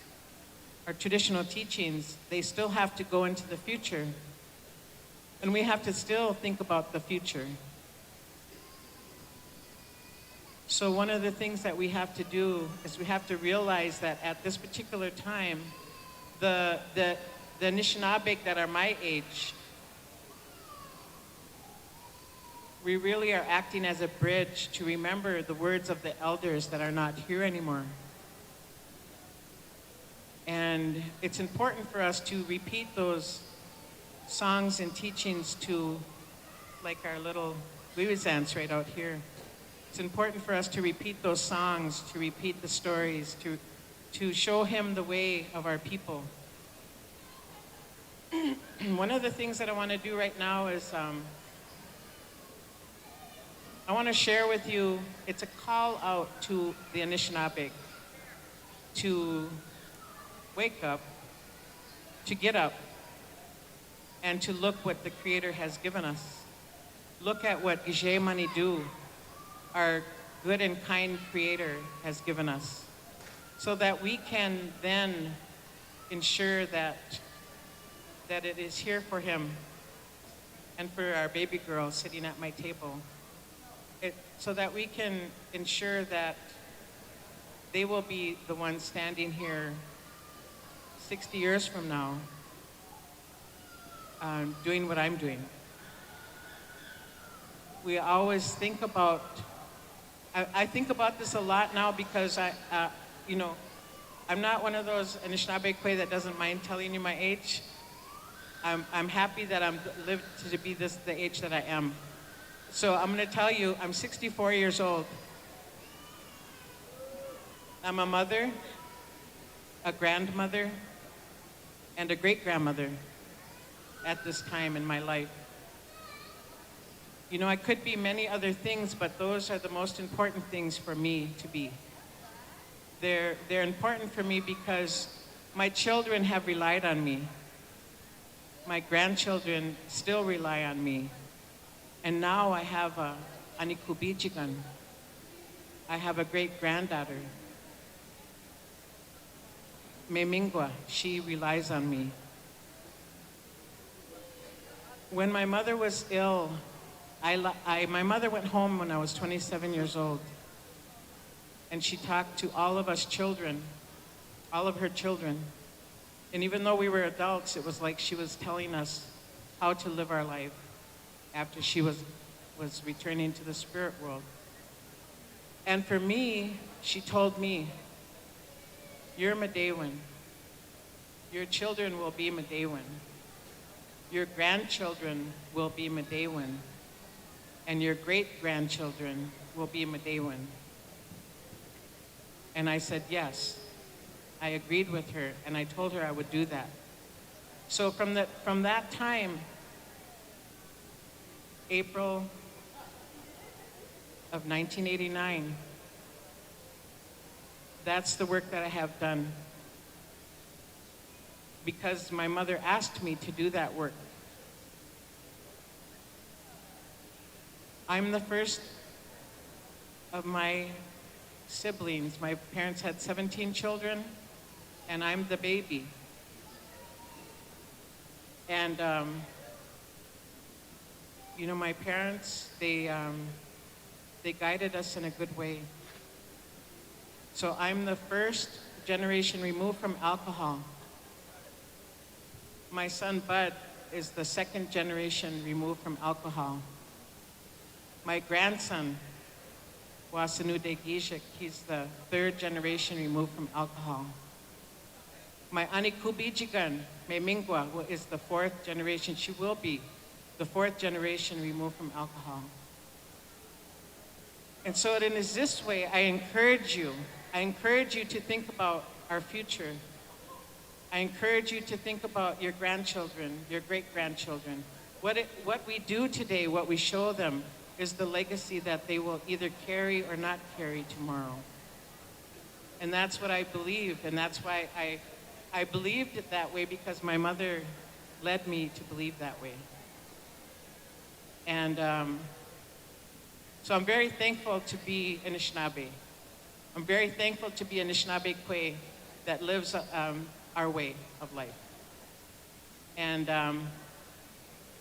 our traditional teachings, they still have to go into the future. And we have to still think about the future. So one of the things that we have to do is we have to realize that at this particular time, the Anishinaabek that are my age, we really are acting as a bridge to remember the words of the elders that are not here anymore. And it's important for us to repeat those songs and teachings to, like our little Wiikwedong right out here. It's important for us to repeat those songs, to repeat the stories, to show him the way of our people. One of the things that I want to do right now is I want to share with you, it's a call out to the Anishinaabek to wake up, to get up, and to look what the Creator has given us. Look at what Kchi Manidu, our good and kind Creator, has given us, so that we can then ensure that that it is here for him and for our baby girl sitting at my table, so that we can ensure that they will be the ones standing here 60 years from now doing what I'm doing. We always think about, I think about this a lot now because I'm not one of those Anishinaabek that doesn't mind telling you my age. I'm happy that I'm lived to be the age that I am. So I'm gonna tell you, I'm 64 years old. I'm a mother, a grandmother, and a great-grandmother at this time in my life. You know, I could be many other things, but those are the most important things for me to be. They're important for me because my children have relied on me. My grandchildren still rely on me. And now I have a Anikubijigan. I have a great-granddaughter. Memingwa, she relies on me. When my mother was ill, my mother went home when I was 27 years old. And she talked to all of us children, all of her children. And even though we were adults, it was like she was telling us how to live our life after she was returning to the spirit world. And for me, she told me, you're Madewan. Your children will be Madewan. Your grandchildren will be Madewan. And your great-grandchildren will be Madewan. And I said, yes. I agreed with her, and I told her I would do that. So from that time, April of 1989, that's the work that I have done. Because my mother asked me to do that work. I'm the first of my siblings. My parents had 17 children, and I'm the baby. And, you know, my parents, they guided us in a good way. So I'm the first generation removed from alcohol. My son, Bud, is the second generation removed from alcohol. My grandson, Wasanude Gijik, he's the third generation removed from alcohol. My Anikubijigan, Memingwa, is the fourth generation. She will be the fourth generation removed from alcohol. And so it is this way, I encourage you to think about our future. I encourage you to think about your grandchildren, your great-grandchildren. What we do today, what we show them, is the legacy that they will either carry or not carry tomorrow. And that's what I believe, and that's why I believed it that way, because my mother led me to believe that way. And so I'm very thankful to be Anishinaabe. I'm very thankful to be Anishinaabek Kwe that lives our way of life. And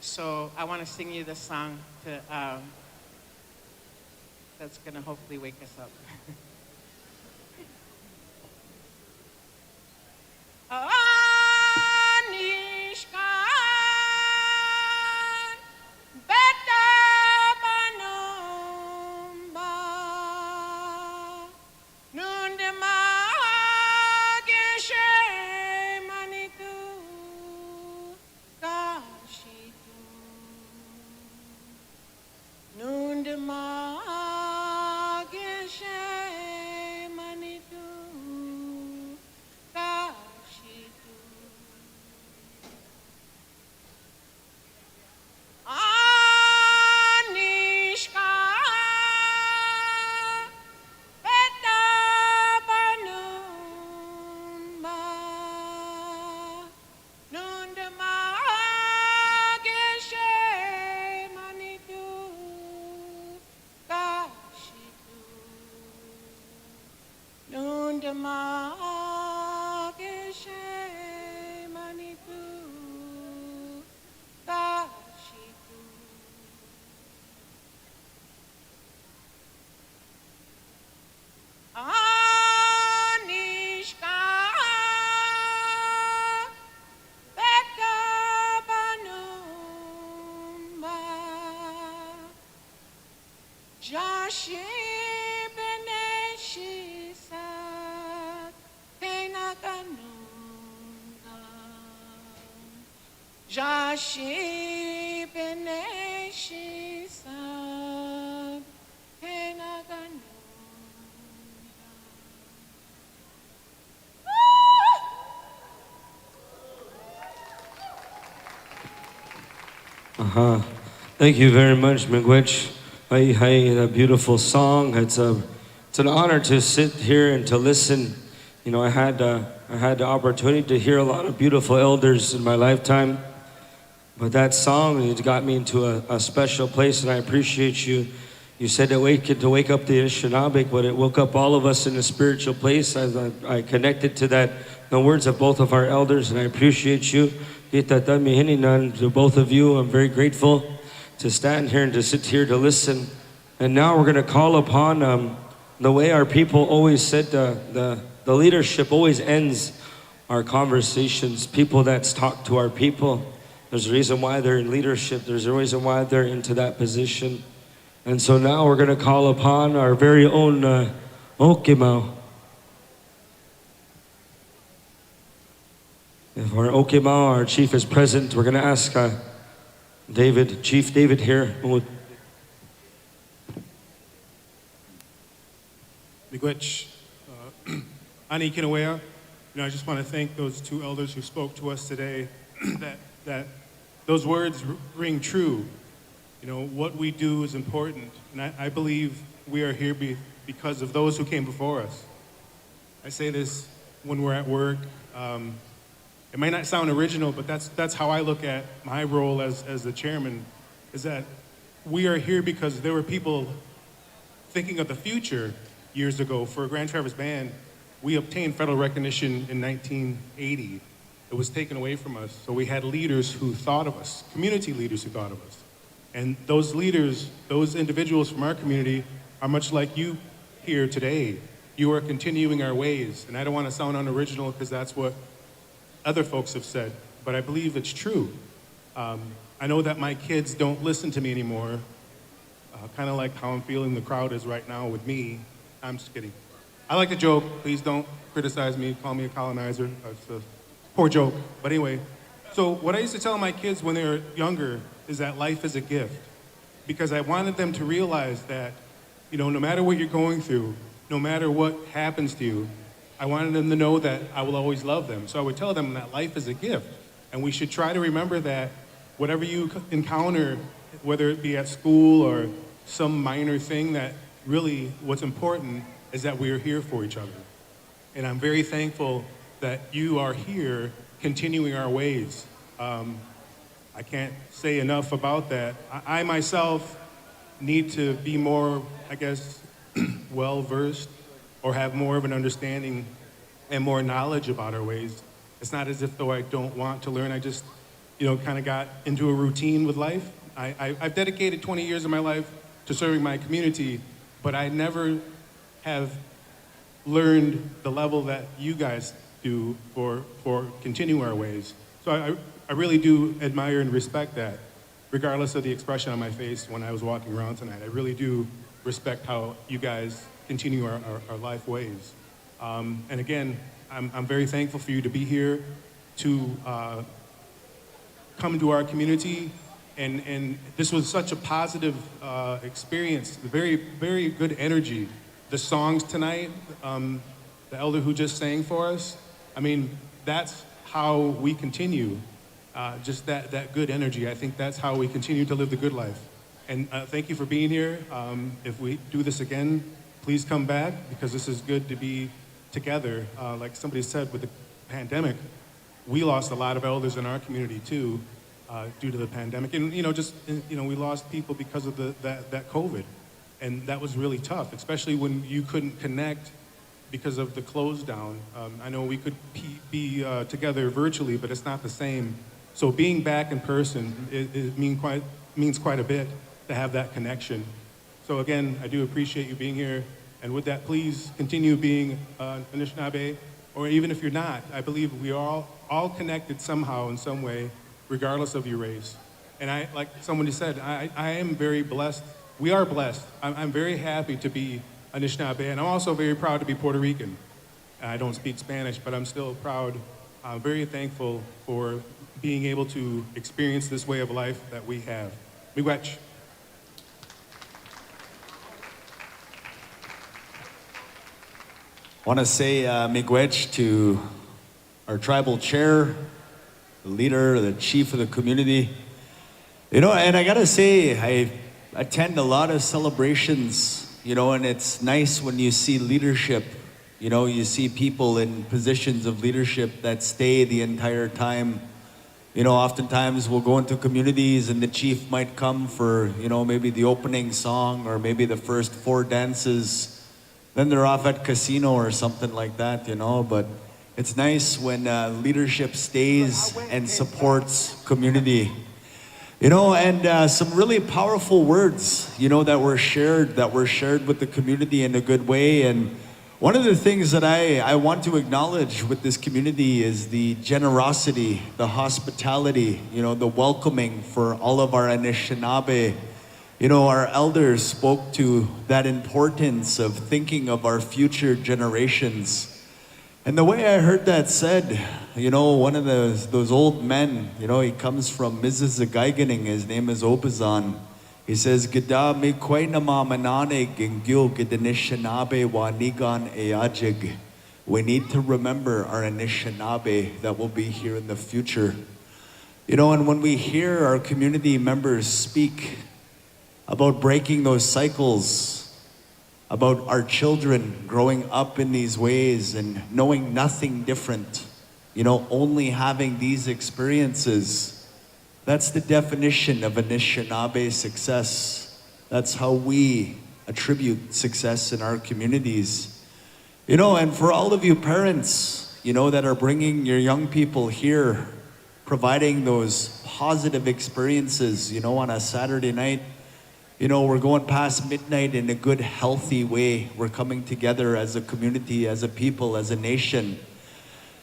so I want to sing you this song that's going to hopefully wake us up. Beneshi sa Tenaganunga. Jashi Beneshi sa Tenaganunga. Thank you very much, Miigwech. Hi, hi, a beautiful song. It's an honor to sit here and to listen. You know, I had the opportunity to hear a lot of beautiful elders in my lifetime, but that song, it got me into a special place, and I appreciate you. You said to wake up the Anishinaabek, but it woke up all of us in a spiritual place. As I connected to that, the words of both of our elders, and I appreciate you. To both of you, I'm very grateful to stand here and to sit here to listen. And now we're going to call upon the way our people always said, the leadership always ends our conversations. People that talk to our people. There's a reason why they're in leadership. There's a reason why they're into that position. And so now we're going to call upon our very own Okimau. If our Okimau, our chief, is present, we're going to ask Chief David here. Miigwech, Ani Kinawea, I just want to thank those two elders who spoke to us today. that those words ring true. What we do is important, and I believe we are here because of those who came before us. I say this when we're at work. It might not sound original, but that's how I look at my role as the chairman, is that we are here because there were people thinking of the future years ago. For Grand Traverse Band, we obtained federal recognition in 1980. It was taken away from us. So we had leaders who thought of us, community leaders who thought of us. And those leaders, those individuals from our community are much like you here today. You are continuing our ways. And I don't want to sound unoriginal because that's what other folks have said, but I believe it's true. I know that my kids don't listen to me anymore, kind of like how I'm feeling the crowd is right now with me. I'm just kidding. I like to joke. Please don't criticize me, call me a colonizer. It's a poor joke. But anyway, so what I used to tell my kids when they were younger is that life is a gift, because I wanted them to realize that, no matter what you're going through, no matter what happens to you, I wanted them to know that I will always love them. So I would tell them that life is a gift, and we should try to remember that whatever you encounter, whether it be at school or some minor thing, that really what's important is that we are here for each other. And I'm very thankful that you are here continuing our ways. I can't say enough about that. I myself need to be more, I guess, well-versed or have more of an understanding and more knowledge about our ways. It's not as if though I don't want to learn. I just, kind of got into a routine with life. I've dedicated 20 years of my life to serving my community, but I never have learned the level that you guys do for continuing our ways. So I really do admire and respect that, regardless of the expression on my face when I was walking around tonight. I really do respect how you guys continue our life ways. And again, I'm very thankful for you to be here, to come to our community. And this was such a positive experience, very, very good energy. The songs tonight, the elder who just sang for us, that's how we continue, just that good energy. I think that's how we continue to live the good life. And thank you for being here. If we do this again, please come back, because this is good to be together. Like somebody said, with the pandemic, we lost a lot of elders in our community too, due to the pandemic. And we lost people because of that COVID. And that was really tough, especially when you couldn't connect because of the close down. I know we could be together virtually, but it's not the same. So being back in person, it means quite a bit to have that connection. So again, I do appreciate you being here. And with that, please continue being Anishinaabe, or even if you're not, I believe we are all connected somehow in some way, regardless of your race. And like somebody said, I am very blessed we are blessed. I'm very happy to be Anishinaabe, and I'm also very proud to be Puerto Rican. I don't speak Spanish, but I'm still proud. I'm very thankful for being able to experience this way of life that we have. Miigwech. I want to say miigwech to our tribal chair, the leader, the chief of the community. You know, and I gotta say, I attend a lot of celebrations, you know, and it's nice when you see leadership. You know, you see people in positions of leadership that stay the entire time. You know, oftentimes we'll go into communities and the chief might come for, you know, maybe the opening song or maybe the first 4 dances. Then they're off at casino or something like that, you know, but it's nice when leadership stays and supports community. You know, and some really powerful words, you know, that were shared with the community in a good way. And one of the things that I want to acknowledge with this community is the generosity, the hospitality, you know, the welcoming for all of our Anishinaabe. You know, our elders spoke to that importance of thinking of our future generations. And the way I heard that said, you know, one of those old men, you know, he comes from Mississauga, his name is Obazan. He says, Gida me kwainama mananig gil gidanishinaabe wa nigan eajig. We need to remember our Anishinaabe that will be here in the future. You know, and when we hear our community members speak about breaking those cycles, about our children growing up in these ways and knowing nothing different, you know, only having these experiences. That's the definition of Anishinaabe success. That's how we attribute success in our communities. You know, and for all of you parents, you know, that are bringing your young people here, providing those positive experiences, you know, on a Saturday night. You know, we're going past midnight in a good, healthy way. We're coming together as a community, as a people, as a nation.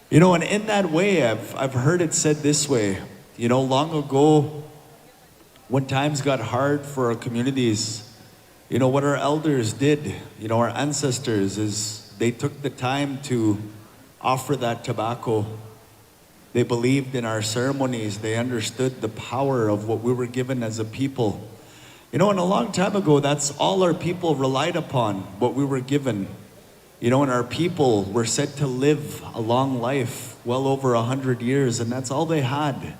You know, and in that way, I've heard it said this way. You know, long ago, when times got hard for our communities, you know, what our elders did, you know, our ancestors, is they took the time to offer that tobacco. They believed in our ceremonies. They understood the power of what we were given as a people. You know, and a long time ago, that's all our people relied upon, what we were given. You know, and our people were said to live a long life, well over 100 years, and that's all they had.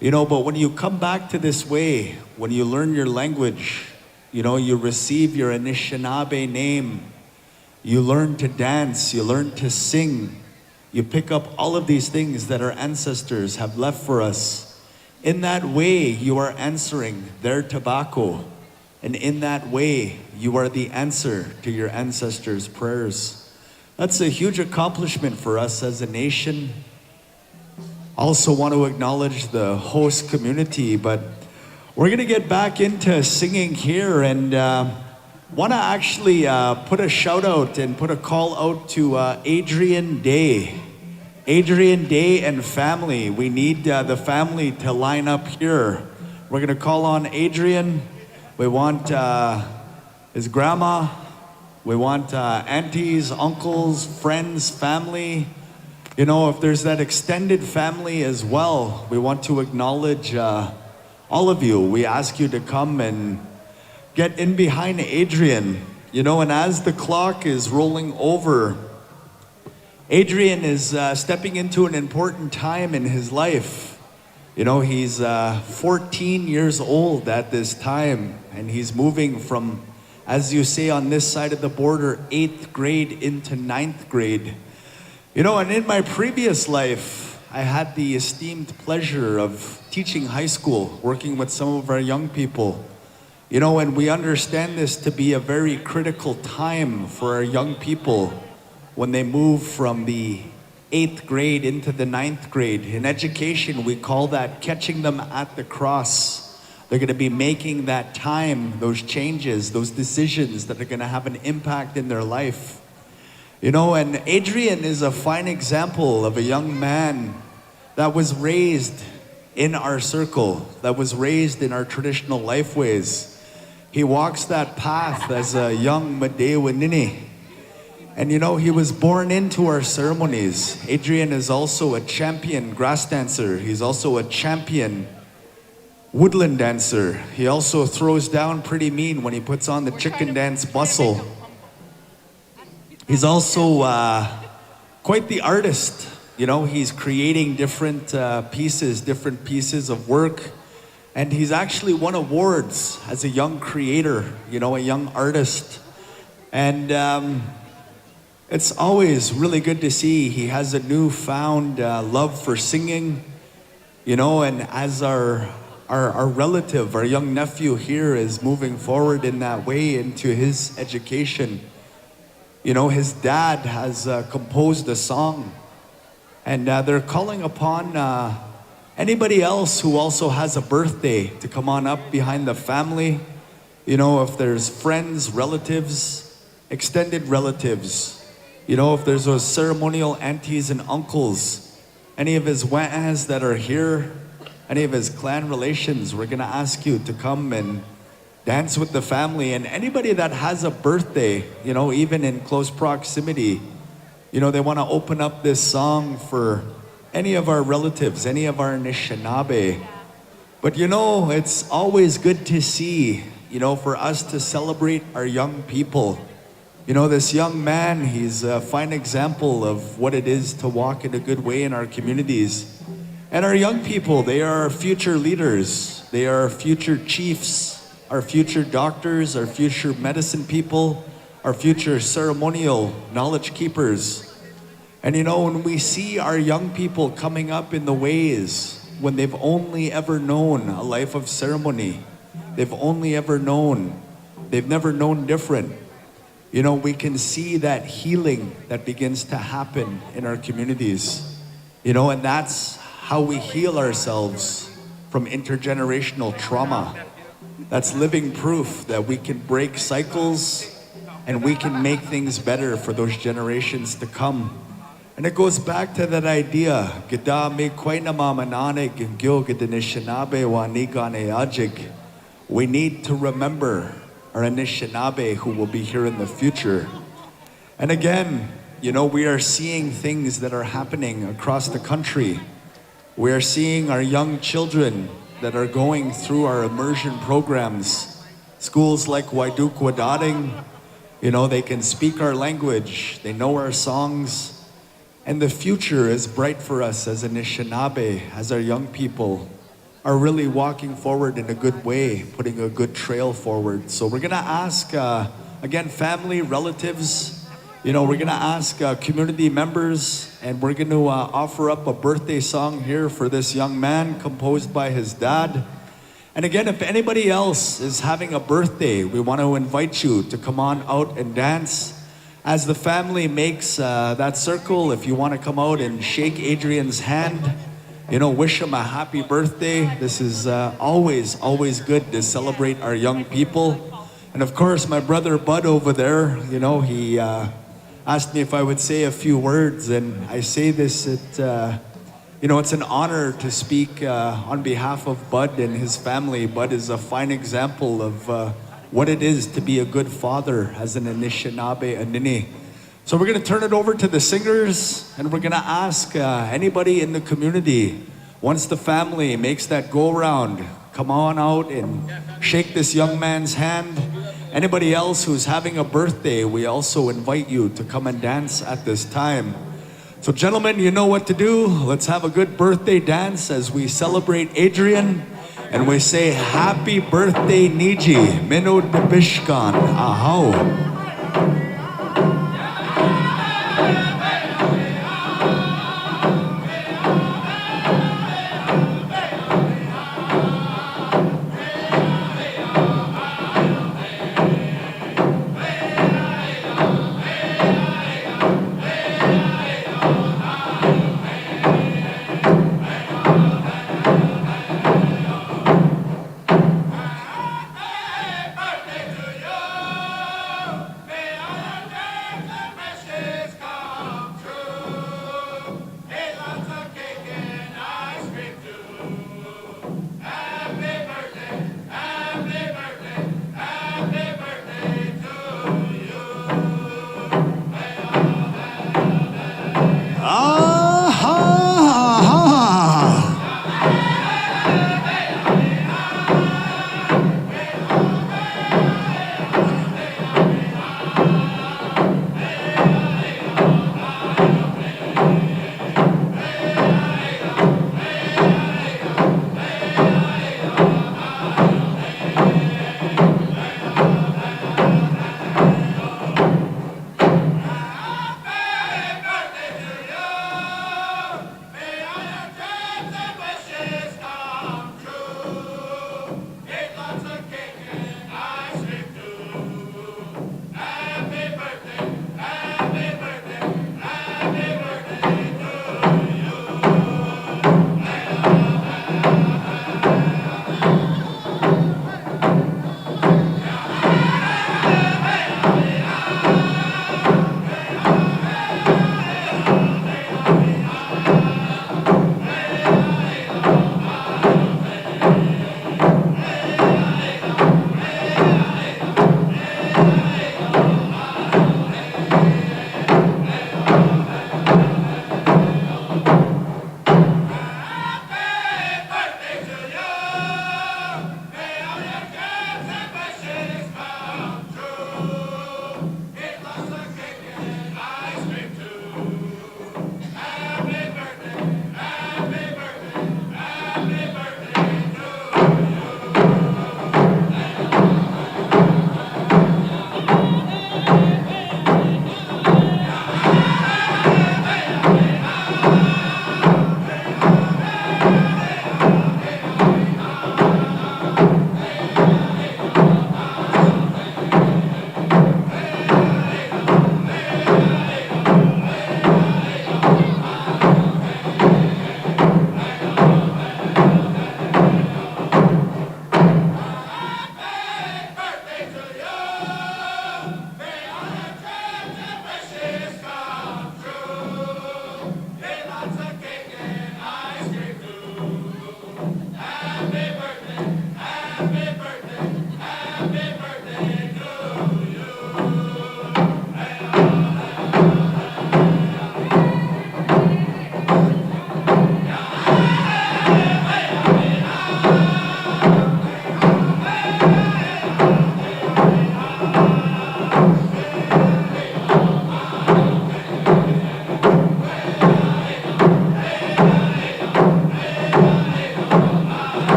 You know, but when you come back to this way, when you learn your language, you know, you receive your Anishinaabe name, you learn to dance, you learn to sing, you pick up all of these things that our ancestors have left for us. In that way, you are answering their tobacco. And in that way, you are the answer to your ancestors' prayers. That's a huge accomplishment for us as a nation. Also want to acknowledge the host community, but we're going to get back into singing here and want to actually put a shout out and put a call out to Adrian Day. Adrian Day and family. We need the family to line up here. We're going to call on Adrian. We want his grandma. We want aunties, uncles, friends, family. You know, if there's that extended family as well, we want to acknowledge all of you. We ask you to come and get in behind Adrian. You know, and as the clock is rolling over, Adrian is stepping into an important time in his life. You know, he's 14 years old at this time, and he's moving from, as you say on this side of the border, 8th grade into 9th grade. You know, and in my previous life, I had the esteemed pleasure of teaching high school, working with some of our young people. You know, and we understand this to be a very critical time for our young people when they move from the 8th grade into the 9th grade. In education, we call that catching them at the cross. They're going to be making that time, those changes, those decisions that are going to have an impact in their life. You know, and Adrian is a fine example of a young man that was raised in our circle, that was raised in our traditional life ways. He walks that path as a young Madewa Nini. And you know, he was born into our ceremonies. Adrian is also a champion grass dancer. He's also a champion woodland dancer. He also throws down pretty mean when he puts on the chicken dance bustle. He's also quite the artist. You know, he's creating different pieces of work. And he's actually won awards as a young creator, you know, a young artist. And it's always really good to see he has a newfound love for singing, you know, and as our relative, our young nephew here is moving forward in that way into his education. You know, his dad has composed a song, and they're calling upon anybody else who also has a birthday to come on up behind the family. You know, if there's friends, relatives, extended relatives, you know, if there's those ceremonial aunties and uncles, any of his wa'as that are here, any of his clan relations, we're gonna ask you to come and dance with the family. And anybody that has a birthday, you know, even in close proximity, you know, they wanna open up this song for any of our relatives, any of our Anishinaabe. But you know, it's always good to see, you know, for us to celebrate our young people. You know, this young man, he's a fine example of what it is to walk in a good way in our communities. And our young people, they are our future leaders. They are our future chiefs, our future doctors, our future medicine people, our future ceremonial knowledge keepers. And you know, when we see our young people coming up in the ways when they've only ever known a life of ceremony, they've never known different. You know, we can see that healing that begins to happen in our communities. You know, and that's how we heal ourselves from intergenerational trauma. That's living proof that we can break cycles and we can make things better for those generations to come. And it goes back to that idea, we need to remember our Anishinaabe who will be here in the future. And again, you know, we are seeing things that are happening across the country. We are seeing our young children that are going through our immersion programs. Schools like Wiikwedong, you know, they can speak our language, they know our songs, and the future is bright for us as Anishinaabe, as our young people are really walking forward in a good way, putting a good trail forward. So we're gonna ask, again, family, relatives, you know, we're gonna ask community members, and we're gonna offer up a birthday song here for this young man, composed by his dad. And again, if anybody else is having a birthday, we want to invite you to come on out and dance. As the family makes that circle, if you want to come out and shake Adrian's hand, you know, wish him a happy birthday. This is always good to celebrate our young people. And of course, my brother Bud over there, you know, he asked me if I would say a few words, and I say this, you know, it's an honor to speak on behalf of Bud and his family. Bud is a fine example of what it is to be a good father as an Anishinaabe Anini. So we're gonna turn it over to the singers, and we're gonna ask anybody in the community, once the family makes that go round, come on out and shake this young man's hand. Anybody else who's having a birthday, we also invite you to come and dance at this time. So gentlemen, you know what to do. Let's have a good birthday dance as we celebrate Adrian, and we say happy birthday Niji, Mino Debishkan, Aho.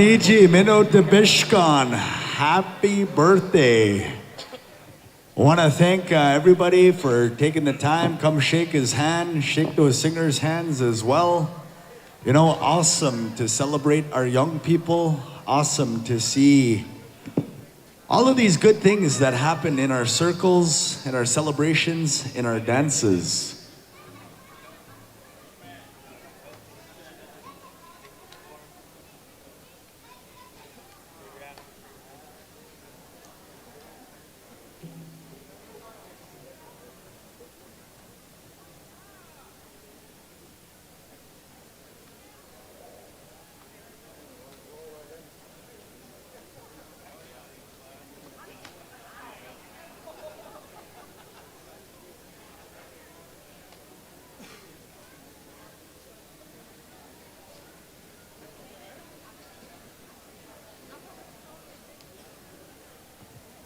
Maniji Minotibishkan, happy birthday. Want to thank everybody for taking the time. Come shake his hand, shake those singers' hands as well. You know, awesome to celebrate our young people. Awesome to see all of these good things that happen in our circles, in our celebrations, in our dances.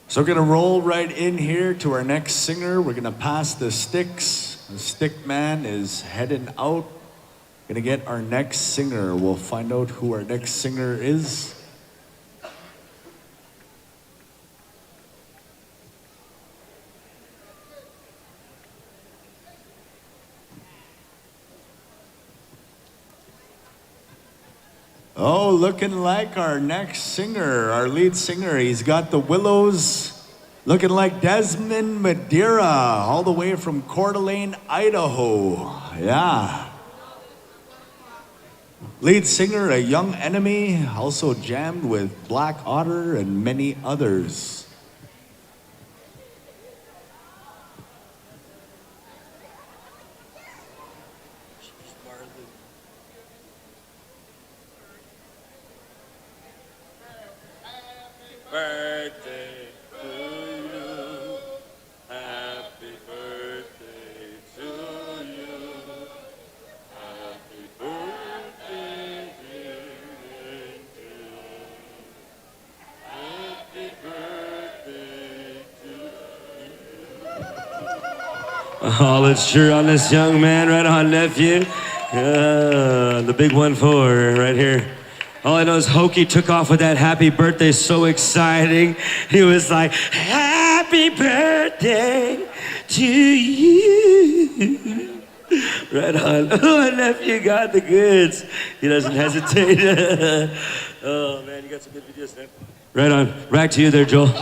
So we're gonna roll right in here to our next singer. We're gonna pass the sticks. The stick man is heading out. Gonna get our next singer. We'll find out who our next singer is. Oh, looking like our next singer, our lead singer. He's got the Willows, looking like Desmond Madeira, all the way from Coeur d'Alene, Idaho. Yeah. Lead singer, A Young Enemy, also jammed with Black Otter and many others. Birthday to you. Happy birthday to you. Happy birthday, dear Angel. Happy birthday to you. Oh, let's cheer on this young man. Right on, nephew. The big 1-4 right here. All I know is Hokey took off with that happy birthday, so exciting. He was like, happy birthday to you. Right on. Oh, my nephew got the goods. He doesn't hesitate. Oh, man, you got some good videos, man. Right on. Back to you there, Joel.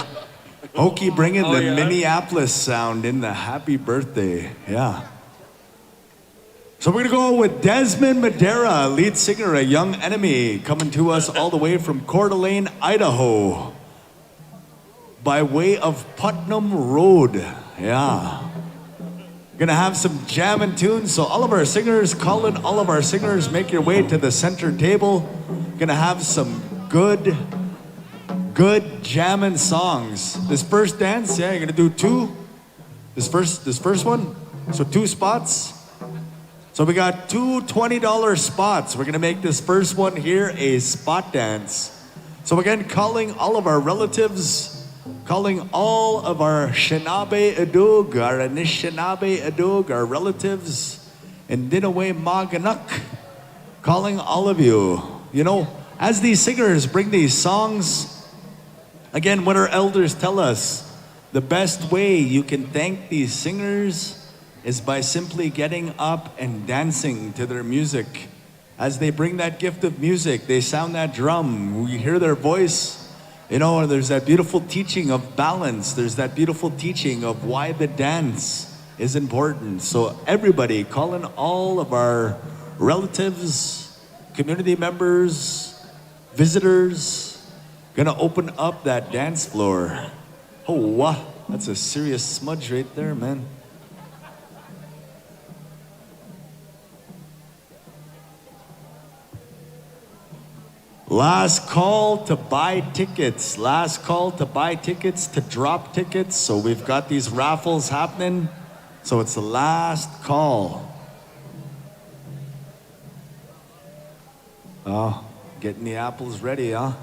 Hokey bringing the yeah. Minneapolis sound in the happy birthday. Yeah. So we're gonna go with Desmond Madeira, lead singer, A Young Enemy, coming to us all the way from Coeur d'Alene, Idaho, by way of Putnam Road. Yeah. Gonna have some jamming tunes, so all of our singers, call in all of our singers, make your way to the center table. Gonna have some good jamming songs. This first dance, yeah, you're gonna do two. This first one, so 2 spots. So we got 2 $20 spots. We're gonna make this first one here a spot dance. So again, calling all of our relatives, calling all of our Shinabe Adug, our Anishinaabek Adug, our relatives, and Dinaway Maganak, calling all of you. You know, as these singers bring these songs, again, what our elders tell us, the best way you can thank these singers is by simply getting up and dancing to their music. As they bring that gift of music, they sound that drum, we hear their voice. You know, there's that beautiful teaching of balance. There's that beautiful teaching of why the dance is important. So everybody, call in all of our relatives, community members, visitors, gonna open up that dance floor. Oh, wow, that's a serious smudge right there, man. Last call to buy tickets. Last call to buy tickets, to drop tickets. So we've got these raffles happening. So it's the last call. Oh, getting the apples ready, huh?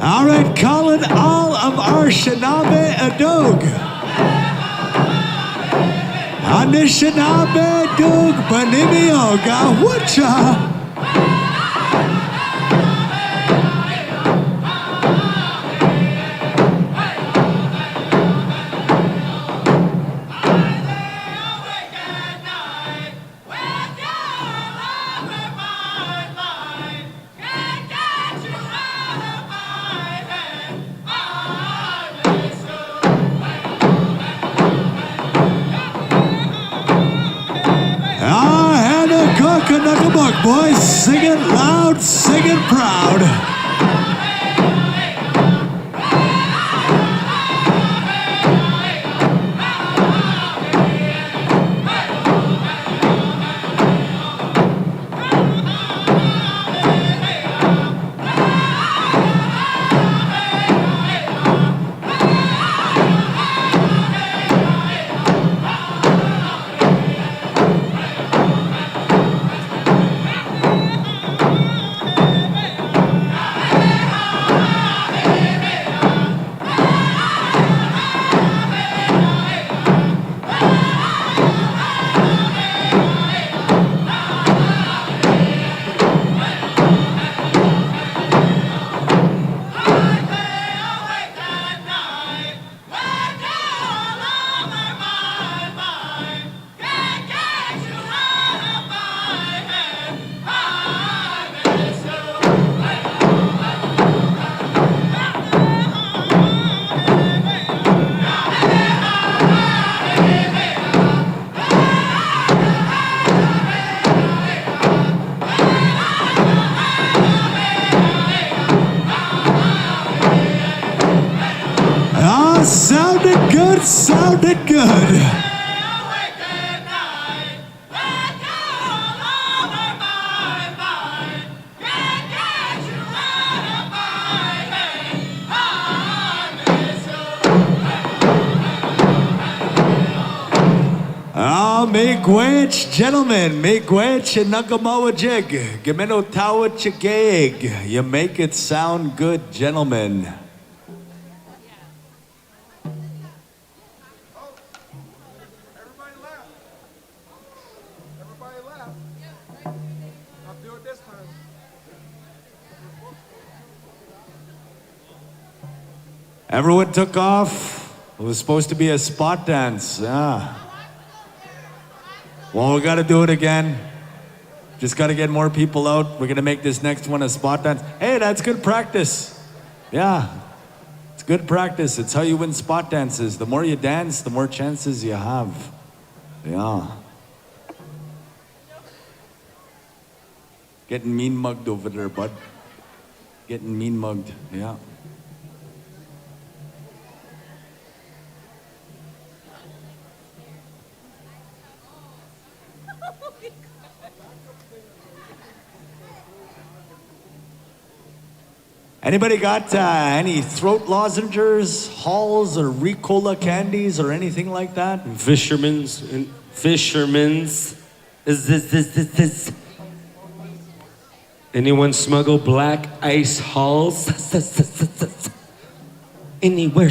All right, calling all of our Shinabe Adog. Anishinaabek Dog Banimioga Wucha. Knucklebuck boys, sing it loud, sing it proud. Sounded good, sounded good. Miigwech, gentlemen, miigwech and nakamawajig, gemeno tawa chigeg. You make it sound good, gentlemen. Everyone took off. It was supposed to be a spot dance. Yeah. Well, we got to do it again. Just got to get more people out. We're going to make this next one a spot dance. Hey, that's good practice. Yeah. It's good practice. It's how you win spot dances. The more you dance, the more chances you have. Yeah. Getting mean mugged over there, bud. Getting mean mugged. Yeah. Anybody got any throat lozenges, halls, or Ricola candies, or anything like that? Fisherman's. Is this. Anyone smuggle black ice halls? Anywhere.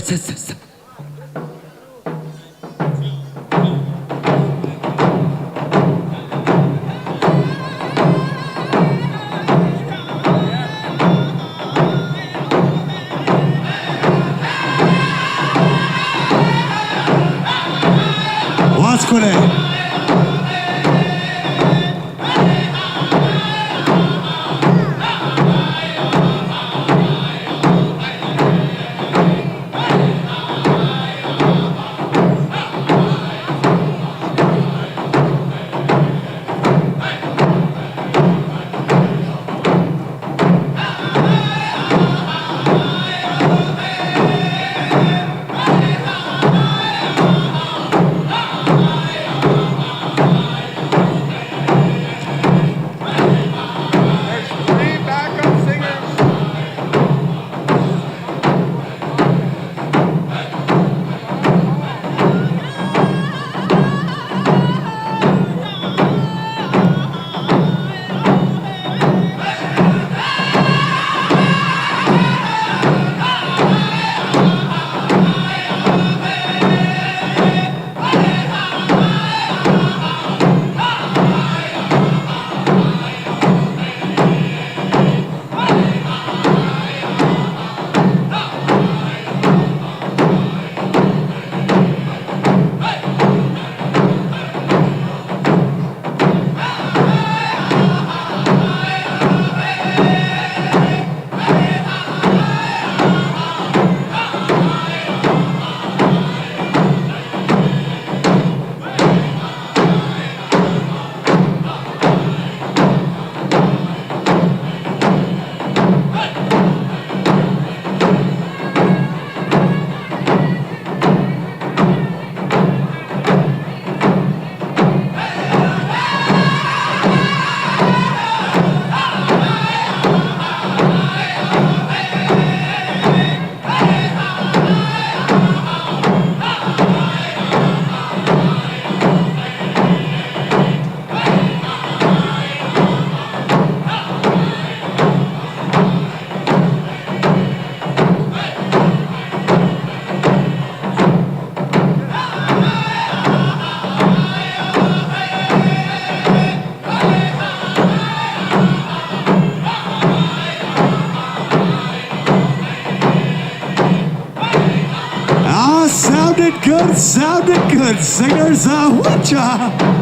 Good, sounded good. Singers, whatcha?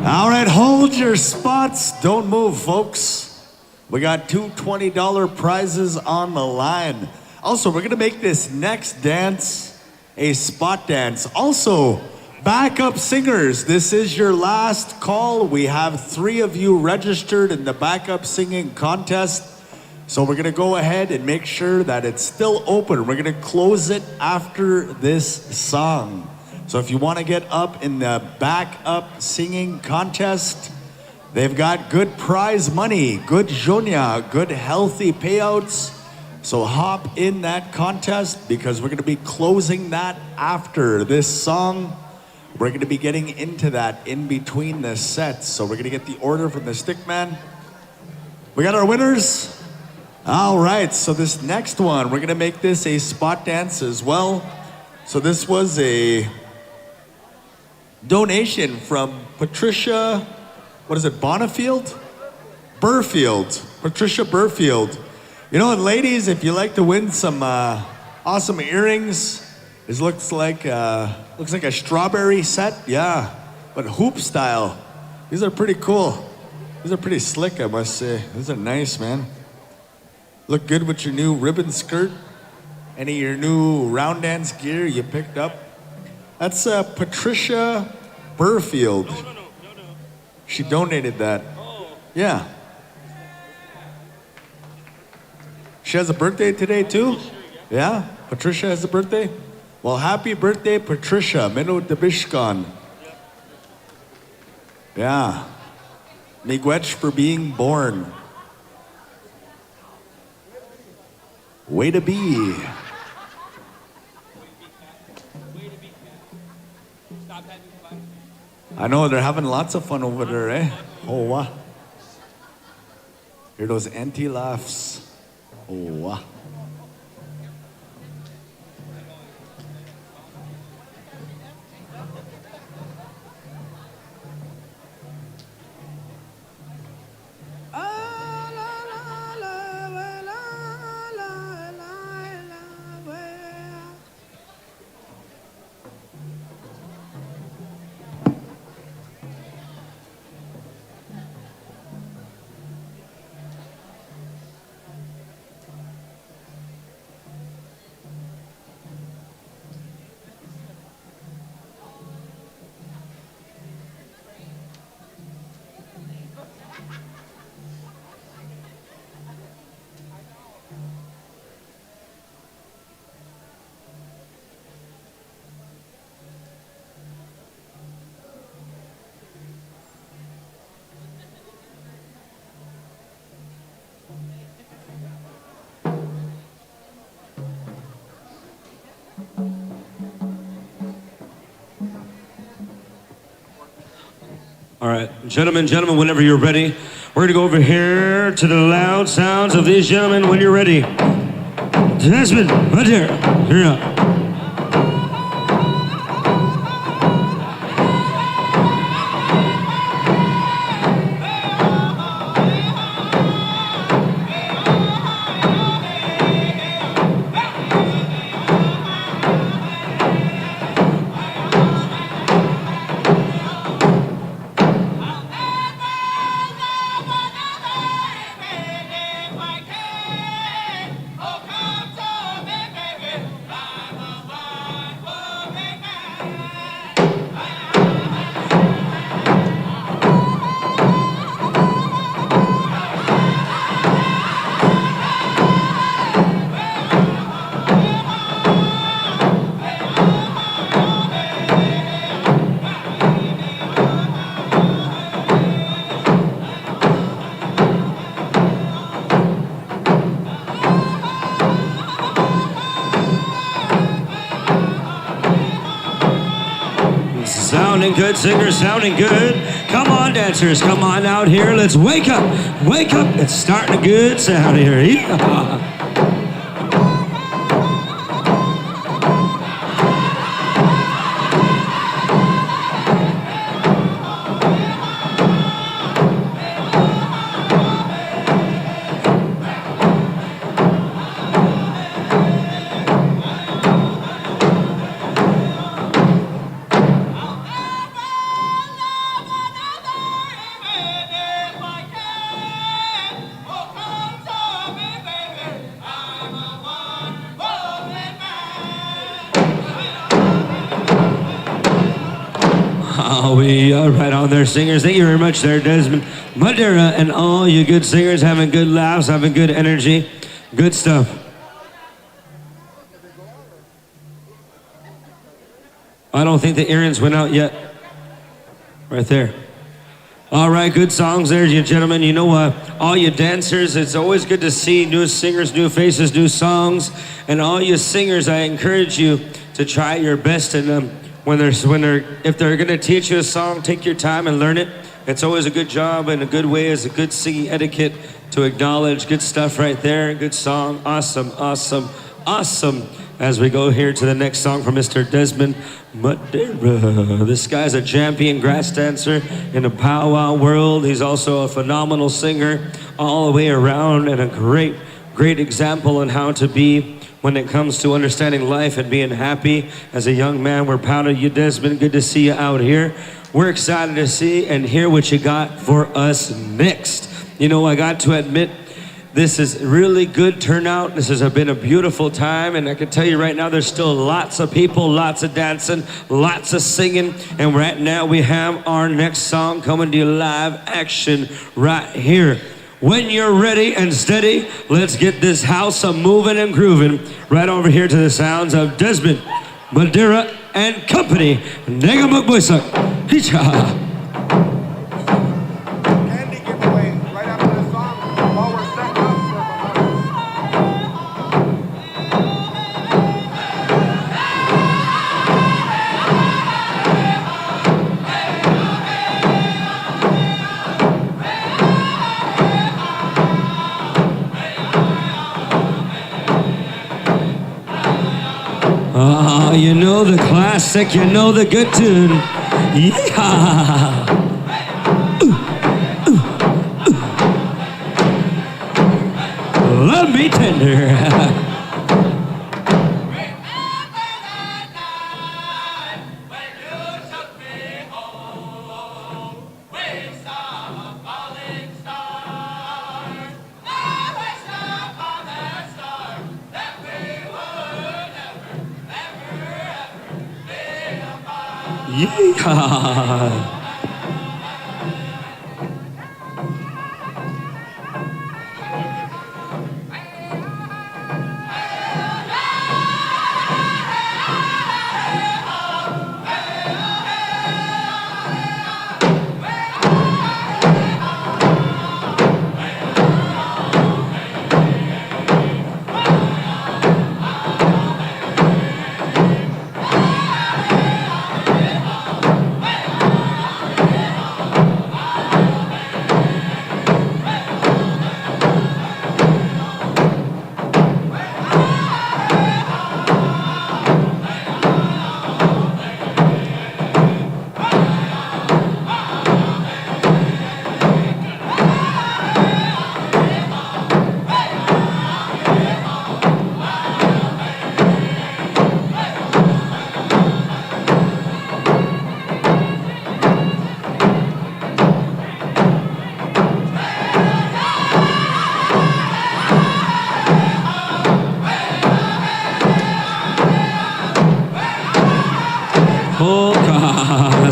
All right, hold your spots. Don't move, folks. We got two $20 prizes on the line. Also, we're gonna make this next dance a spot dance. Also, backup singers, this is your last call. We have 3 of you registered in the backup singing contest. So we're gonna go ahead and make sure that it's still open. We're gonna close it after this song. So if you want to get up in the backup singing contest, they've got good prize money, good jonya, good healthy payouts. So hop in that contest because we're going to be closing that after this song. We're going to be getting into that in between the sets. So we're going to get the order from the stickman. We got our winners. All right, so this next one, we're going to make this a spot dance as well. So this was a donation from Patricia, what is it, Bonifield? Burfield, Patricia Burfield. You know, and ladies, if you like to win some awesome earrings, this looks like a strawberry set, yeah, but hoop style. These are pretty cool. These are pretty slick, I must say. These are nice, man. Look good with your new ribbon skirt. Any of your new round dance gear you picked up. That's Patricia Burfield. No. She donated that. Yeah. She has a birthday today too? Yeah? Patricia has a birthday? Well, happy birthday, Patricia. Mino Dabishkan. Yeah. Miigwech for being born. Way to be. I know they're having lots of fun over there, eh? Oh, wow. Hear those anti-laughs. Oh, wow. All right, gentlemen, whenever you're ready, we're gonna go over here to the loud sounds of these gentlemen when you're ready. Desmond, right here, here up. Sounding good, singers, sounding good. Come on, dancers, come on out here. Let's wake up, wake up. It's starting a good sound here. Yeah. We are right on there, singers. Thank you very much there, Desmond, Madeira, and all you good singers having good laughs, having good energy, good stuff. I don't think the earrings went out yet. Right there. All right, good songs there, you gentlemen. You know what? All you dancers, it's always good to see new singers, new faces, new songs. And all you singers, I encourage you to try your best. And if they're gonna teach you a song, take your time and learn it. It's always a good job and a good way, as a good singing etiquette to acknowledge good stuff right there. Good song, awesome, awesome, awesome. As we go here to the next song from Mr. Desmond Madeira. This guy's a champion grass dancer in the powwow world. He's also a phenomenal singer all the way around, and a great, great example on how to be when it comes to understanding life and being happy as a young man. We're proud of you, Desmond. Good to see you out here. We're excited to see and hear what you got for us next. You know, I got to admit, this is really good turnout. This has been a beautiful time, and I can tell you right now, there's still lots of people, lots of dancing, lots of singing, and right now we have our next song coming to you live action right here. When you're ready and steady, let's get this house moving and grooving right over here to the sounds of Desmond Madeira and company. Negamugboisak. Kcha. Candy giveaway right after the song while we're setting up You know the classic, you know the good tune. Yeah. Love me tender. Yeah.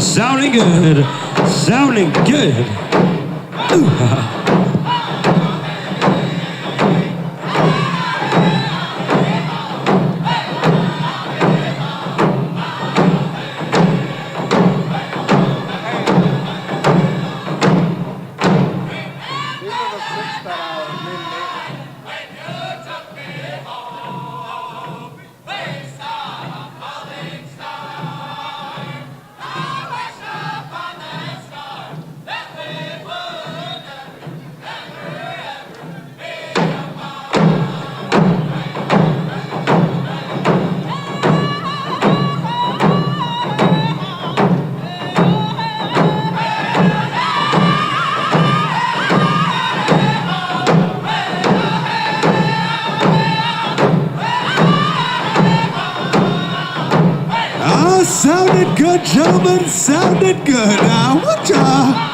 Sounding good, sounding good. Ooh. good, gentlemen. Sounded good. What ya?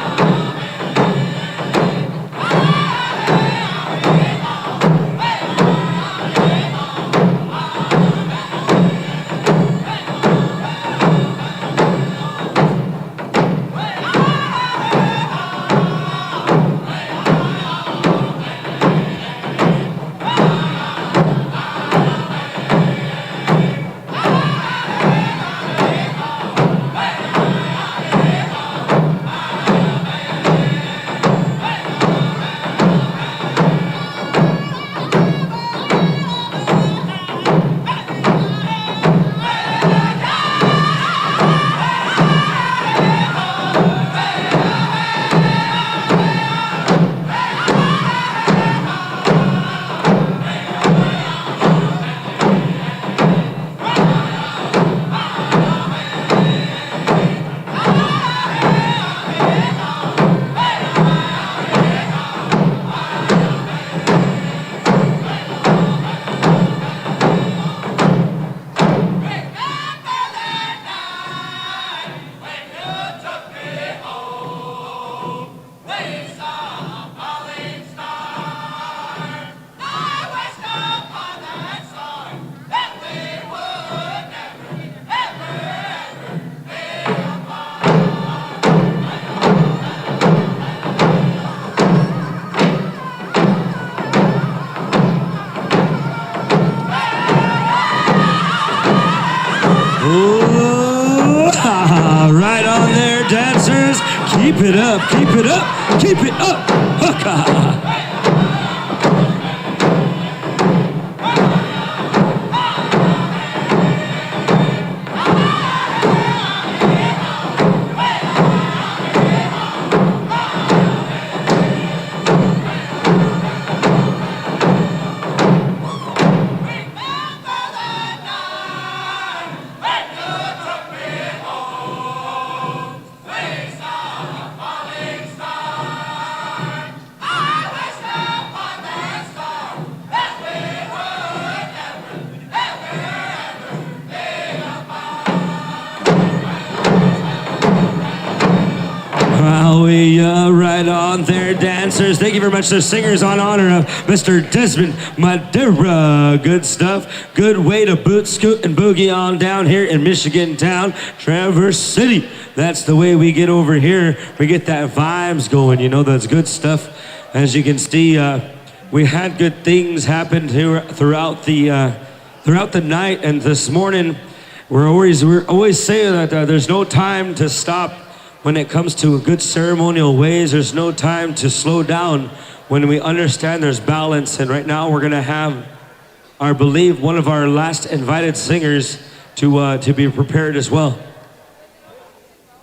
Right on there, dancers. Keep it up, keep it up, keep it up. Hooka. Right on there, dancers. Thank you very much. The singers on honor of Mr. Desmond Madeira. Good stuff. Good way to boot, scoot, and boogie on down here in Michigan town, Traverse City. That's the way we get over here. We get that vibes going. You know, that's good stuff. As you can see, we had good things happen here throughout the night, and this morning we're always saying that there's no time to stop. When it comes to good ceremonial ways, there's no time to slow down when we understand there's balance. And right now we're gonna have, I believe, one of our last invited singers to be prepared as well.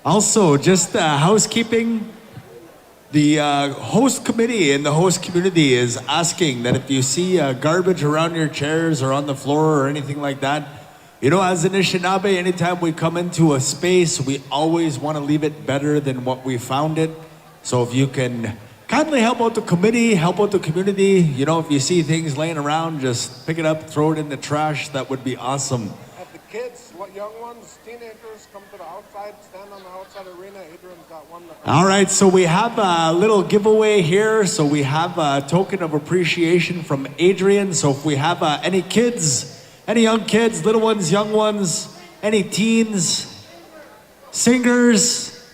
Also, just housekeeping. The host committee and the host community is asking that if you see garbage around your chairs or on the floor or anything like that, you know, as Anishinaabe, anytime we come into a space, we always want to leave it better than what we found it. So if you can kindly help out the committee, help out the community, you know, if you see things laying around, just pick it up, throw it in the trash. That would be awesome. Have the kids, young ones, teenagers, come to the outside, stand on the outside arena. Adrian's got one. All right, so we have a little giveaway here. So we have a token of appreciation from Adrian. So if we have any kids, any young kids, little ones, young ones, any teens, singers,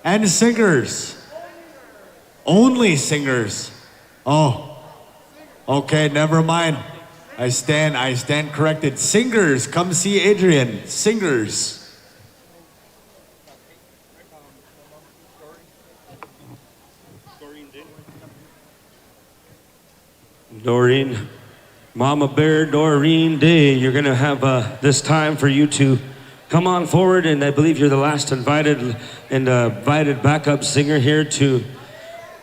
and singers. Only singers. Oh, okay, never mind. I stand corrected. Singers, come see Adrian. Singers. Doreen. Mama Bear, Doreen Day, you're going to have this time for you to come on forward, and I believe you're the last invited backup singer here to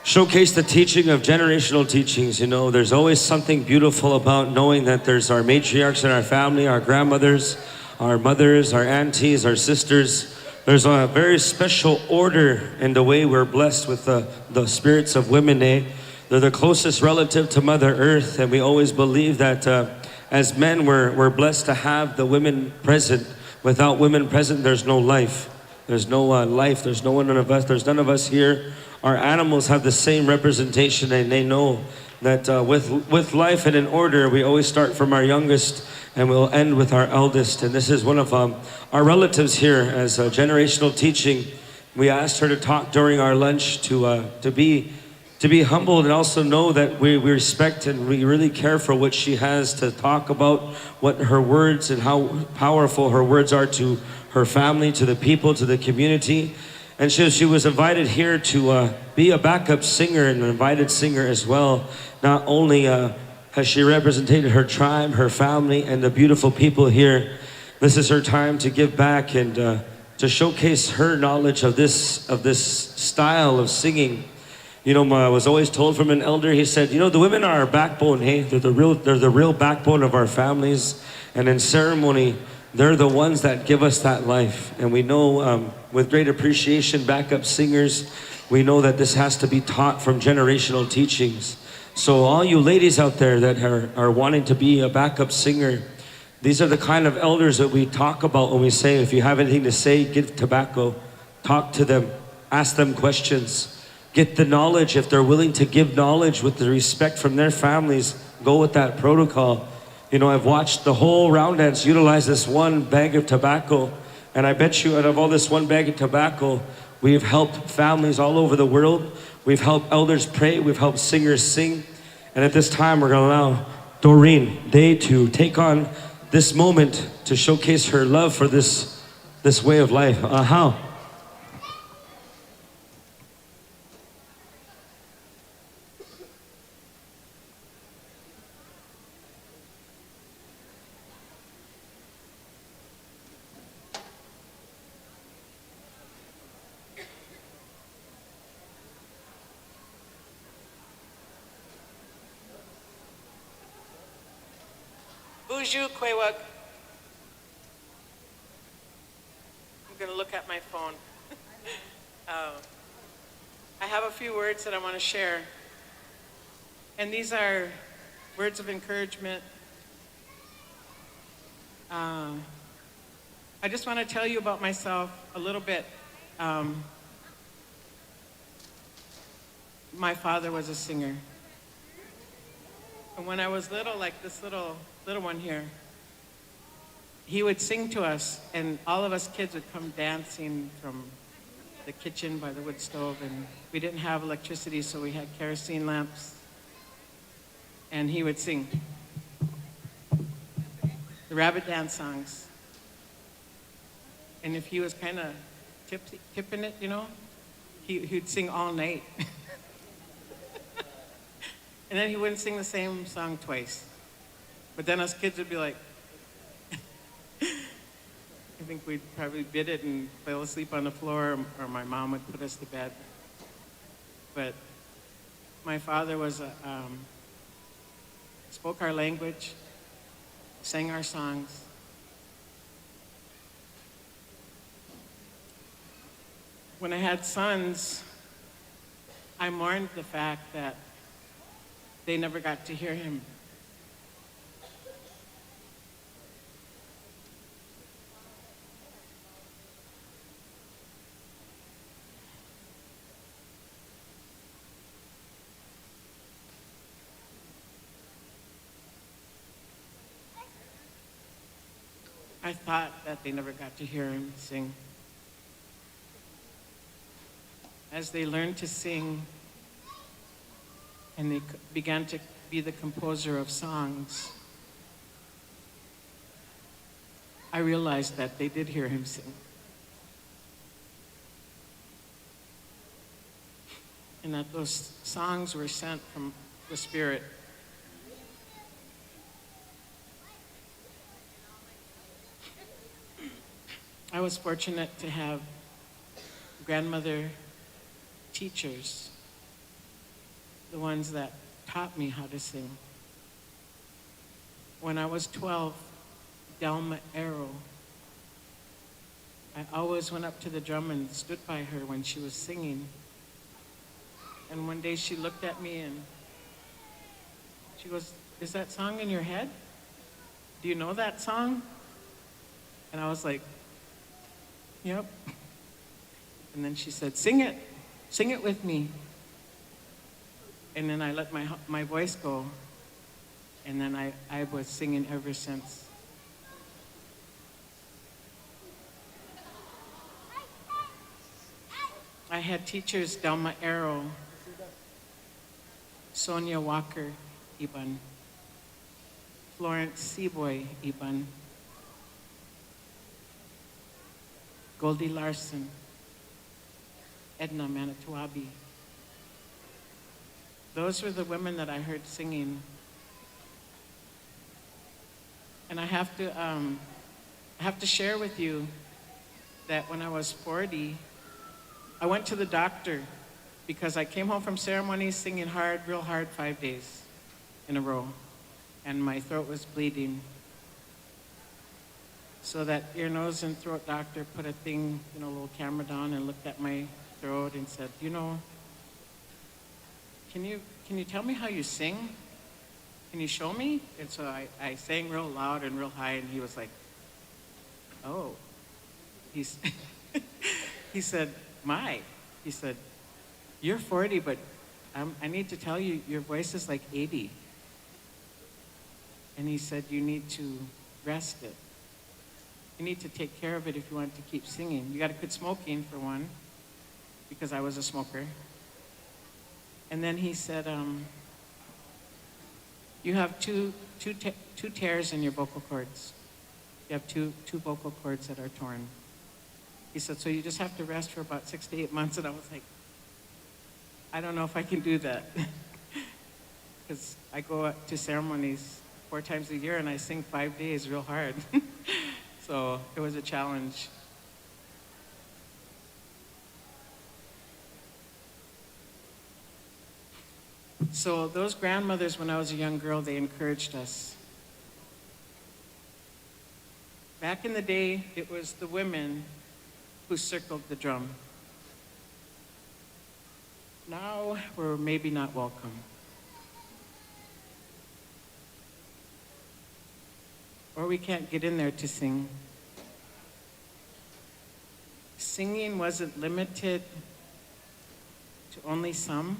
showcase the teaching of generational teachings. You know, there's always something beautiful about knowing that there's our matriarchs in our family, our grandmothers, our mothers, our aunties, our sisters. There's a very special order in the way we're blessed with the spirits of women, eh? They're the closest relative to Mother Earth, and we always believe that as men, we're blessed to have the women present Without women present, there's no life. There's no life. There's no one of us. There's none of us here. Our animals have the same representation, and they know that with life and in order, we always start from our youngest and we'll end with our eldest. And this is one of our relatives here as generational teaching. We asked her to talk during our lunch to be humbled and also know that we respect and we really care for what she has to talk about, what her words and how powerful her words are to her family, to the people, to the community. And she was invited here to be a backup singer and an invited singer as well. Not only has she represented her tribe, her family, and the beautiful people here, this is her time to give back and to showcase her knowledge of this style of singing. You know, I was always told from an elder, he said, you know, the women are our backbone, hey? They're the real backbone of our families. And in ceremony, they're the ones that give us that life. And we know with great appreciation, backup singers, we know that this has to be taught from generational teachings. So all you ladies out there that are wanting to be a backup singer, these are the kind of elders that we talk about when we say, if you have anything to say, give tobacco, talk to them, ask them questions. Get the knowledge. If they're willing to give knowledge with the respect from their families, go with that protocol. You know, I've watched the whole round dance utilize this one bag of tobacco. And I bet you out of all this one bag of tobacco, we've helped families all over the world. We've helped elders pray. We've helped singers sing. And at this time, we're going to allow Doreen Day to take on this moment to showcase her love for this way of life. How? Bonjour, Kwewak. I'm going to look at my phone. I have a few words that I want to share. And these are words of encouragement. I just want to tell you about myself a little bit. My father was a singer. And when I was little, like this little one here, he would sing to us, and all of us kids would come dancing from the kitchen by the wood stove, and we didn't have electricity, so we had kerosene lamps, and he would sing the rabbit dance songs. And if he was kind of tipping it, you know, he'd sing all night. And then he wouldn't sing the same song twice. But then us kids would be like, I think we'd probably bid it and fell asleep on the floor, or my mom would put us to bed. But my father was spoke our language, sang our songs. When I had sons, I mourned the fact that they never got to hear him. I thought that they never got to hear him sing. As they learned to sing and they began to be the composer of songs, I realized that they did hear him sing. And that those songs were sent from the Spirit. I was fortunate to have grandmother teachers, the ones that taught me how to sing. When I was 12, Delma Arrow, I always went up to the drum and stood by her when she was singing. And one day she looked at me and she goes, "Is that song in your head? Do you know that song?" And I was like, Yep. And then she said, sing it with me. And then I let my voice go. And then I was singing ever since. I had teachers, Delma Arrow, Sonia Walker Iban, Florence Seaboy Iban, Goldie Larson, Edna Manitowabi. Those were the women that I heard singing. And I have to share with you that when I was 40, I went to the doctor because I came home from ceremonies singing hard, real hard, 5 days in a row. And my throat was bleeding. So that ear, nose, and throat doctor put a thing, a little camera down and looked at my throat and said, can you tell me how you sing? Can you show me? And so I sang real loud and real high, and he was like, oh. He said, he said, you're 40, but I need to tell you, your voice is like 80. And he said, you need to rest it. You need to take care of it if you want to keep singing. You got to quit smoking, for one, because I was a smoker. And then he said, you have two tears in your vocal cords. You have two vocal cords that are torn. He said, so you just have to rest for about 6 to 8 months. And I was like, I don't know if I can do that. Because I go to ceremonies 4 times a year and I sing 5 days real hard. So it was a challenge. So those grandmothers, when I was a young girl, they encouraged us. Back in the day, it was the women who circled the drum. Now we're maybe not welcome. Or we can't get in there to sing. Singing wasn't limited to only some.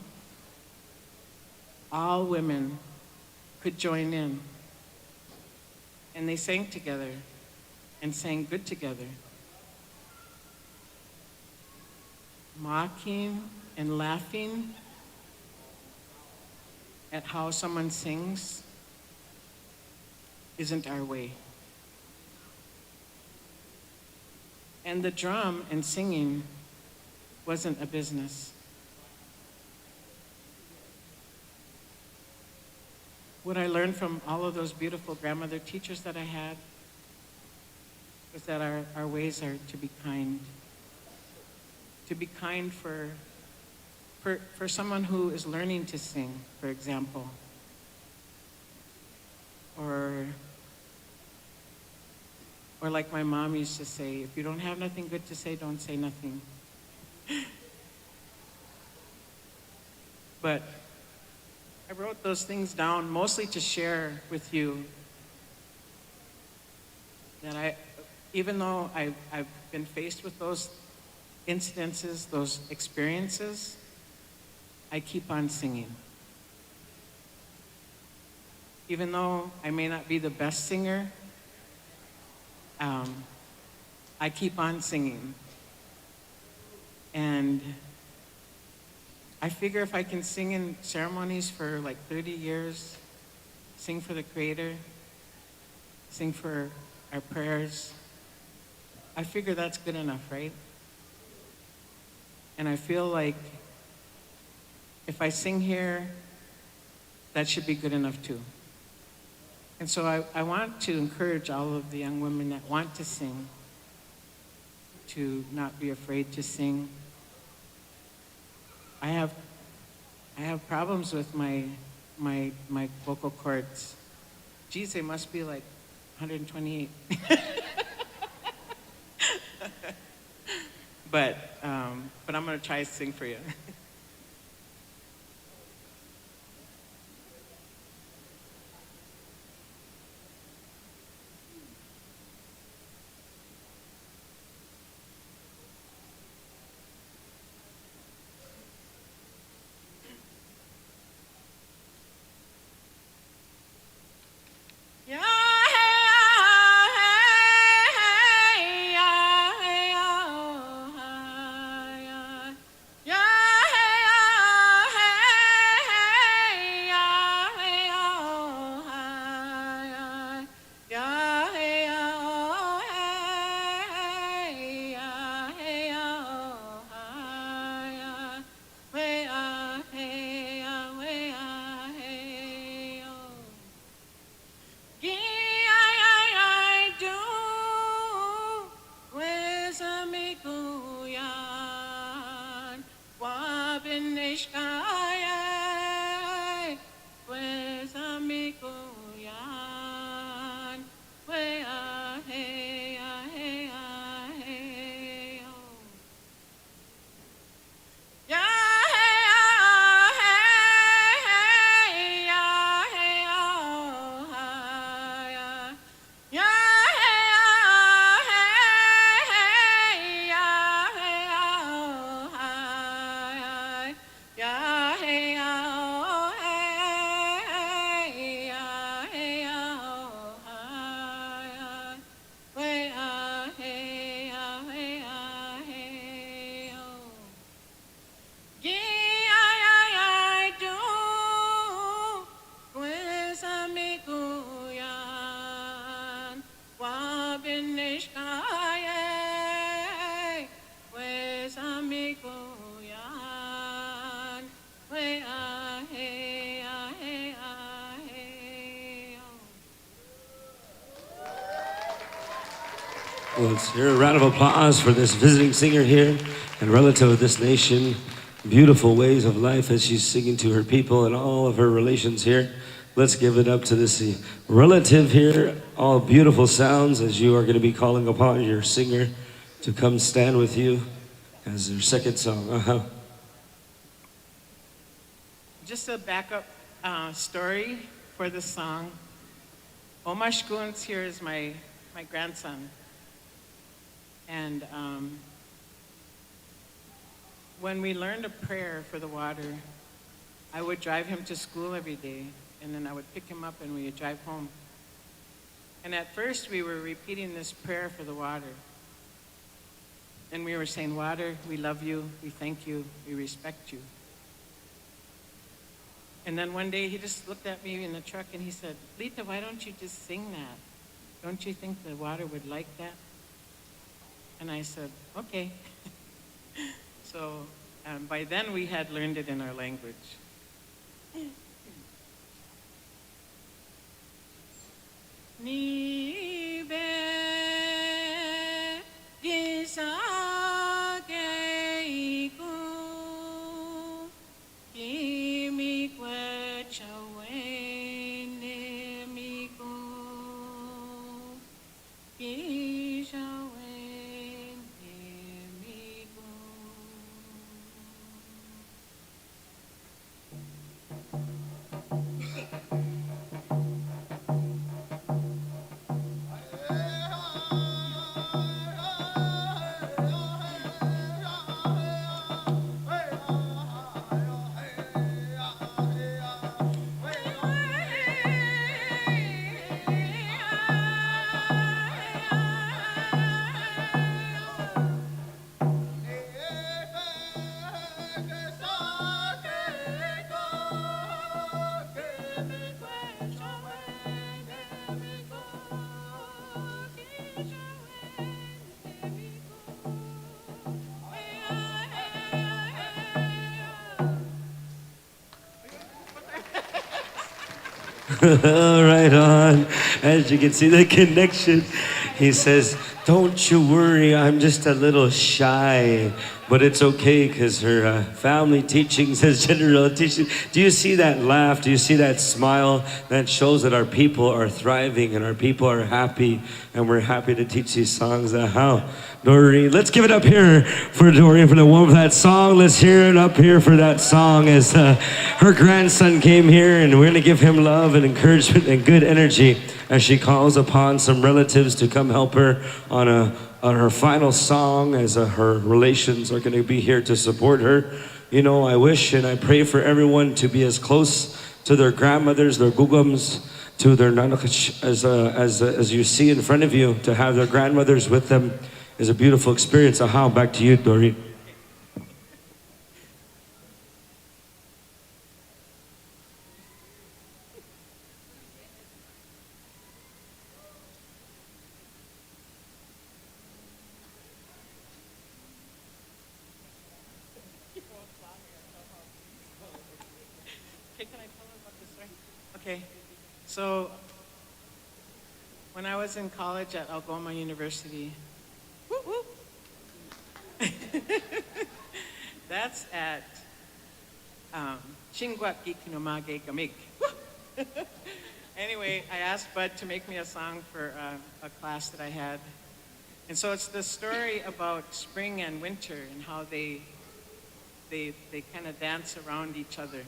All women could join in. And they sang together and sang good together. Mocking and laughing at how someone sings isn't our way. And the drum and singing wasn't a business. What I learned from all of those beautiful grandmother teachers that I had was that our ways are to be kind. To be kind for someone who is learning to sing, for example. Or like my mom used to say, if you don't have nothing good to say, don't say nothing. But I wrote those things down mostly to share with you that even though I've been faced with those incidences, those experiences, I keep on singing. Even though I may not be the best singer, I keep on singing. And I figure if I can sing in ceremonies for like 30 years, sing for the Creator, sing for our prayers, I figure that's good enough, right? And I feel like if I sing here, that should be good enough too. And so I want to encourage all of the young women that want to sing to not be afraid to sing. I have problems with my vocal cords. Geez, they must be like 128. But I'm gonna try to sing for you. Wabenishkaye, pues amigo yan, we ah hey ah hey ah hey oh. Ya hey ah hey ya hey oh ya. Ya hey ah hey ya hey oh ya. Ya hey oh hey ya hey oh ya. We ah hey ah hey ah hey oh. Yeah, do. Pues amigo yan. Wabenishkaye. Pues amigo yan. We ah hey ah hey ah hey oh. Well, let's hear a round of applause for this visiting singer here and relative of this nation. Beautiful ways of life as she's singing to her people and all of her relations here. Let's give it up to this relative here. All beautiful sounds as you are going to be calling upon your singer to come stand with you as their second song. Just a backup story for this song. Omar Shkuns here is my grandson. And when we learned a prayer for the water, I would drive him to school every day, and then I would pick him up and we would drive home. And at first we were repeating this prayer for the water. And we were saying, water, we love you, we thank you, we respect you. And then one day he just looked at me in the truck and he said, Lita, why don't you just sing that? Don't you think the water would like that? And I said, okay. So by then we had learned it in our language. Ni be gisageiku kimi kwechaweni miku Right on. As you can see the connection. He says, don't you worry, I'm just a little shy. But it's okay because her family teachings, his general teaching. Do you see that laugh? Do you see that smile? That shows that our people are thriving and our people are happy. And we're happy to teach these songs. How? Doreen, let's give it up here for Doreen for the one for that song. Let's hear it up here for that song as her grandson came here, and we're going to give him love and encouragement and good energy as she calls upon some relatives to come help her on her final song, as her relations are going to be here to support her. You know, I wish and I pray for everyone to be as close to their grandmothers, their gugums, to their nanakach, as you see in front of you, to have their grandmothers with them is a beautiful experience. Aha, back to you, Doreen. Okay, so when I was in college at Algoma University, whoop, whoop. That's at Shingwat Gikinomage Gamig. Anyway, I asked Bud to make me a song for a class that I had. And so it's the story about spring and winter and how they kind of dance around each other.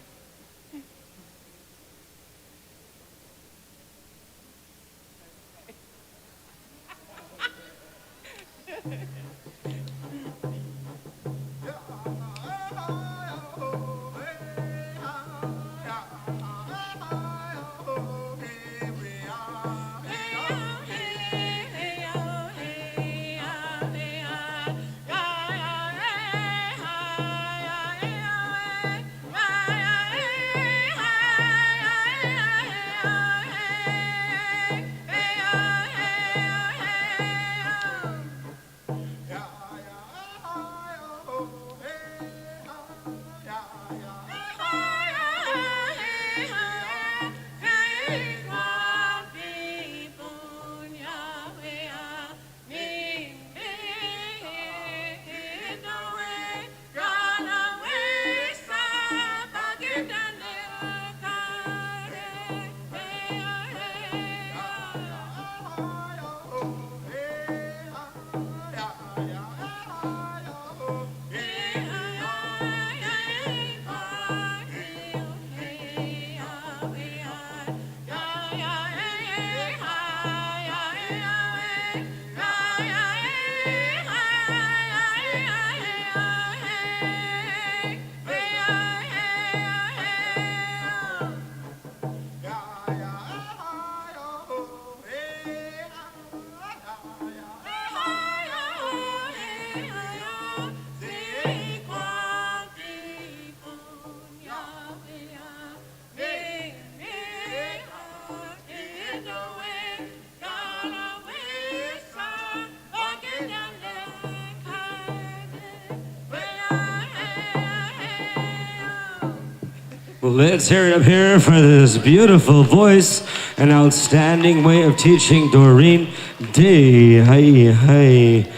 Let's hear it up here for this beautiful voice and outstanding way of teaching, Doreen Day. Hi.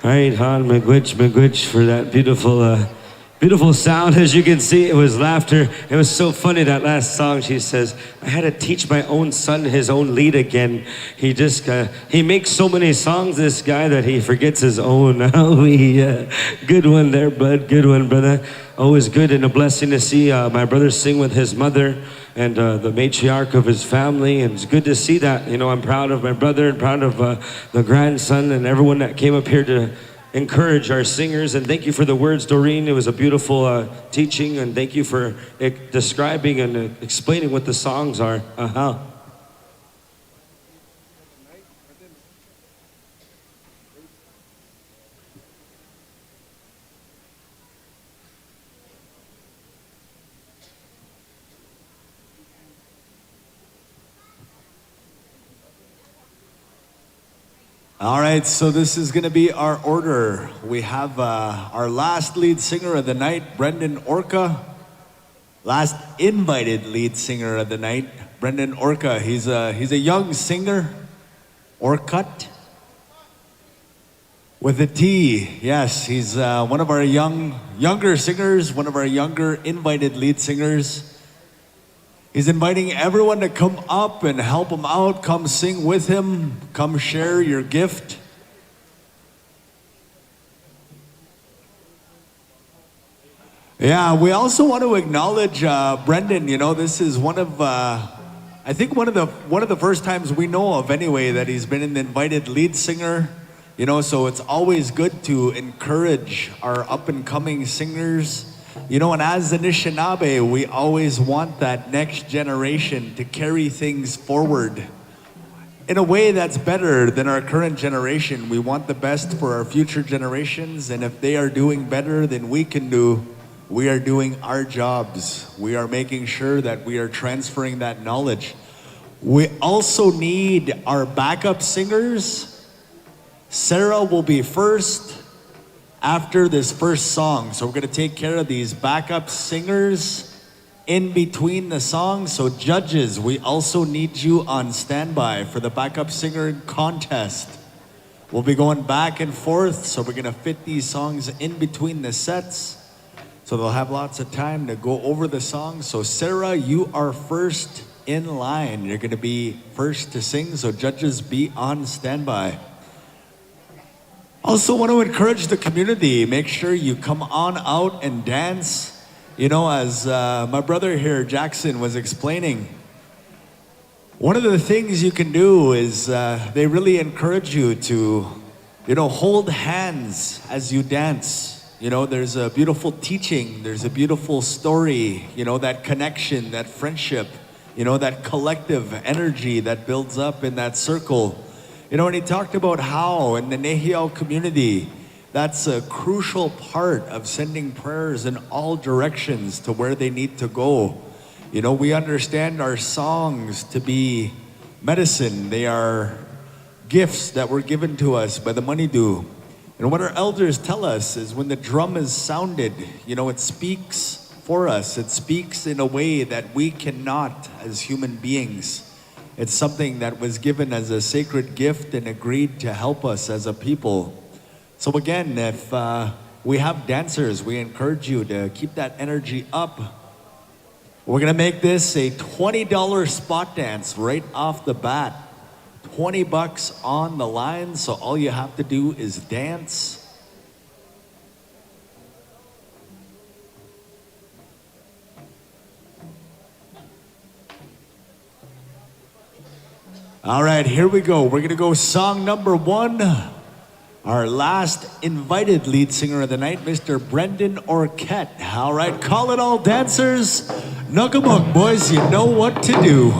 All right, Han Magwitch for that beautiful sound. As you can see, it was laughter. It was so funny, that last song. She says, I had to teach my own son his own lead again. He just, he makes so many songs, this guy, that he forgets his own. Good one there, bud. Good one, brother. Always good and a blessing to see my brother sing with his mother and the matriarch of his family. And it's good to see that. You know, I'm proud of my brother and proud of the grandson and everyone that came up here to encourage our singers. And thank you for the words, Doreen. It was a beautiful teaching, and thank you for describing and explaining what the songs are. All right, so this is going to be our order. We have our last lead singer of the night, Brendan Orca. Last invited lead singer of the night, Brendan Orca. He's a young singer, Orcut, with a T. Yes, he's one of our younger singers, one of our younger invited lead singers. He's inviting everyone to come up and help him out. Come sing with him. Come share your gift. Yeah, we also want to acknowledge Brendan. You know, this is one of, I think one of the first times we know of anyway that he's been an invited lead singer. You know, so it's always good to encourage our up and coming singers. You know, and as Anishinaabe, we always want that next generation to carry things forward in a way that's better than our current generation. We want the best for our future generations, and if they are doing better than we can do, we are doing our jobs. We are making sure that we are transferring that knowledge. We also need our backup singers. Sarah will be first after this first song. So we're gonna take care of these backup singers in between the songs. So judges, we also need you on standby for the backup singer contest. We'll be going back and forth, so we're gonna fit these songs in between the sets. So they'll have lots of time to go over the song. So Sarah, you are first in line. You're gonna be first to sing, so judges be on standby. Also want to encourage the community, make sure you come on out and dance. You know, as my brother here, Jackson, was explaining, one of the things you can do is they really encourage you to, you know, hold hands as you dance. You know, there's a beautiful teaching, there's a beautiful story, you know, that connection, that friendship, you know, that collective energy that builds up in that circle. You know, and he talked about how in the Nehiyaw community, that's a crucial part of sending prayers in all directions to where they need to go. You know, we understand our songs to be medicine. They are gifts that were given to us by the Manidu. And what our elders tell us is when the drum is sounded, you know, it speaks for us. It speaks in a way that we cannot as human beings. It's something that was given as a sacred gift and agreed to help us as a people. So again, if we have dancers, we encourage you to keep that energy up. We're gonna make this a $20 spot dance right off the bat. 20 bucks on the line, so all you have to do is dance. All right, here we go. We're gonna go song number 1. Our last invited lead singer of the night, Mr. Brendan Orquette. All right, call it all dancers. Nugamuk, boys, you know what to do.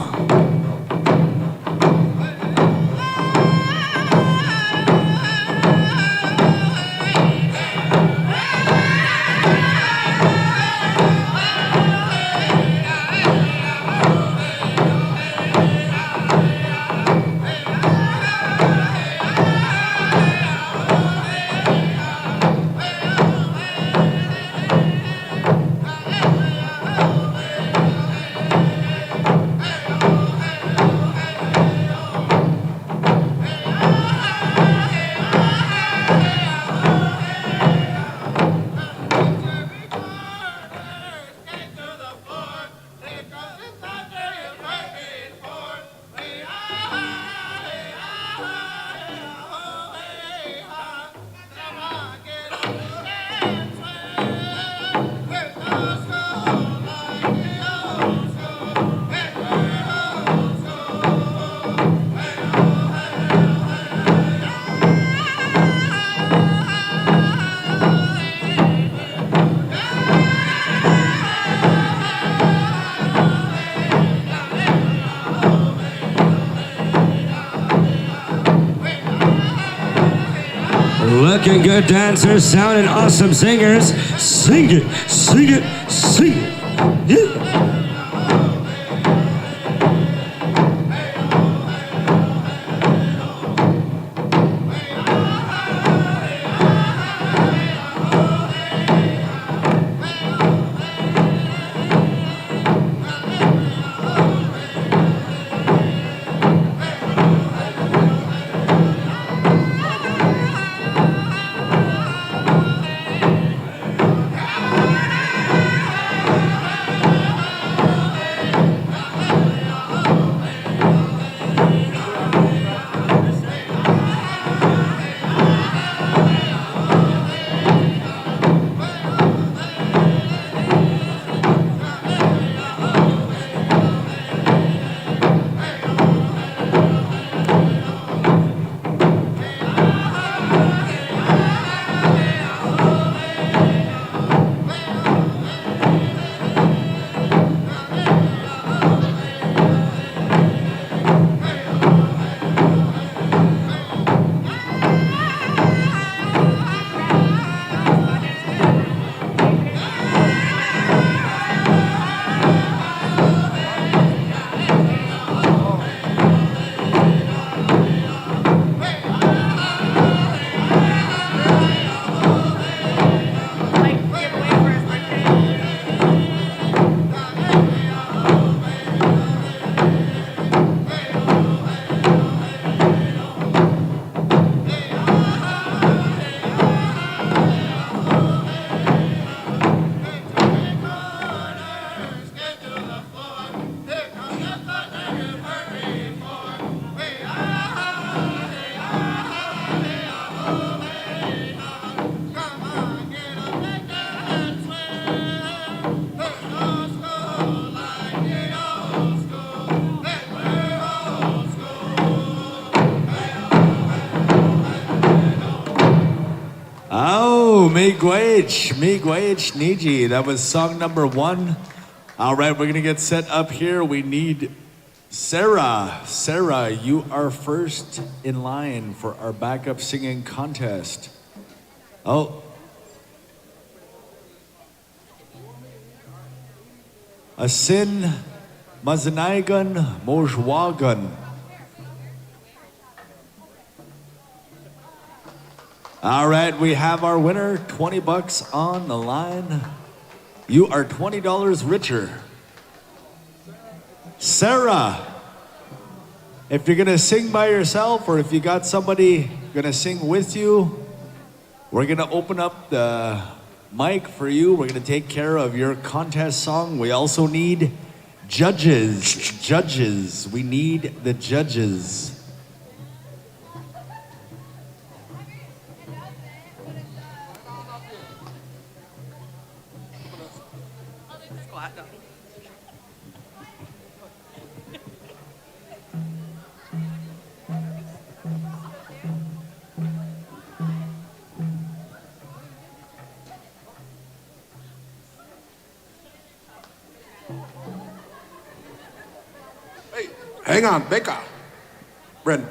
Looking good dancers, sounding awesome singers. Sing it, sing it, sing it. Yeah. Miigwech Niji. That was song number 1. All right, we're gonna get set up here. We need Sarah. Sarah, you are first in line for our backup singing contest. Oh. Asin Mazinaigan Mojwagan. All right, we have our winner, 20 bucks on the line. You are $20 richer. Sarah, if you're gonna sing by yourself or if you got somebody gonna sing with you, we're gonna open up the mic for you. We're gonna take care of your contest song. We also need judges. Judges, we need the judges. Hey, hang on, Becca. Brendan,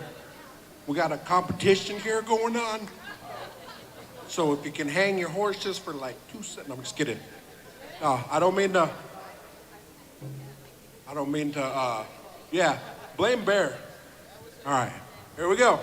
we got a competition here going on. So if you can hang your horse just for like 2 seconds. I'm just kidding. No, I don't mean to, yeah, blame Bear. All right, here we go.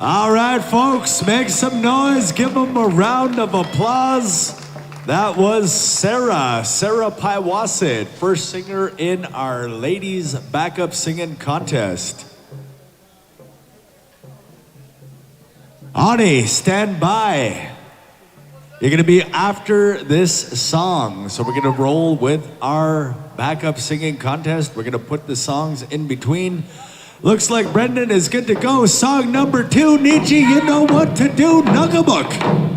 All right, folks, make some noise. Give them a round of applause. That was Sarah Paiwasit, first singer in our ladies backup singing contest. Ani, stand by. You're gonna be after this song. So we're gonna roll with our backup singing contest. We're gonna put the songs in between. Looks like Brendan is good to go. Song number 2, Nietzsche, you know what to do, Nugabook.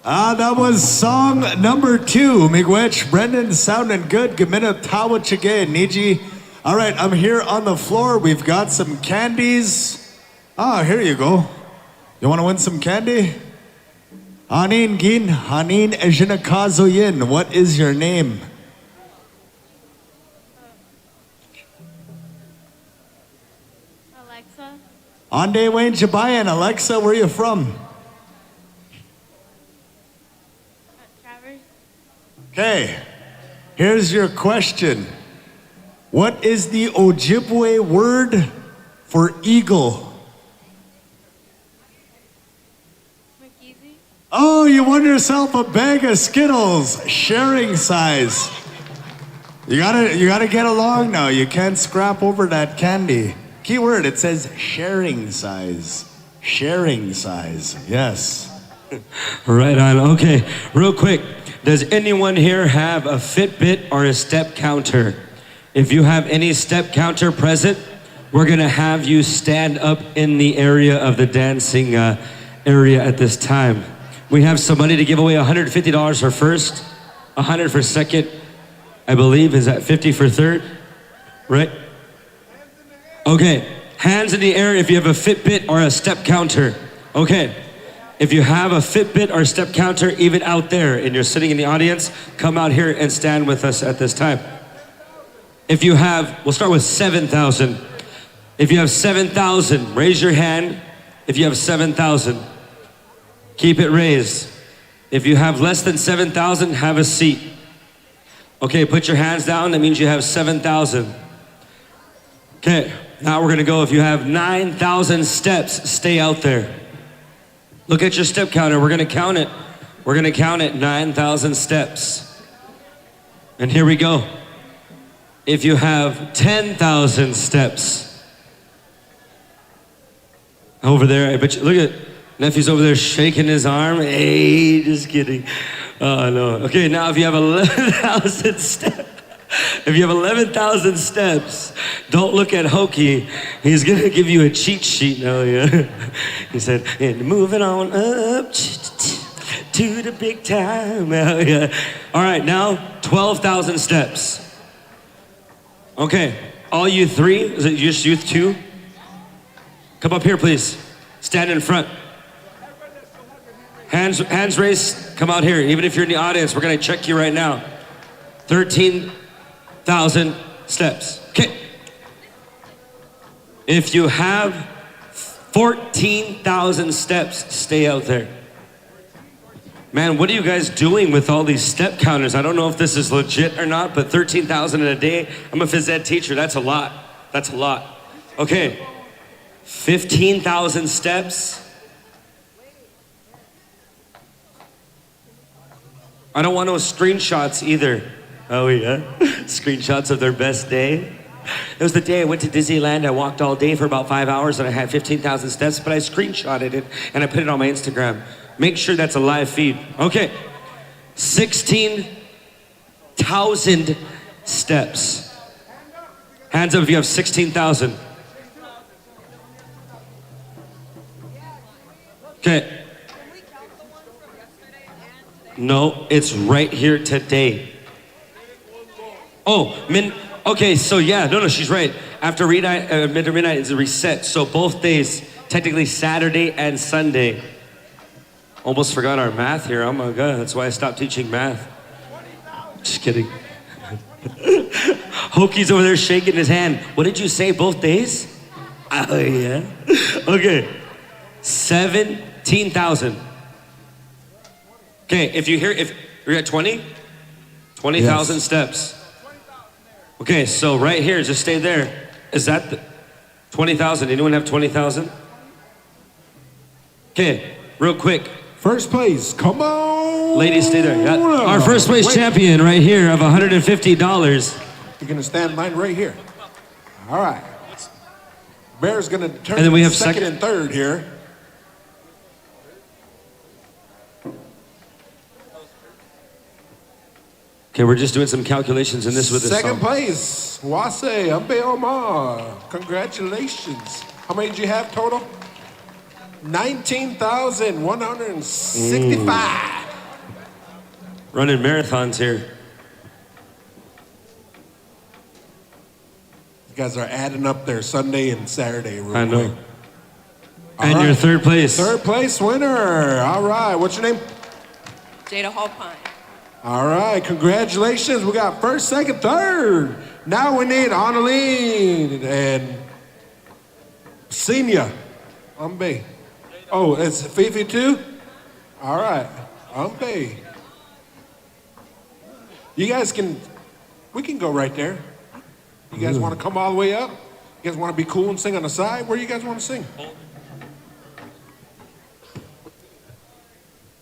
That was song number 2. Miigwech, Brendan, sounding good. Gamina tawa chige, Niji. All right, I'm here on the floor. We've got some candies. Here you go. You want to win some candy? Hanin Gin, Hanin Ejinakazoyin. What is your name? Alexa. Ande Wayne Jabayan. Alexa, where are you from? Travers. Okay, here's your question. What is the Ojibwe word for eagle? McKeezy. Oh, you won yourself a bag of Skittles, sharing size. You gotta get along now. You can't scrap over that candy. Keyword, it says sharing size. Sharing size, yes. Right on. Okay, real quick. Does anyone here have a Fitbit or a step counter? If you have any step counter present, we're gonna have you stand up in the area of the dancing area at this time. We have some money to give away, $150 for first, $100 for second, I believe. Is that 50 for third? Right? Okay, hands in the air if you have a Fitbit or a step counter. Okay. If you have a Fitbit or step counter, even out there and you're sitting in the audience, come out here and stand with us at this time. If you have, we'll start with 7,000. If you have 7,000, raise your hand. If you have 7,000, keep it raised. If you have less than 7,000, have a seat. Okay, put your hands down. That means you have 7,000. Okay, now we're gonna go. If you have 9,000 steps, stay out there. Look at your step counter. We're gonna count it. We're gonna count it, 9,000 steps. And here we go. If you have 10,000 steps, over there, I bet you, look at, nephew's over there shaking his arm. Hey, just kidding. Oh no. Okay, now if you have 11,000 steps, if you have 11,000 steps, don't look at Hokie. He's gonna give you a cheat sheet now, yeah. He said, and moving on up to the big time. Yeah. All right, now 12,000 steps. Okay, all you three, is it just you two? Come up here, please. Stand in front. Hands raised, come out here. Even if you're in the audience, we're gonna check you right now. 13,000 steps. Okay. If you have 14,000 steps, stay out there. Man, what are you guys doing with all these step counters? I don't know if this is legit or not, but 13,000 in a day, I'm a phys ed teacher, that's a lot. That's a lot. Okay, 15,000 steps. I don't want no screenshots either. Oh yeah, screenshots of their best day. It was the day I went to Disneyland. I walked all day for about 5 hours and I had 15,000 steps, but I screenshotted it and I put it on my Instagram. Make sure that's a live feed. Okay, 16,000 steps. Hands up if you have 16,000. Okay. No, it's right here today. Oh, okay, so yeah, no, she's right. After midnight is a reset. So both days, technically Saturday and Sunday. Almost forgot our math here. Oh my God, that's why I stopped teaching math. Just kidding. Hokie's over there shaking his hand. What did you say, both days? Oh yeah. Okay, 17,000. Okay, if you're at 20? 20,000 steps. Okay, so right here, just stay there. Is that the 20,000? Anyone have 20,000? Okay, real quick. First place, come on. Ladies, stay there. Yeah. Our first place champion right here of $150. You're gonna stand in line right here. All right. Bear's gonna turn And then we have second and third here. Okay, we're just doing some calculations in this with this Second song. place, Wase Ambe Omar. Congratulations. How many did you have total? 19,165. running marathons here. You guys are adding up their Sunday and Saturday real I know. quick. And All your right. third place. Third place winner. All right. What's your name? Jada Hallpine. All right. Congratulations. We got first, second, third. Now we need Annalene and Senior. Umbe. Oh, it's Fifi too? All right. Umbe. You guys we can go right there. You guys want to come all the way up? You guys want to be cool and sing on the side? Where do you guys want to sing?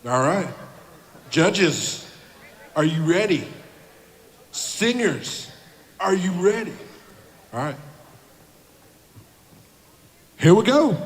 All right. Judges, are you ready? Singers, are you ready? All right. Here we go.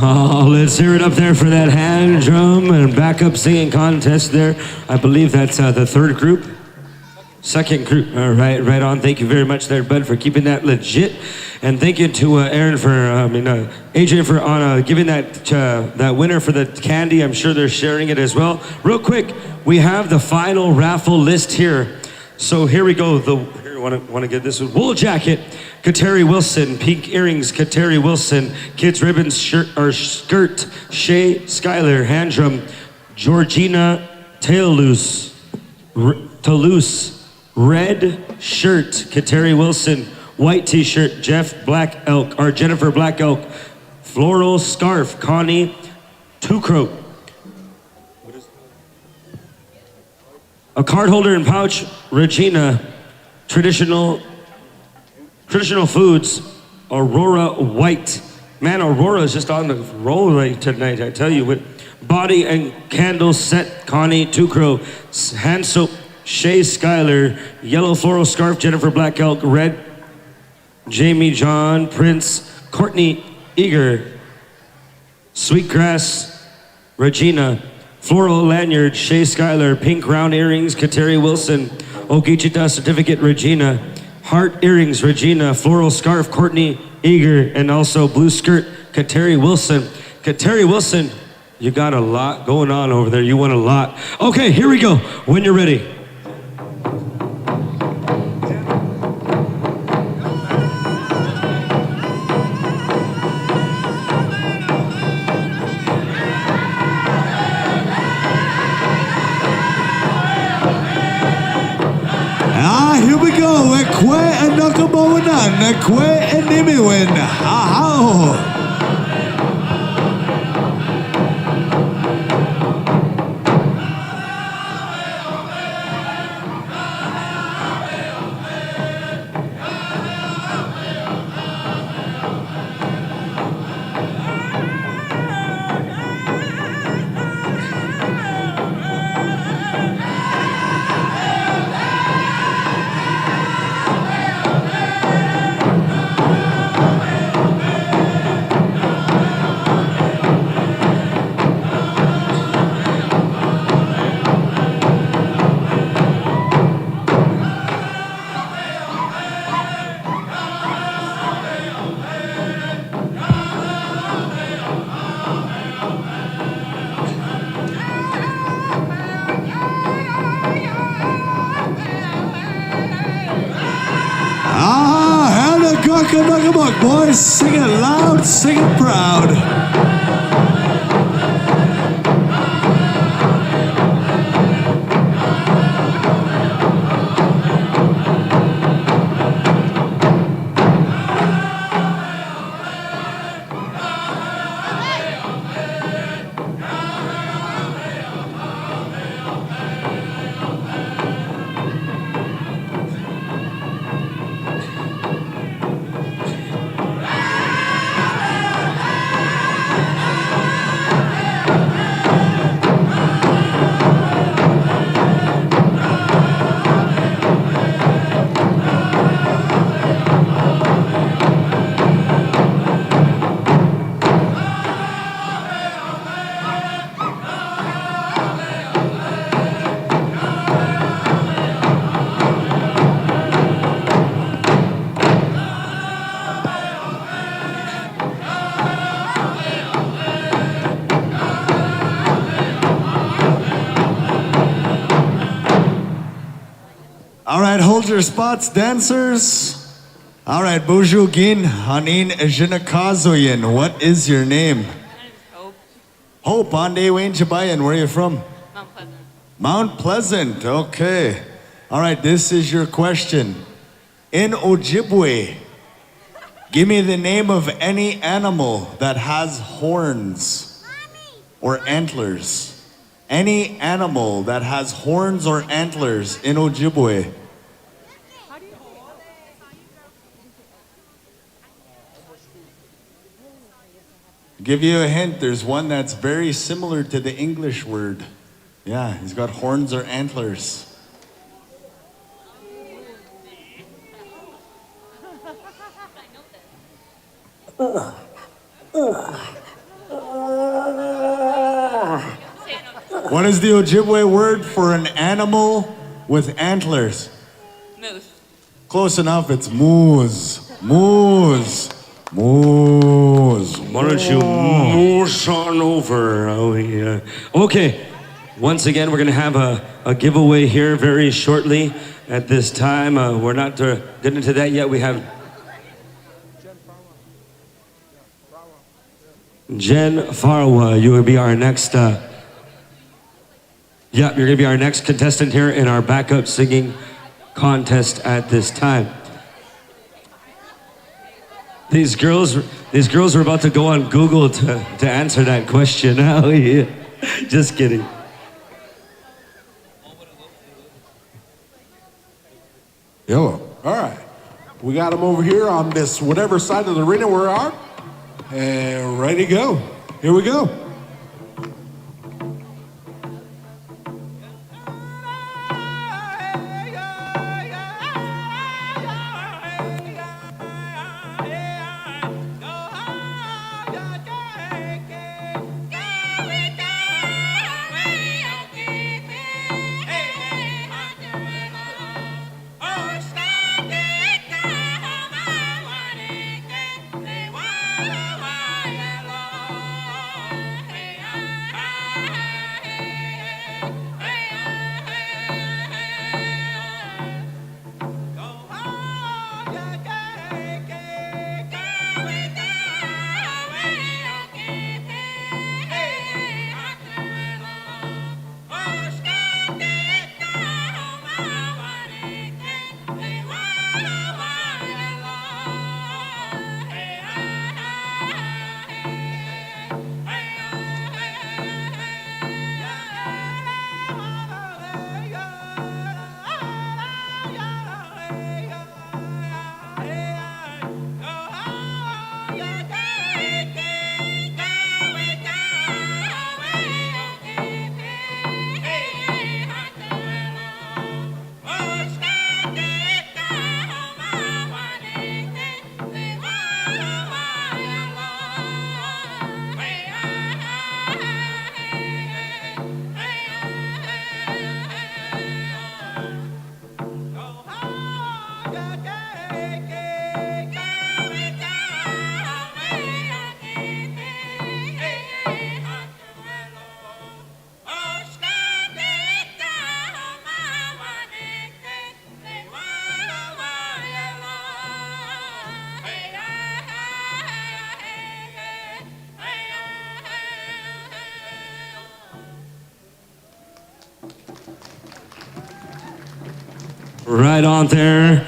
Oh, let's hear it up there for that hand drum and backup singing contest there. I believe that's the third group. Second group. All right, right on. Thank you very much there, Bud, for keeping that legit. And thank you to Aaron for, AJ for giving that winner for the candy. I'm sure they're sharing it as well. Real quick, we have the final raffle list here. So here we go. Here, want to get this one. Wool jacket, Kateri Wilson. Pink earrings, Kateri Wilson. Kids ribbons, skirt, Shay Schuyler. Hand drum, Georgina Toulouse. Red shirt, Kateri Wilson. White t-shirt, Jennifer Black Elk. Floral scarf, Connie Tukro. A card holder and pouch, Regina. Traditional foods, Aurora White. Man, Aurora is just on the roll right tonight, I tell you. With body and candle set, Connie Tukro. Hand soap, Shay Schuyler. Yellow floral scarf, Jennifer Black Elk. Red, Jamie John Prince. Courtney Eager. Sweetgrass, Regina. Floral lanyard, Shay Schuyler. Pink round earrings, Kateri Wilson. Ogichita certificate, Regina. Heart earrings, Regina. Floral scarf, Courtney Eager. And also blue skirt, Kateri Wilson. Kateri Wilson, you got a lot going on over there. You won a lot. Okay, here we go. When you're ready. Here we go. Ekwe and Nakamoanan. Ekwe and Nimiwin. Ahao. Come on, boys. Sing it loud, sing it proud. All right, hold your spots, dancers. All right, Bujugin Hanin Jinakazoyin. What is your name? Hope. Hope, Ande Wayne Chabayan. Where are you from? Mount Pleasant. Mount Pleasant. Okay. All right, this is your question. In Ojibwe, give me the name of any animal that has horns or antlers. Any animal that has horns or antlers in Ojibwe. Give you a hint, there's one that's very similar to the English word. Yeah, he's got horns or antlers. What is the Ojibwe word for an animal with antlers? Moose. Close enough, it's moose. Moose. Moose. Why don't you moose on over? Oh, yeah. Okay. Once again, we're going to have a giveaway here very shortly at this time. We're not getting into that yet. We have Jen Farwa. You will be our next... you're going to be our next contestant here in our backup singing contest at this time. These girls are about to go on Google to answer that question. Oh, yeah. Just kidding. Yellow. All right. We got them over here on this whatever side of the arena we're on. And ready to go. Here we go. Right on there.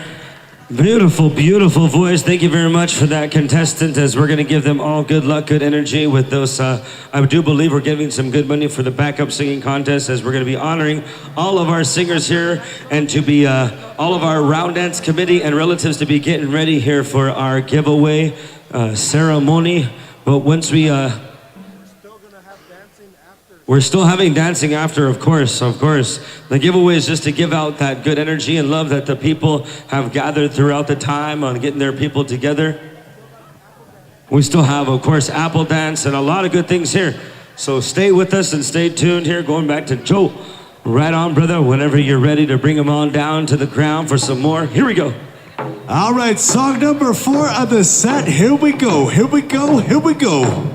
Beautiful, beautiful voice. Thank you very much for that, contestant, as we're going to give them all good luck, good energy with those. I do believe we're giving some good money for the backup singing contest, as we're going to be honoring all of our singers here and to be all of our Round Dance committee and relatives to be getting ready here for our giveaway ceremony. But once we're still having dancing after, of course, of course. The giveaway is just to give out that good energy and love that the people have gathered throughout the time on getting their people together. We still have, of course, Apple Dance and a lot of good things here. So stay with us and stay tuned here. Going back to Joe. Right on, brother. Whenever you're ready to bring them on down to the ground for some more. Here we go. All right, song number 4 of the set. Here we go, here we go, here we go.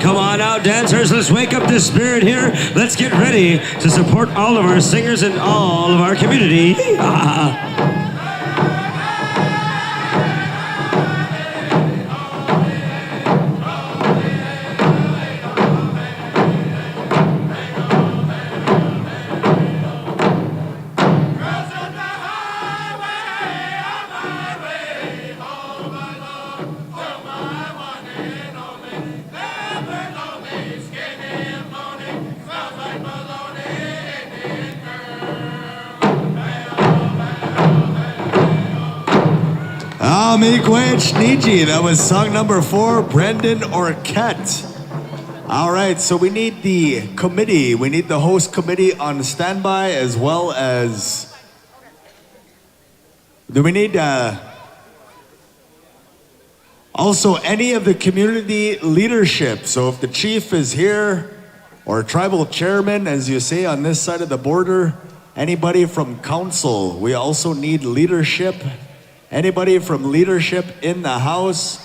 Come on out, dancers. Let's wake up the spirit here. Let's get ready to support all of our singers and all of our community. Wiikwedong, that was song number 4, Brendan Orquette. All right, so we need the committee. We need the host committee on standby, as well as... Do we need also any of the community leadership? So if the chief is here, or tribal chairman, as you say, on this side of the border, anybody from council, we also need leadership. Anybody from leadership in the house?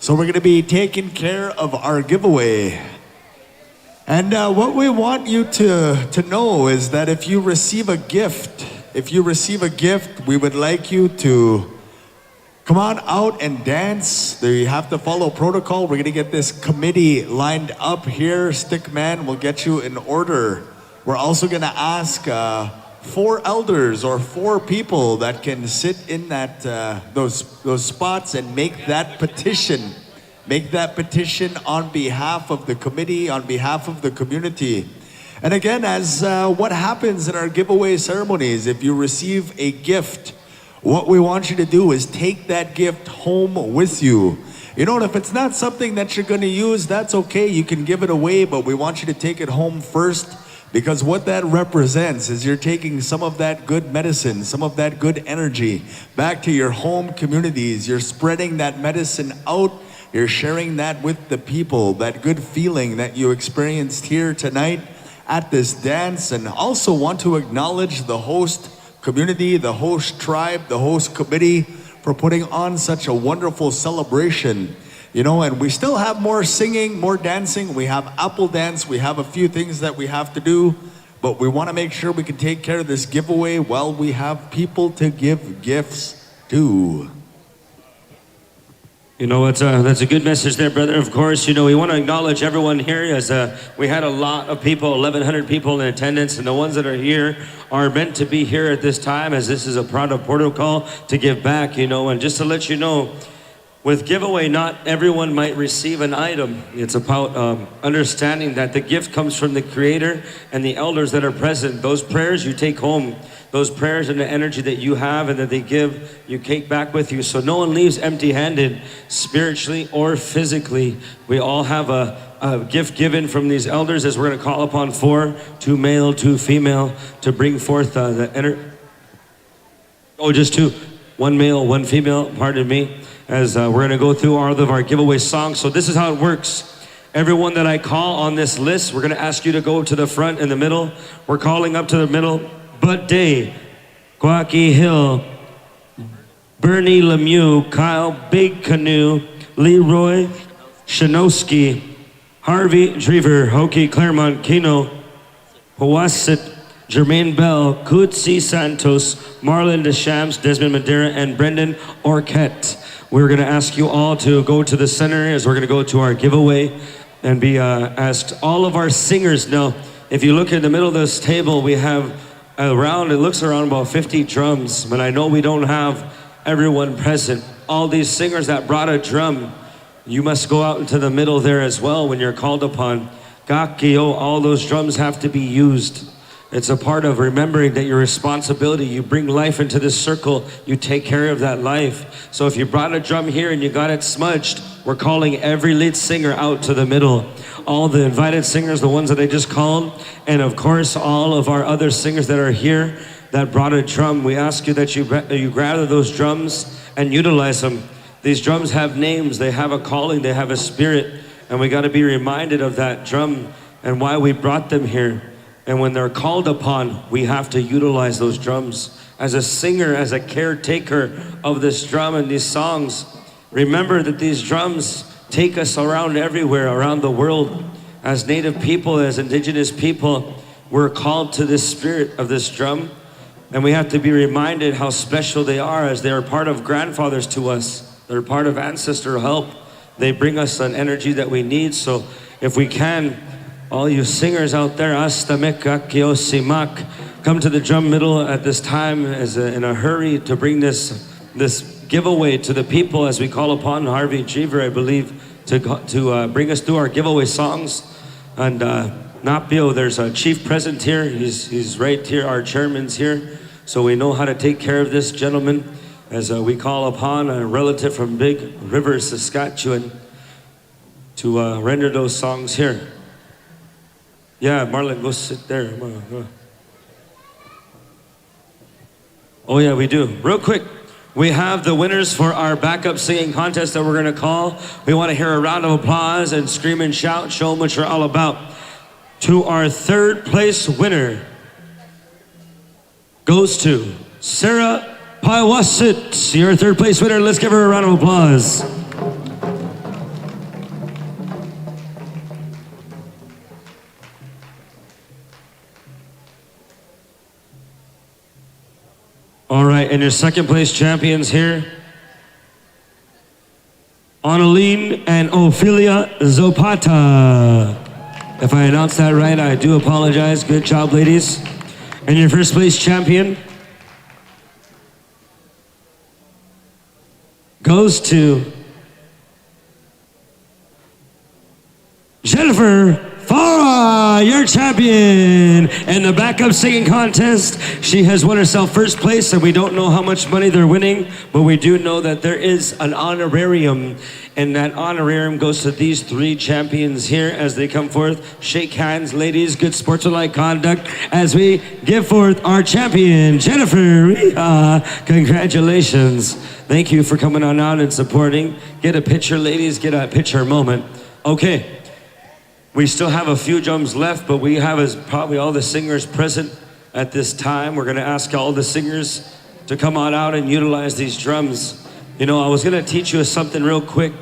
So we're going to be taking care of our giveaway. And what we want you to know is that if you receive a gift, we would like you to come on out and dance. You have to follow protocol. We're going to get this committee lined up here. Stickman will get you in order. We're also going to ask 4 elders or 4 people that can sit in that those spots and make that petition. Make that petition on behalf of the committee, on behalf of the community. And again, as what happens in our giveaway ceremonies, if you receive a gift, what we want you to do is take that gift home with you. You know, if it's not something that you're gonna use, that's okay. You can give it away, but we want you to take it home first, because what that represents is you're taking some of that good medicine, some of that good energy back to your home communities. You're spreading that medicine out. You're sharing that with the people, that good feeling that you experienced here tonight at this dance. And also want to acknowledge the host community, the host tribe, the host committee for putting on such a wonderful celebration. You know, and we still have more singing, more dancing. We have apple dance. We have a few things that we have to do, but we want to make sure we can take care of this giveaway while we have people to give gifts to. You know, that's a good message there, brother. Of course, you know, we want to acknowledge everyone here as we had a lot of people, 1,100 people in attendance, and the ones that are here are meant to be here at this time, as this is a part of protocol to give back, you know. And just to let you know, with giveaway, not everyone might receive an item. It's about understanding that the gift comes from the Creator and the elders that are present. Those prayers you take home, those prayers and the energy that you have and that they give, you take back with you. So no one leaves empty-handed, spiritually or physically. We all have a gift given from these elders, as we're going to call upon 4, 2 male, 2 female, to bring forth the energy. Oh, just 2. 1 male, 1 female, pardon me, as we're going to go through all of our giveaway songs. So this is how it works. Everyone that I call on this list, we're going to ask you to go to the front and the middle. We're calling up to the middle. Bud Day, Kwaki Hill, Bernie Lemieux, Kyle Big Canoe, Leroy Shanowski, Harvey Drever, Hokie Claremont, Kino, Hawasit, Jermaine Bell, Kchi Santos, Marlon Deschamps, Desmond Madera, and Brendan Orquette. We're going to ask you all to go to the center as we're going to go to our giveaway and be asked. All of our singers now, if you look in the middle of this table, we have around, it looks around about 50 drums, but I know we don't have everyone present. All these singers that brought a drum, you must go out into the middle there as well when you're called upon. Gakio, all those drums have to be used. It's a part of remembering that your responsibility, you bring life into this circle, you take care of that life. So if you brought a drum here and you got it smudged, we're calling every lead singer out to the middle. All the invited singers, the ones that I just called, and of course all of our other singers that are here that brought a drum, we ask you that you gather those drums and utilize them. These drums have names, they have a calling, they have a spirit, and we got to be reminded of that drum and why we brought them here. And when they're called upon, we have to utilize those drums. As a singer, as a caretaker of this drum and these songs, remember that these drums take us around everywhere, around the world. As Native people, as Indigenous people, we're called to this spirit of this drum. And we have to be reminded how special they are, as they are part of grandfathers to us. They're part of ancestral help. They bring us an energy that we need. So if we can, all you singers out there, come to the drum middle at this time in a hurry to bring this giveaway to the people as we call upon Harvey Jeever, I believe, to bring us through our giveaway songs. And Napio, there's a chief present here. He's right here. Our chairman's here. So we know how to take care of this gentleman as we call upon a relative from Big River, Saskatchewan, to render those songs here. Yeah, Marlon, go sit there. Go. Oh yeah, we do. Real quick, we have the winners for our backup singing contest that we're gonna call. We want to hear a round of applause and scream and shout, show them what you're all about. To our third place winner goes to Sarah Paiwasit. Your third place winner. Let's give her a round of applause. All right, and your second place champions here, Annalene and Ophelia Zopata. If I announced that right, I do apologize. Good job, ladies. And your first place champion goes to Jennifer Farah, your champion in the backup singing contest. She has won herself first place, and we don't know how much money they're winning, but we do know that there is an honorarium, and that honorarium goes to these three champions here as they come forth. Shake hands, ladies, good sportsmanlike conduct as we give forth our champion, Jennifer. Congratulations. Thank you for coming on out and supporting. Get a picture, ladies, get a picture moment. Okay. We still have a few drums left, but we have probably all the singers present at this time. We're gonna ask all the singers to come on out and utilize these drums. You know, I was gonna teach you something real quick.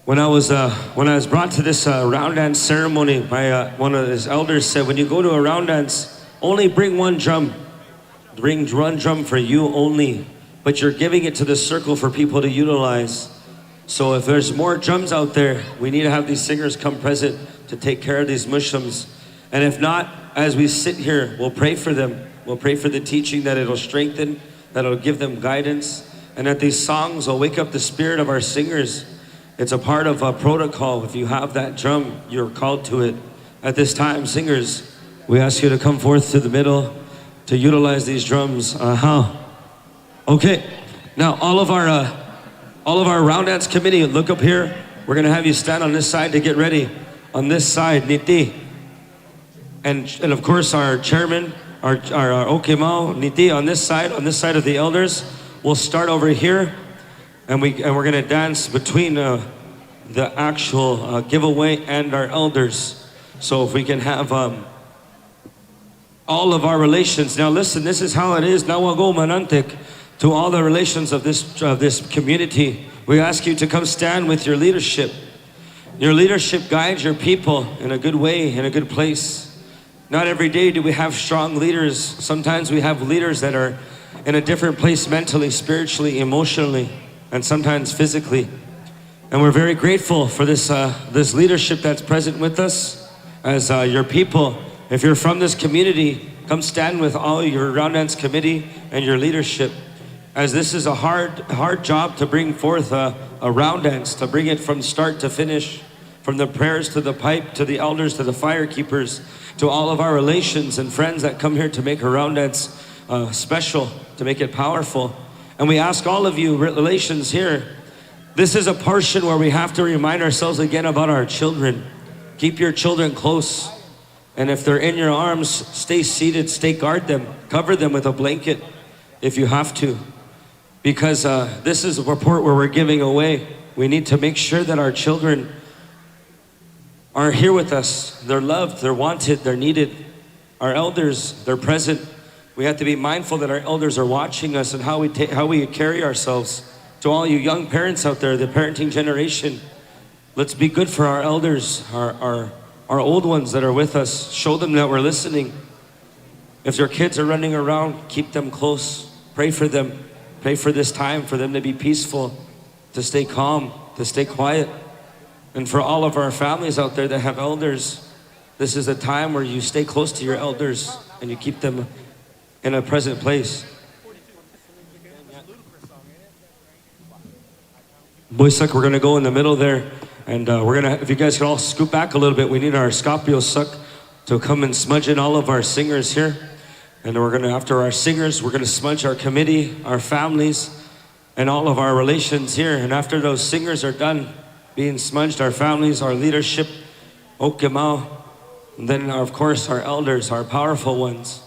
When I was brought to this round dance ceremony by one of his elders said, when you go to a round dance, only bring one drum. Bring one drum for you only, but you're giving it to the circle for people to utilize. So if there's more drums out there, we need to have these singers come present to take care of these Muslims. And if not, as we sit here, we'll pray for them. We'll pray for the teaching, that it'll strengthen, that it'll give them guidance, and that these songs will wake up the spirit of our singers. It's a part of a protocol. If you have that drum, you're called to it. At this time, singers, we ask you to come forth to the middle to utilize these drums. Okay, now all of our round dance committee, look up here. We're gonna have you stand on this side to get ready. On this side, Niti. And of course our chairman, our Okemao, Niti on this side of the elders. We'll start over here and we're gonna dance between the actual giveaway and our elders. So if we can have all of our relations. Now listen, this is how it is. Nawago Manantik. To all the relations of this community, we ask you to come stand with your leadership. Your leadership guides your people in a good way, in a good place. Not every day do we have strong leaders. Sometimes we have leaders that are in a different place mentally, spiritually, emotionally, and sometimes physically. And we're very grateful for this leadership that's present with us as your people. If you're from this community, come stand with all your round dance committee and your leadership. As this is a hard job to bring forth a round dance, to bring it from start to finish, from the prayers to the pipe, to the elders, to the fire keepers, to all of our relations and friends that come here to make a round dance special, to make it powerful. And we ask all of you relations here, this is a portion where we have to remind ourselves again about our children. Keep your children close. And if they're in your arms, stay seated, guard them, cover them with a blanket if you have to. Because this is a report where we're giving away. We need to make sure that our children are here with us. They're loved, they're wanted, they're needed. Our elders, they're present. We have to be mindful that our elders are watching us and how we carry ourselves. To all you young parents out there, the parenting generation, let's be good for our elders, our old ones that are with us. Show them that we're listening. If your kids are running around, keep them close. Pray for them. Pray for this time, for them to be peaceful, to stay calm, to stay quiet. And for all of our families out there that have elders, this is a time where you stay close to your elders and you keep them in a present place. Boysuck, we're gonna go in the middle there, and if you guys can all scoot back a little bit, we need our Scorpio suck to come and smudge in all of our singers here. And after our singers, we're gonna smudge our committee, our families, and all of our relations here. And after those singers are done being smudged, our families, our leadership, Okemao, and then of course our elders, our powerful ones.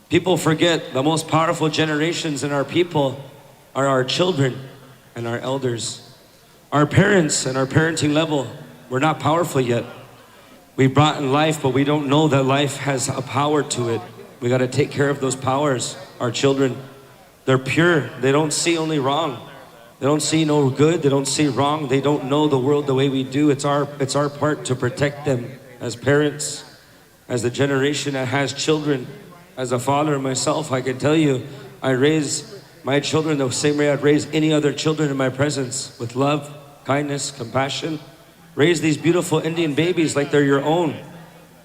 People forget the most powerful generations in our people are our children and our elders. Our parents and our parenting level, we're not powerful yet. We brought in life, but we don't know that life has a power to it. We got to take care of those powers. Our children, they're pure. They don't see only wrong. They don't see no good. They don't see wrong. They don't know the world the way we do. It's our part to protect them as parents, as the generation that has children. As a father myself, I can tell you, I raise my children the same way I'd raise any other children in my presence, with love, kindness, compassion. Raise these beautiful Indian babies like they're your own.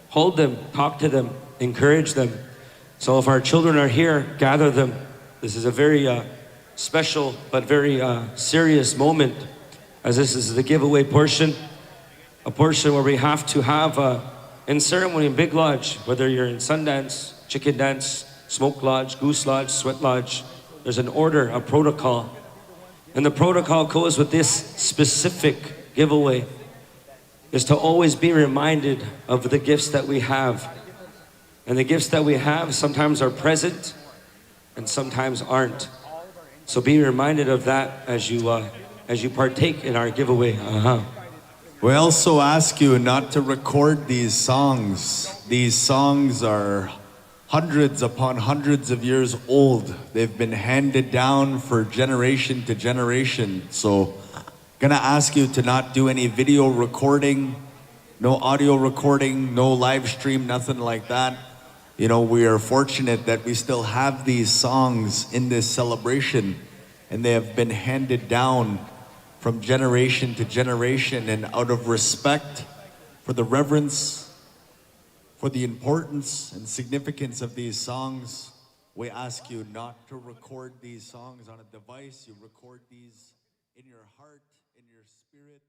Hold them, talk to them, encourage them. So if our children are here, gather them. This is a very special but very serious moment, as this is the giveaway portion a portion where we have to have in ceremony in Big Lodge, whether you're in Sundance, Chicken Dance, Smoke Lodge, Goose Lodge, Sweat Lodge, there's an order, a protocol. And the protocol goes with this specific giveaway is to always be reminded of the gifts that we have. And the gifts that we have sometimes are present and sometimes aren't. So be reminded of that as you partake in our giveaway. We also ask you not to record these songs. These songs are hundreds upon hundreds of years old. They've been handed down for generation to generation. So gonna ask you to not do any video recording, no audio recording, no live stream, nothing like that. You know, we are fortunate that we still have these songs in this celebration, and they have been handed down from generation to generation. And out of respect for the reverence, for the importance and significance of these songs, we ask you not to record these songs on a device. You record these in your heart, in your spirit.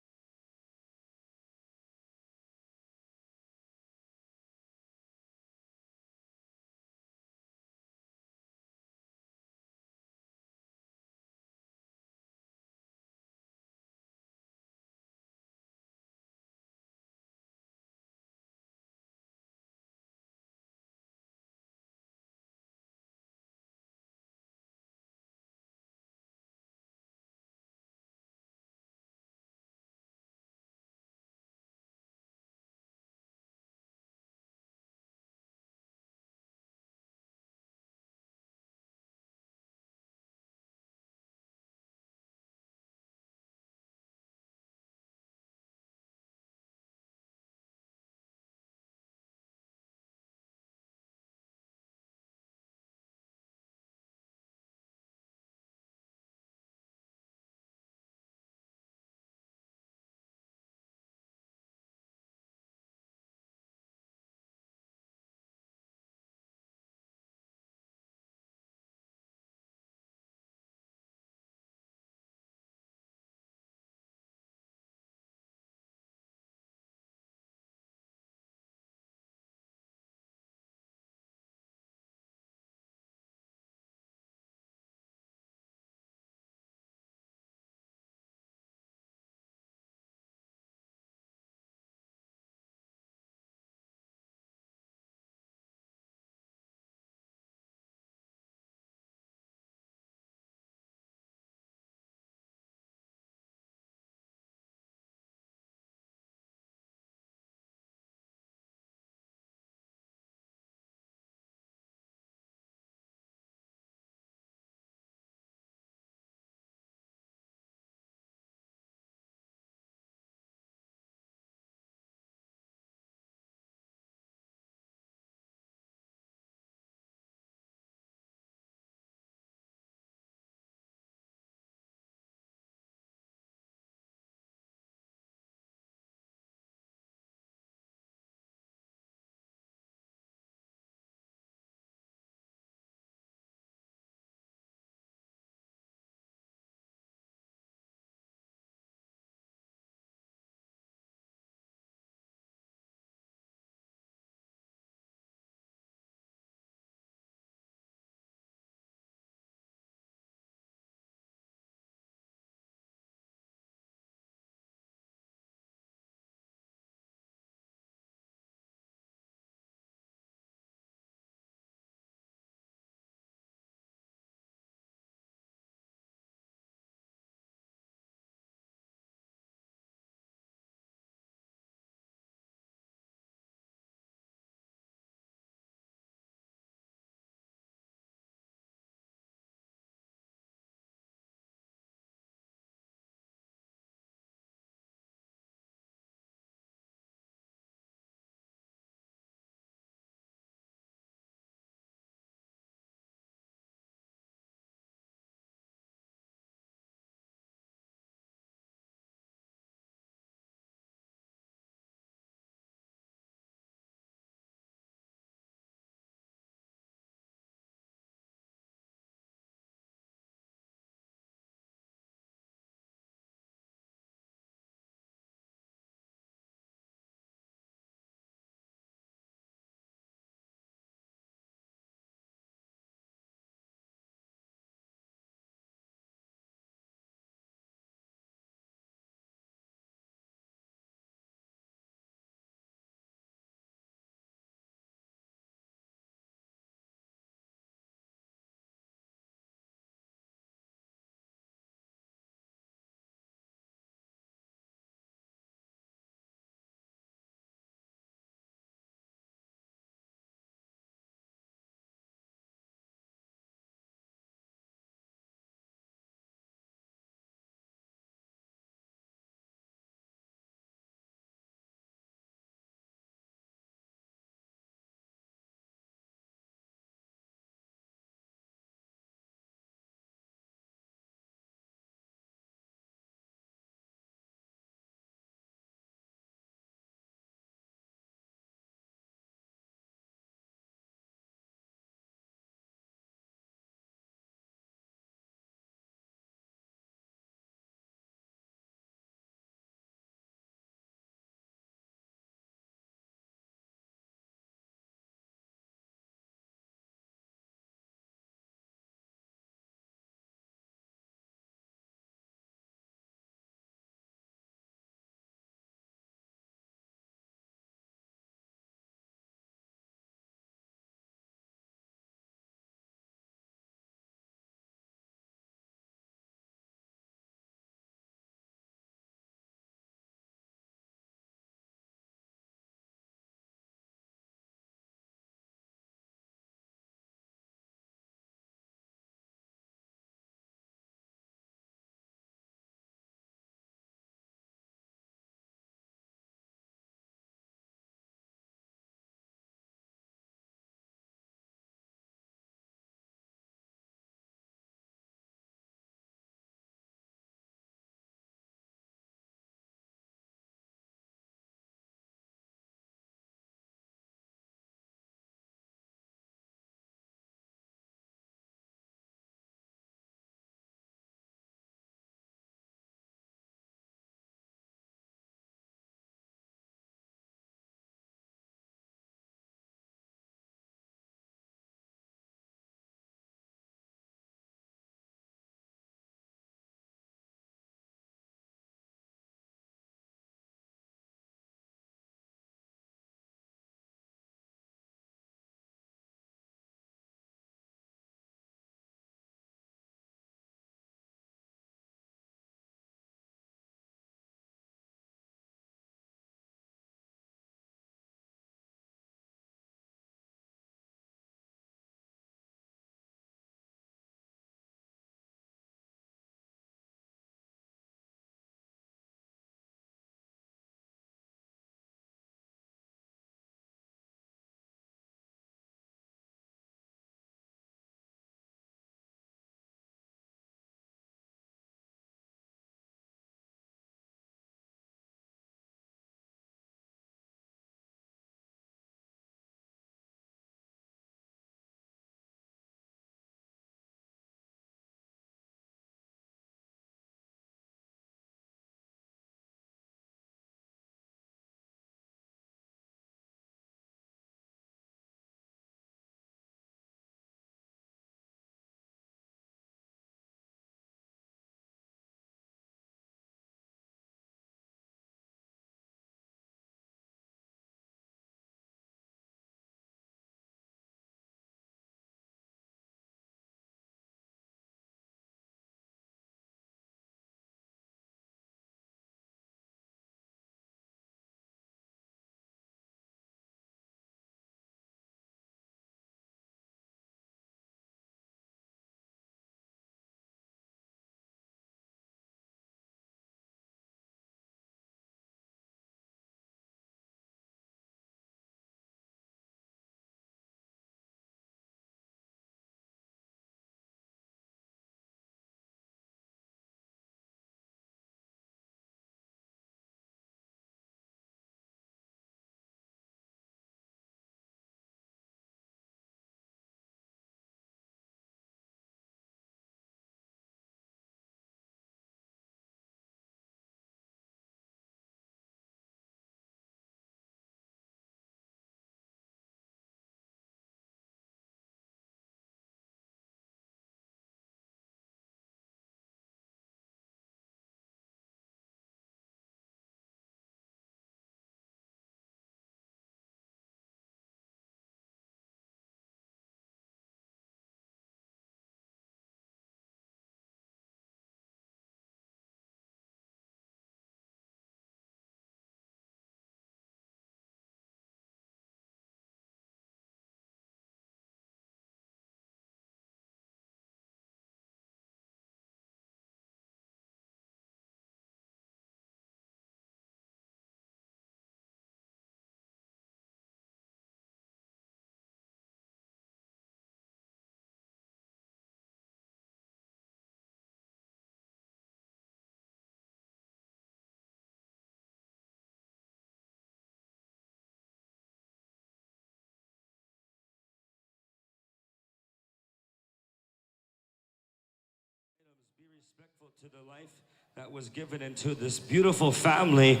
respectful to the life that was given into this beautiful family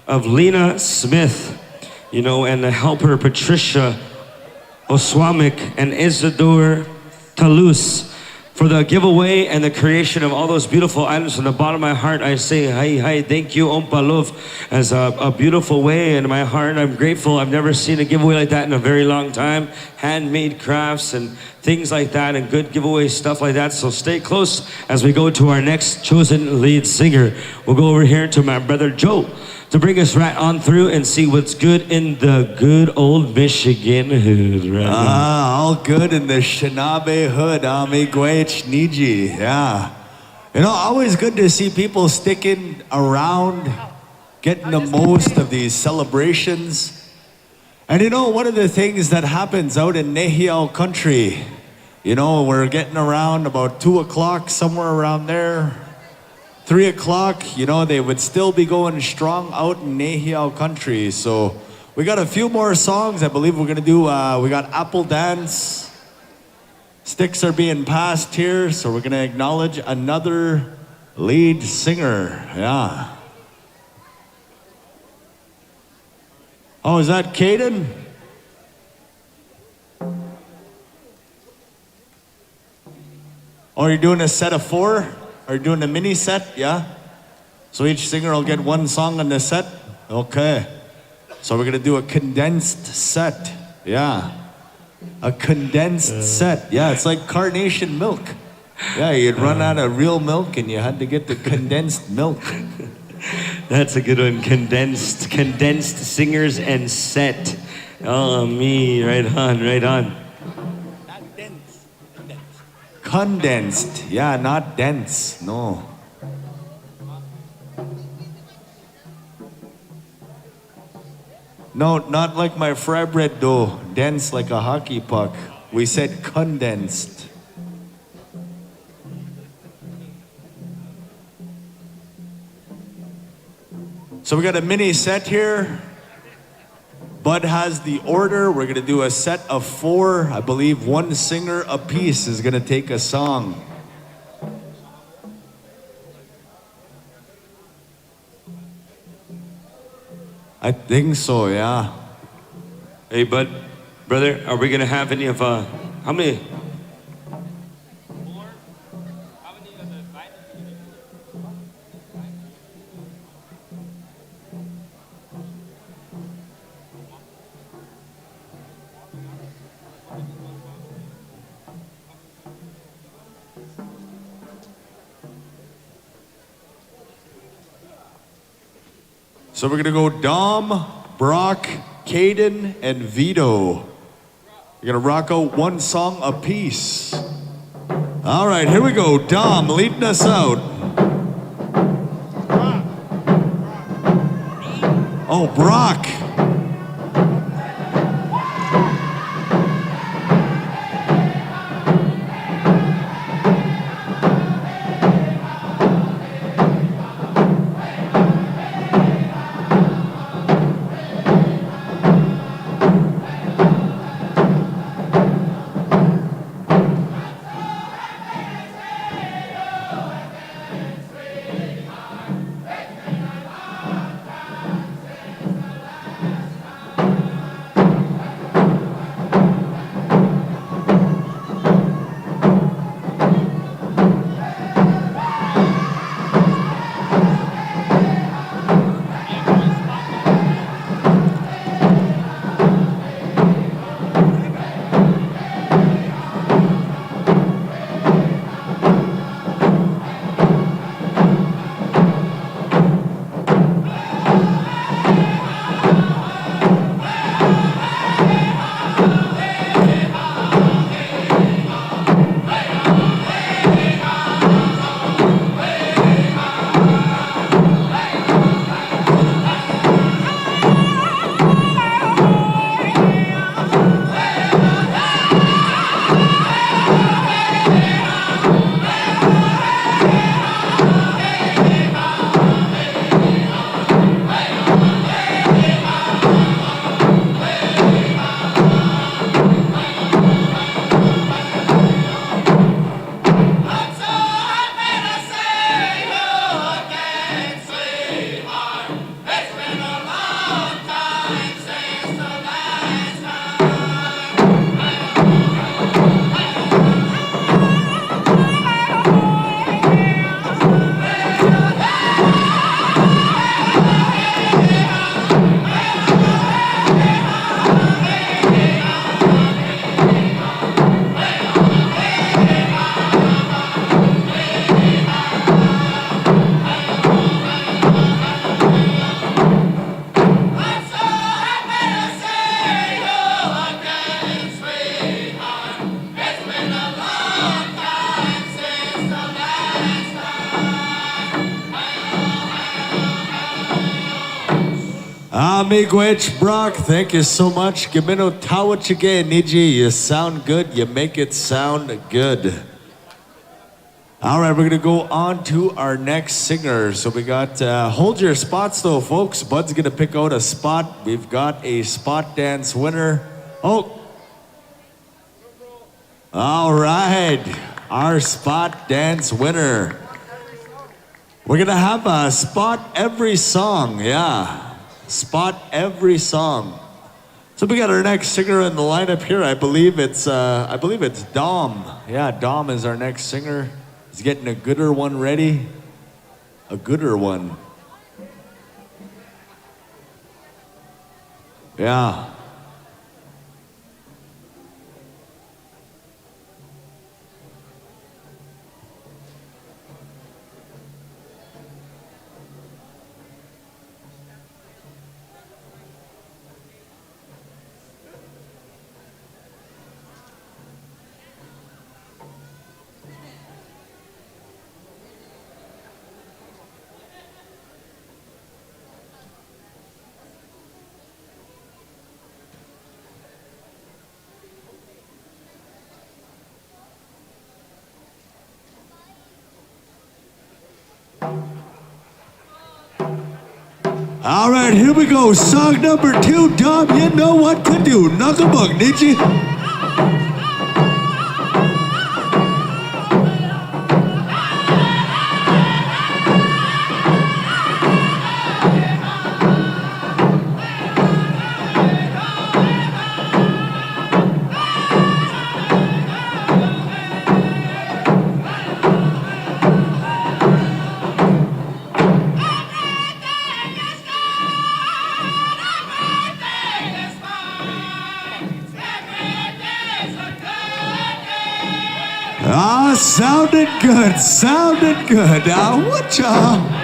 of Lena Smith, you know, and the helper Patricia Oswamic and Isidore Talus for the giveaway and the creation of all those beautiful items. From the bottom of my heart, I say, hi, thank you, Ompalov, as a beautiful way. In my heart, I'm grateful. I've never seen a giveaway like that in a very long time. Handmade crafts and things like that, and good giveaway stuff like that. So stay close as we go to our next chosen lead singer. We'll go over here to my brother Joe to bring us right on through and see what's good in the good old Michigan hood. Right all good in the Anishinaabek hood. Miigwech Niji. Yeah. You know, always good to see people sticking around, getting the most of these celebrations. And you know, one of the things that happens out in Nehiyaw country, you know, we're getting around about 2 o'clock, somewhere around there. 3 o'clock, you know, they would still be going strong out in Nehiyaw country. So we got a few more songs. I believe we're gonna do, we got Apple Dance. Sticks are being passed here, so we're gonna acknowledge another lead singer. Yeah. Oh, is that Caden? Oh, you're doing a set of 4? Are you doing a mini set? Yeah? So each singer will get one song on the set? Okay. So we're gonna do a condensed set. Yeah. A condensed set. Yeah, it's like carnation milk. Yeah, you'd run out of real milk and you had to get the condensed milk. That's a good one. Condensed singers and set. Oh, me. Right on. Condensed. Yeah, not dense. No. No, not like my fry bread dough. Dense like a hockey puck. We said condensed. So we got a mini set here. Bud has the order. We're gonna do a set of 4. I believe one singer apiece is gonna take a song. I think so, yeah. Hey, Bud, brother, are we gonna have any of how many? So we're gonna go Dom, Brock, Caden, and Vito. We're gonna rock out one song apiece. All right, here we go. Dom leading us out. Oh, Brock. Miigwech Brock, thank you so much. Gimino Tawachige Niji, you sound good. You make it sound good. All right, we're gonna go on to our next singer. So we got, hold your spots though, folks. Bud's gonna pick out a spot. We've got a spot dance winner. Oh. All right, our spot dance winner. We're gonna have a spot every song, yeah. Spot every song. So we got our next singer in the lineup here. I believe it's Dom. Yeah, Dom is our next singer. He's getting a gooder one ready. A gooder one. Yeah. All right, here we go. Song number 2. Dom, you know what to do. Nakabug, Niji. Ah, sounded good, sounded good. What y'all?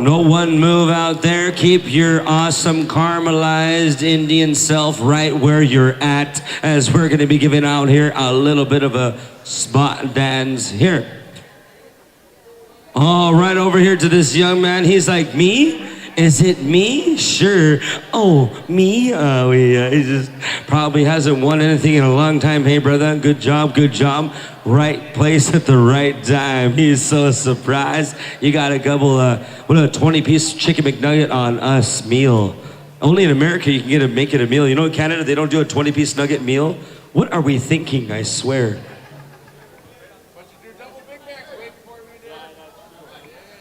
No one move out there. Keep your awesome caramelized Indian self right where you're at, as we're gonna be giving out here a little bit of a spot dance here. Oh, right over here to this young man. He's like, me? Is it me? Sure. Oh, me? Oh, yeah. He just probably hasn't won anything in a long time. Hey, brother, good job, good job. Right place at the right time. He's so surprised. You got a couple, what a 20-piece chicken McNugget on us meal. Only in America you can make it a meal. You know, in Canada, they don't do a 20-piece nugget meal. What are we thinking, I swear?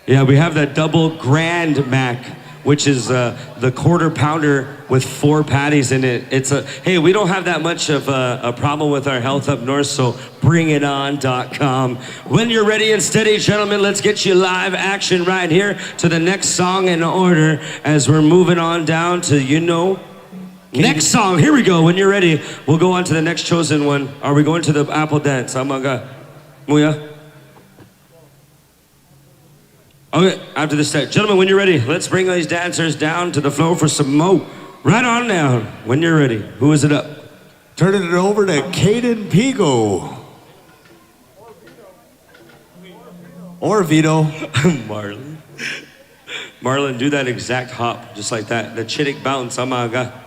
Yeah, we have that double Grand Mac, which is the quarter pounder with 4 patties in it. Hey, we don't have that much of a problem with our health up north, so bringiton.com. When you're ready and steady, gentlemen, let's get you live action right here to the next song in order as we're moving on down to, next song. Here we go. When you're ready, we'll go on to the next chosen one. Are we going to the Apple Dance? Amaga. Muya? Okay, after the set. Gentlemen, when you're ready, let's bring these dancers down to the floor for some mo. Right on down. When you're ready. Who is it up? Turning it over to Caden Pigo. Or Vito. Marlon. Marlon, do that exact hop, just like that. The chittick bounce, amaga.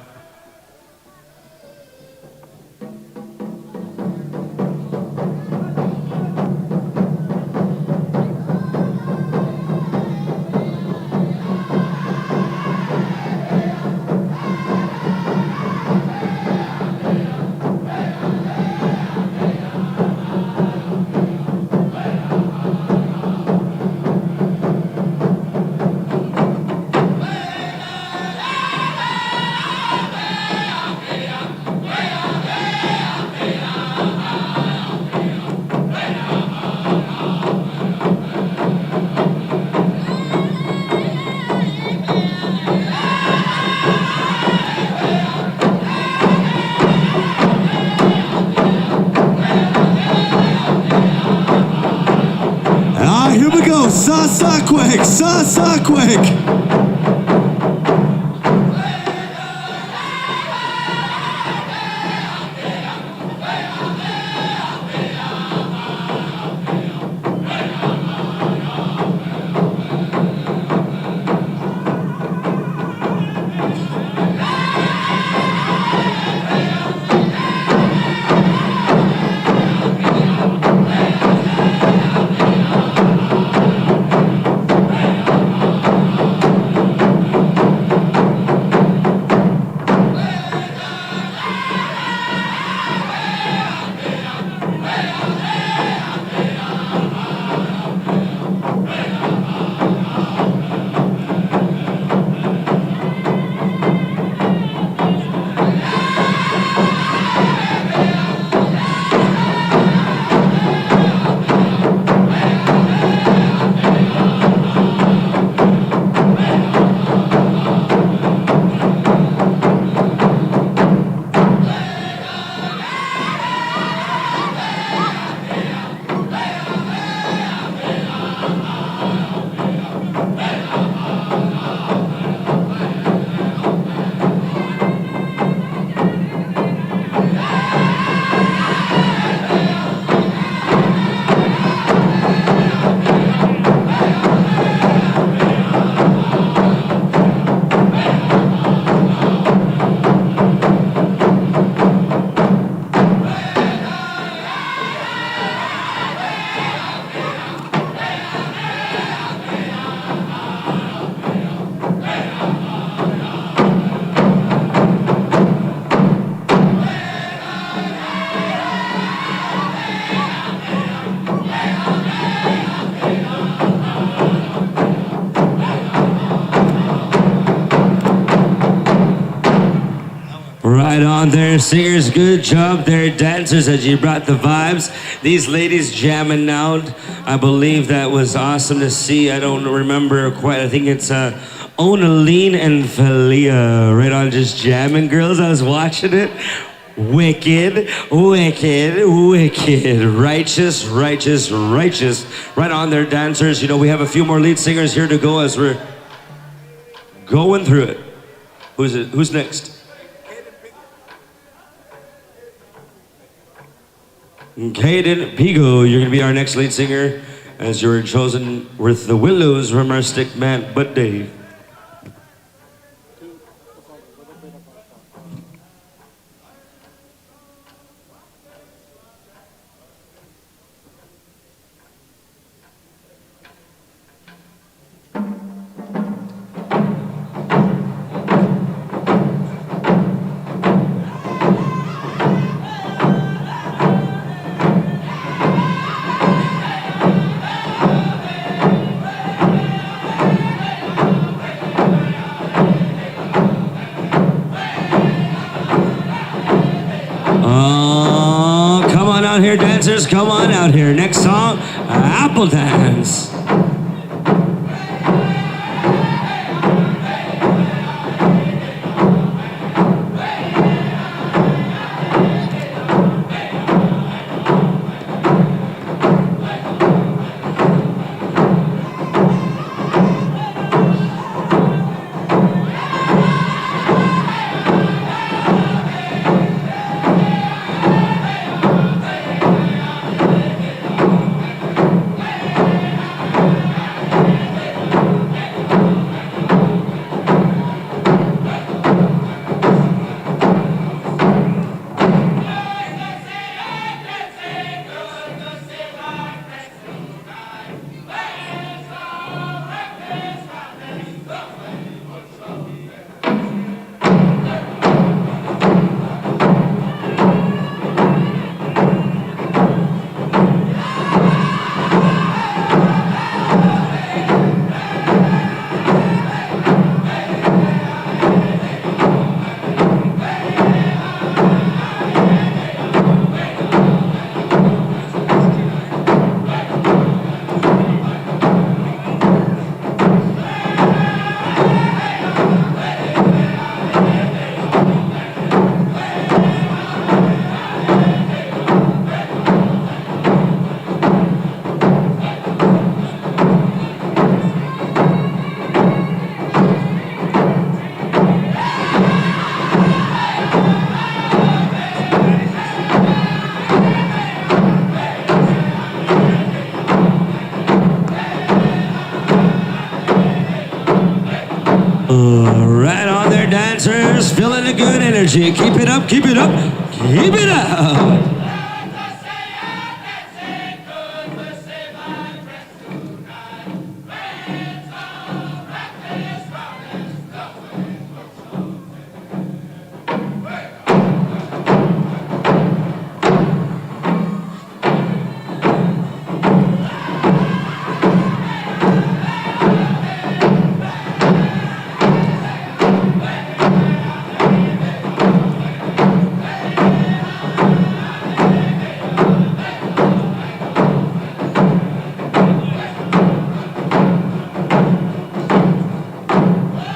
Here we go, Sasakwek, Sasakwek. Right on there, singers. Good job there, dancers, as you brought the vibes. These ladies jamming out. I believe that was awesome to see. I don't remember quite. I think it's Onaline and Felia. Right on, just jamming, girls. I was watching it. Wicked, wicked, wicked. Righteous, righteous, righteous. Right on there, dancers. We have a few more lead singers here to go as we're going through it. Who's next? Caden Pigo, you're gonna be our next lead singer as you're chosen with the Willows from our Stick Man, But Dave. here, dancers. Come on out here. Next song, Apple Dance. Right on there, dancers. Feeling the good energy. Keep it up, keep it up, keep it up.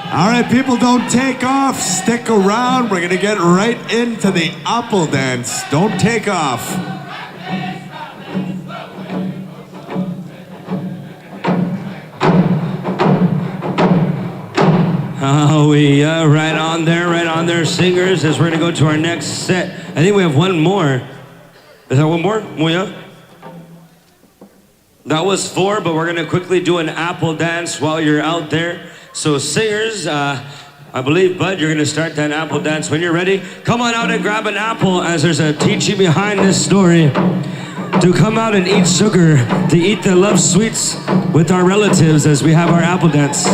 All right, people, don't take off. Stick around. We're gonna get right into the Apple Dance. Don't take off. Right on there, singers, as we're gonna go to our next set. I think we have one more. Is that one more? Muya? That was 4, but we're gonna quickly do an Apple Dance while you're out there. So singers, I believe, Bud, you're gonna start that Apple Dance when you're ready. Come on out and grab an apple, as there's a teaching behind this story. To come out and eat sugar, to eat the love sweets with our relatives as we have our Apple Dance.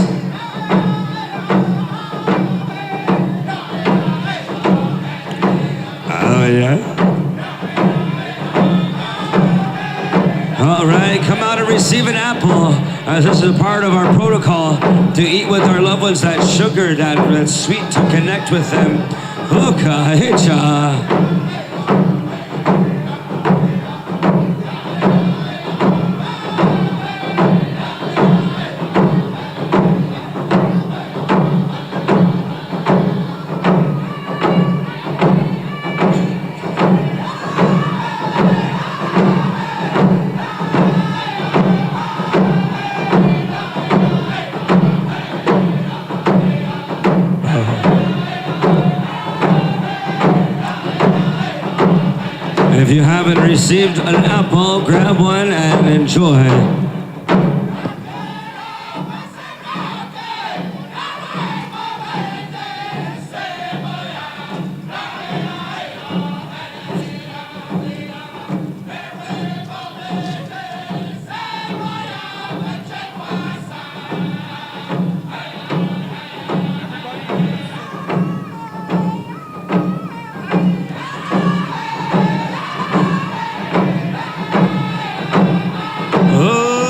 Oh, yeah. All right, come out and receive an apple, as this is a part of our protocol to eat with our loved ones that sugar, that sweet, to connect with them. Hoka hitcha. If you haven't received an apple, grab one and enjoy. Oh,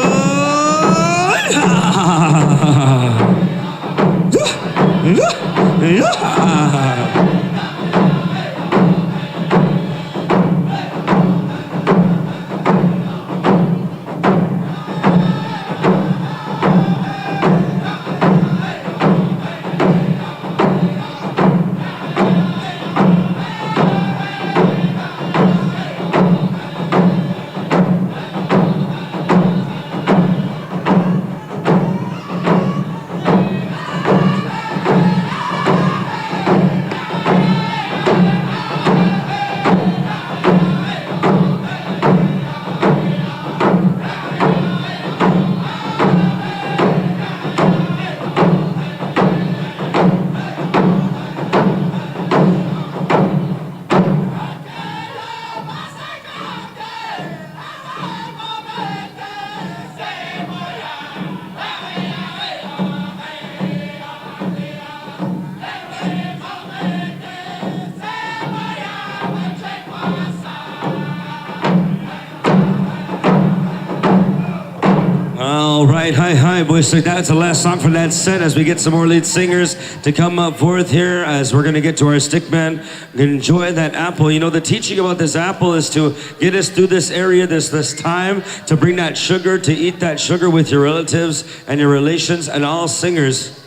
right, hi, boys. So that's the last song for that set as we get some more lead singers to come up forth here as we're going to get to our stick man. Enjoy that apple. You know, the teaching about this apple is to get us through this area, this time, to bring that sugar, to eat that sugar with your relatives and your relations and all singers.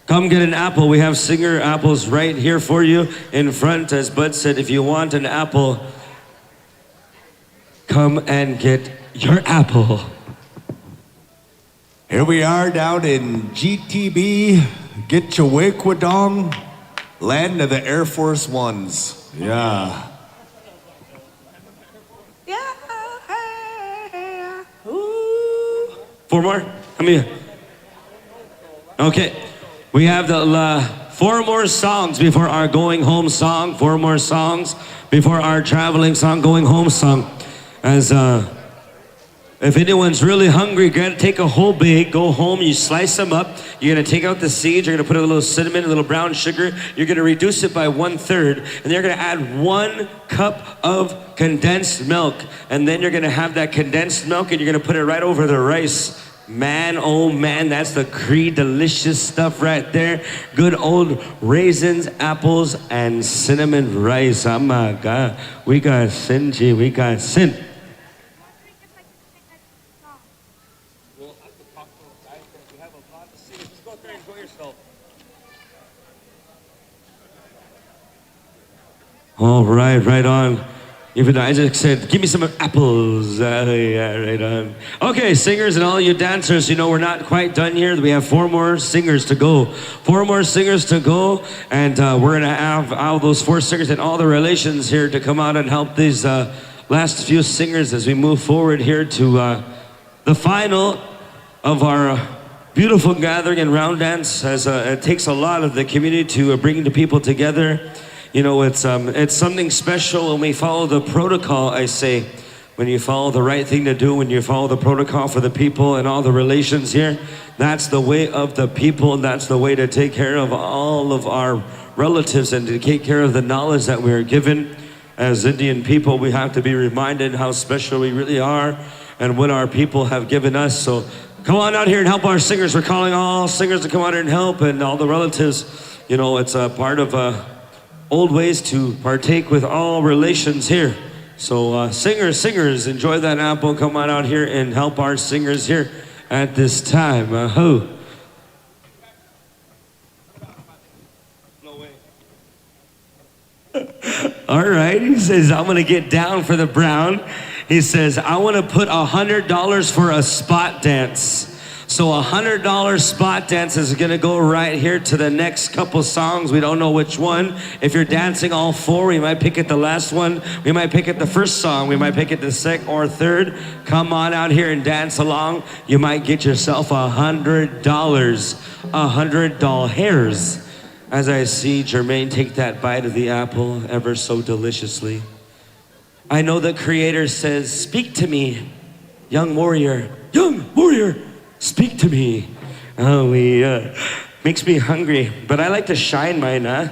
Come get an apple. We have singer apples right here for you in front. As Bud said, if you want an apple, come and get your apple. Here we are down in GTB, Wiikwedong, land of the Air Force Ones. Yeah. Four more? How many? Okay. We have the 4 more songs before our going home song. 4 more songs before our traveling song, going home song. As if anyone's really hungry, you're gonna take a whole bag, go home, you slice them up. You're gonna take out the seeds, you're gonna put a little cinnamon, a little brown sugar. You're gonna reduce it by 1/3, and you're gonna add 1 cup of condensed milk. And then you're gonna have that condensed milk and you're gonna put it right over the rice. Man, oh man, that's the Kchi delicious stuff right there. Good old raisins, apples, and cinnamon rice. Oh my God, we got Sinji, we got Sin. All right, right on. Even Isaac said, give me some apples. Yeah, right on. Okay, singers and all you dancers, you know, we're not quite done here. We have 4 more singers to go. 4 more singers to go. And we're going to have all those 4 singers and all the relations here to come out and help these last few singers as we move forward here to the final of our beautiful gathering and round dance. As it takes a lot of the community to bring the people together. You know, it's something special when we follow the protocol, I say. When you follow the right thing to do, when you follow the protocol for the people and all the relations here, that's the way of the people, and that's the way to take care of all of our relatives and to take care of the knowledge that we are given. As Indian people, we have to be reminded how special we really are and what our people have given us. So come on out here and help our singers. We're calling all singers to come out here and help, and all the relatives. You know, it's a part of old ways to partake with all relations here. So singers, enjoy that apple. Come on out here and help our singers here at this time. No way. All right, he says, I'm gonna get down for the brown. He says, I wanna put $100 for a spot dance. So $100 spot dance is gonna go right here to the next couple songs. We don't know which one. If you're dancing all 4, we might pick it the last one. We might pick it the first song. We might pick it the second or third. Come on out here and dance along. You might get yourself $100. $100. As I see Jermaine take that bite of the apple ever so deliciously. I know the Creator says, speak to me, young warrior. Young warrior. Speak to me. Oh, makes me hungry. But I like to shine mine,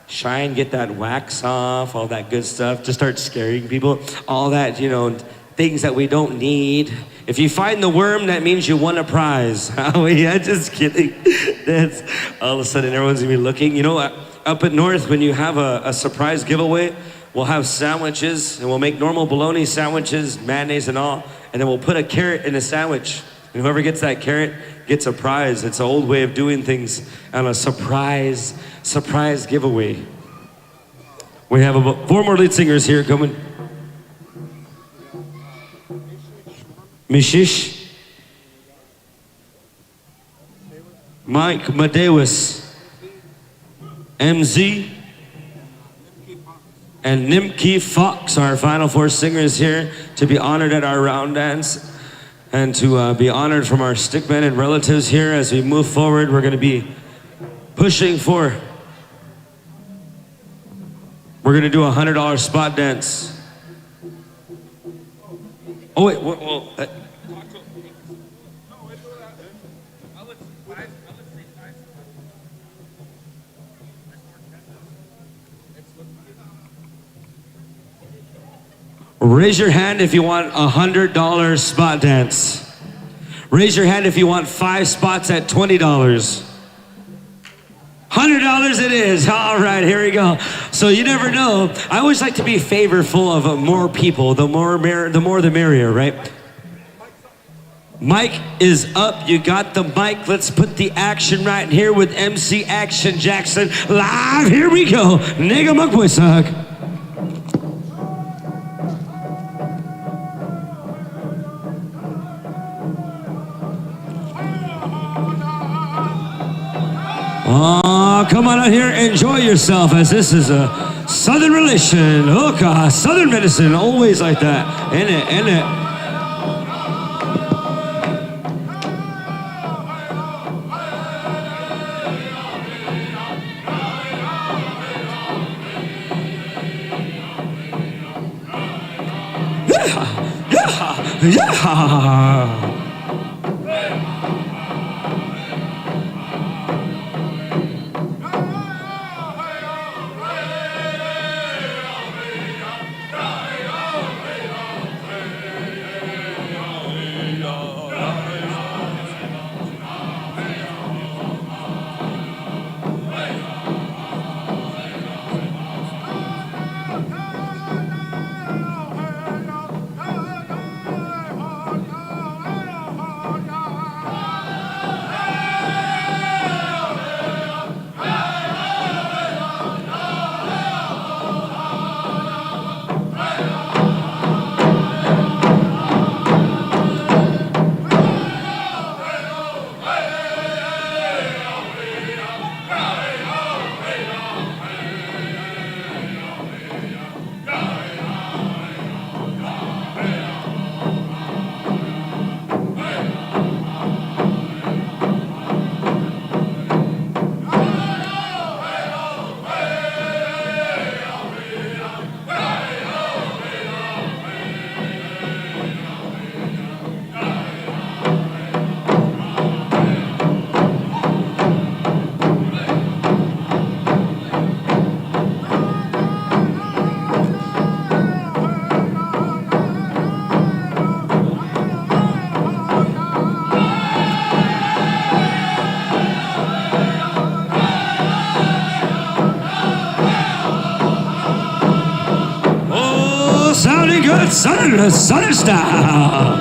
Shine, get that wax off, all that good stuff. Just start scaring people. All that, you know, things that we don't need. If you find the worm, that means you won a prize. Oh, yeah, just kidding. That's all of a sudden everyone's gonna be looking. You know, up at North, when you have a surprise giveaway, we'll have sandwiches, and we'll make normal bologna sandwiches, mayonnaise and all, and then we'll put a carrot in a sandwich. And whoever gets that carrot gets a prize. It's an old way of doing things on a surprise giveaway. We have about 4 more lead singers here coming. Mishish, Mike Madewis, MZ, and Nimki Fox, our final 4 singers here to be honored at our round dance. And to be honored from our stickmen and relatives here as we move forward. We're going to be pushing for, we're going to do a $100 spot dance. Oh wait, whoa. Raise your hand if you want a $100 spot dance. Raise your hand if you want 5 spots at $20. $100 it is. All right, here we go. So you never know. I always like to be favorable of more people. The more the merrier, right? Mic is up. You got the mic. Let's put the action right here with MC Action Jackson live. Here we go. Nega magbuisak. Oh, come on out here, enjoy yourself, as this is a Southern relation. Hookah, Southern medicine, always like that. In it. Yeah. Sounding good, Southern style.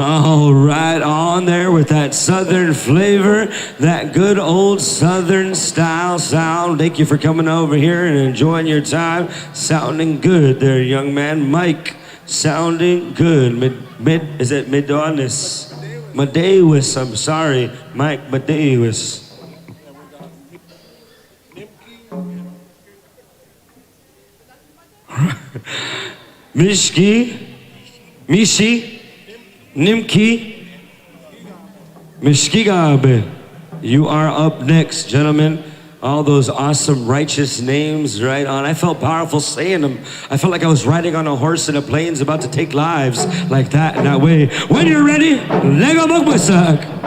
All right, on there with that Southern flavor, that good old Southern style sound. Thank you for coming over here and enjoying your time. Sounding good there, young man. Mike, sounding good. Is it Midonis? Medewis, I'm sorry. Mike Medewis. Mishi, Nimki, Mishkigabe. You are up next, gentlemen. all those awesome righteous names, right on. I felt powerful saying them. I felt like I was riding on a horse in a plane's about to take lives like that, in that way. When you're ready, Lego Magbasak.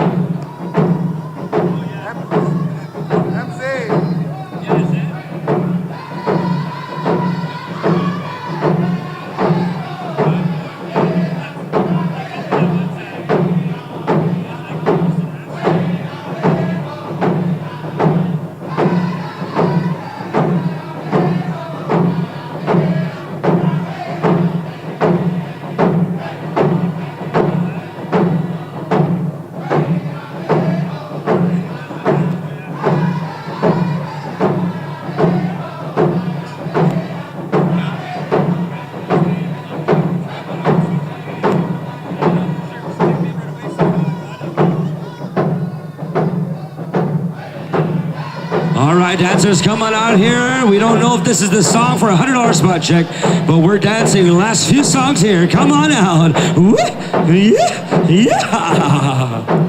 All right, dancers, come on out here. We don't know if this is the song for a $100 spot check, but we're dancing the last few songs here. Come on out. Woo! Yeah, yeah.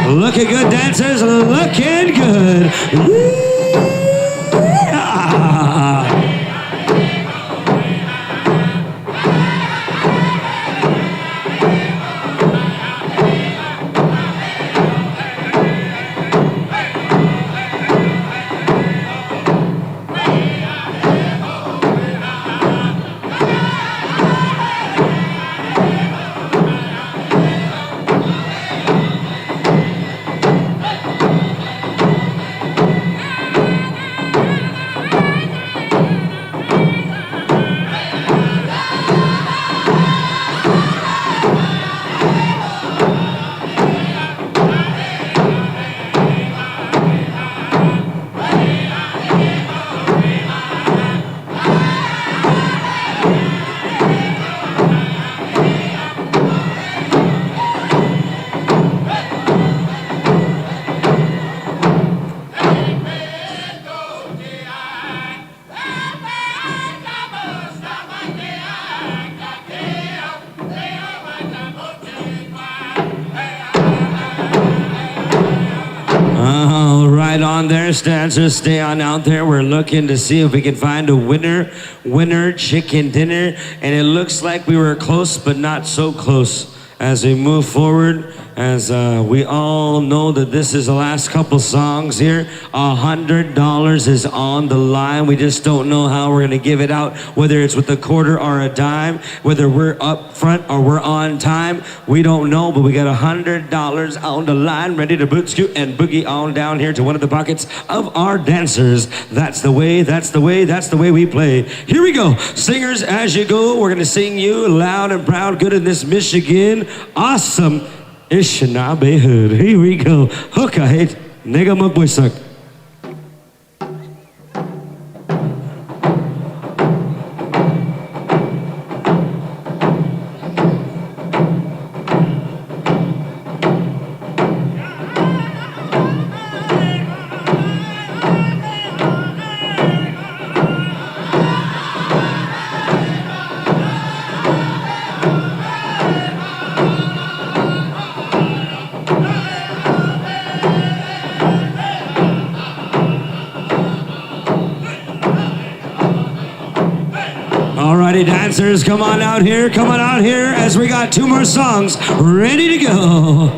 Looking good, dancers, looking good. Yeah. All right, on there, dancers, stay on out there. We're looking to see if we can find a winner chicken dinner. And it looks like we were close, but not so close as we move forward. As we all know that this is the last couple songs here. $100 is on the line. We just don't know how we're gonna give it out, whether it's with a quarter or a dime, whether we're up front or we're on time. We don't know, but we got $100 on the line, ready to boot scoot and boogie on down here to one of the pockets of our dancers. That's the way, that's the way, that's the way we play. Here we go. Singers, as you go, we're gonna sing you loud and proud, good in this Michigan. Awesome. Anishinaabek hood. Here we go. Hookahit, nigga magbuisak. Alrighty, dancers, come on out here as we got two more songs ready to go.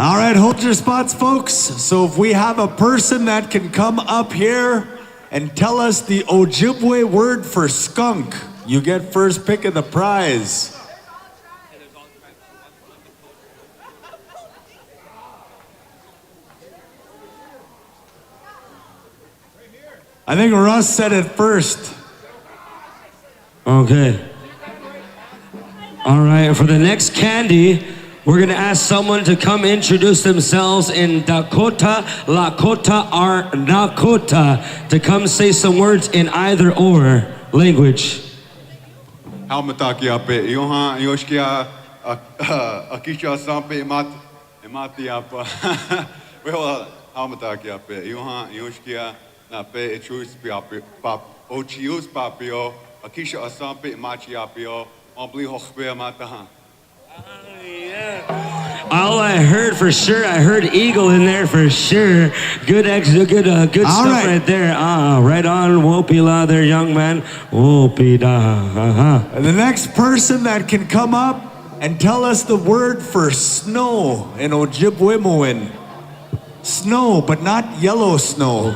All right, hold your spots, folks. So if we have a person that can come up here and tell us the Ojibwe word for skunk, you get first pick of the prize. I think Russ said it first. Okay. All right, for the next candy, we're gonna ask someone to come introduce themselves in Dakota, Lakota, or Nakota to come say some words in either or language. Halmataki ape, Johan, Yoshkia, Akisha Sampe, Mati apa. Well, Halmataki ape, Johan, Yoshkia, Nape, Echus Ochius Papio, Akisha Asampe, Machi Apio, Ombli Hochbe Matahan. All I heard for sure, I heard eagle in there for sure. Good stuff right there. Right on, Wopila there, young man. Wopida. And the next person that can come up and tell us the word for snow in Ojibwe. Snow, but not yellow snow.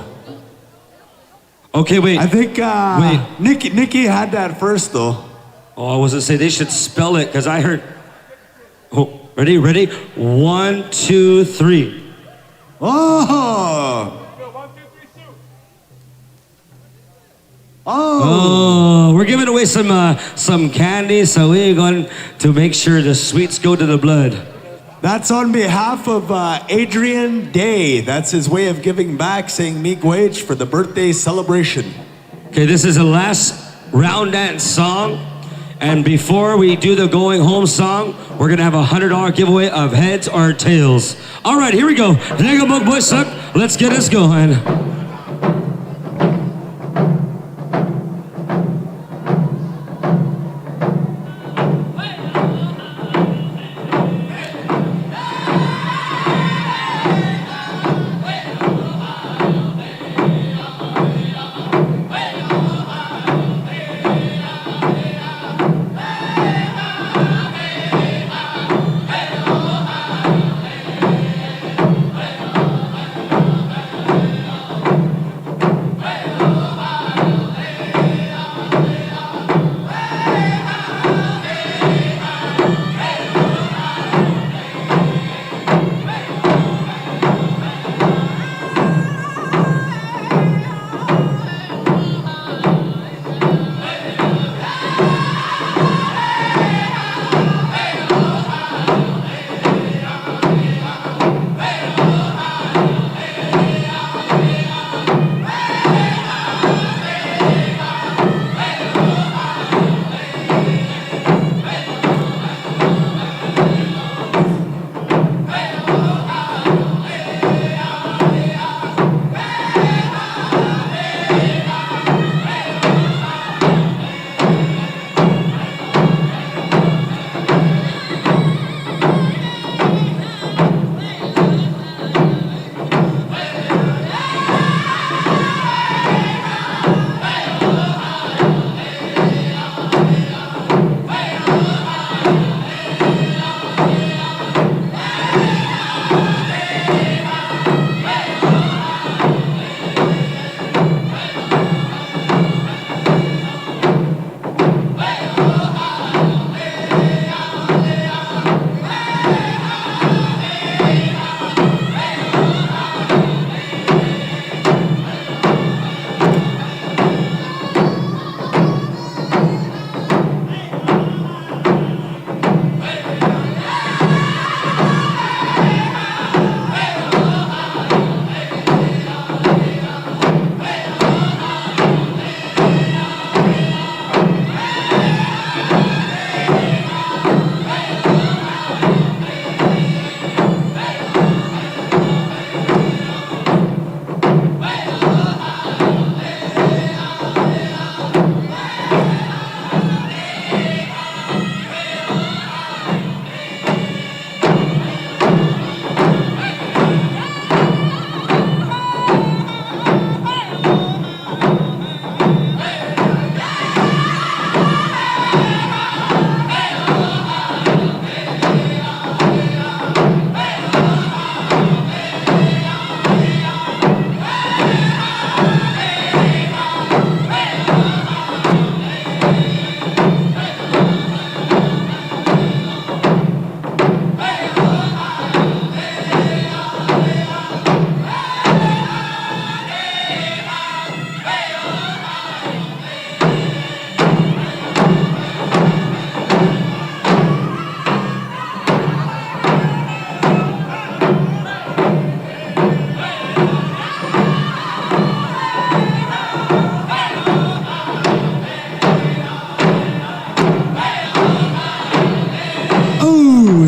Okay, wait. I think wait. Nikki had that first though. Oh, I was gonna say they should spell it because I heard. Oh, ready? 1, 2, 3. Oh! Oh, we're giving away some candy, so we're going to make sure the sweets go to the blood. That's on behalf of Adrian Day. That's his way of giving back, saying miigwech for the birthday celebration. Okay, this is the last round dance song. And before we do the going home song, we're gonna have a $100 giveaway of heads or tails. All right, here we go. Let's get us going.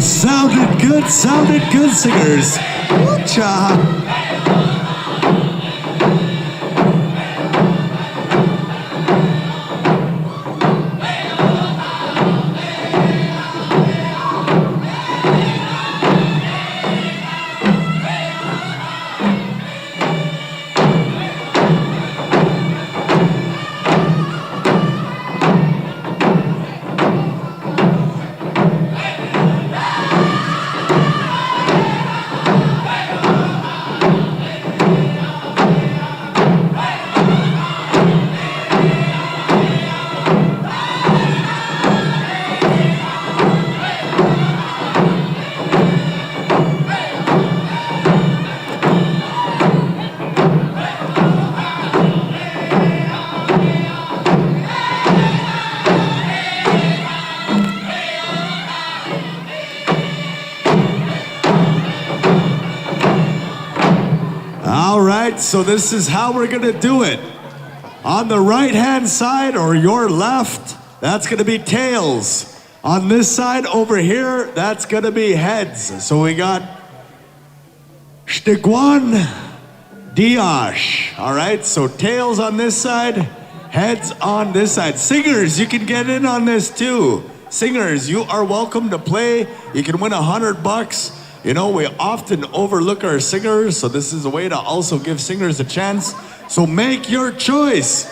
Sounded good, singers. Woo-cha. So this is how we're gonna do it. On the right-hand side or your left, that's gonna be tails. On this side over here, that's gonna be heads. So we got Stigwan, Diash. All right, so tails on this side, heads on this side. Singers, you can get in on this too. Singers, you are welcome to play. You can win $100. You know, we often overlook our singers, so this is a way to also give singers a chance. So make your choice.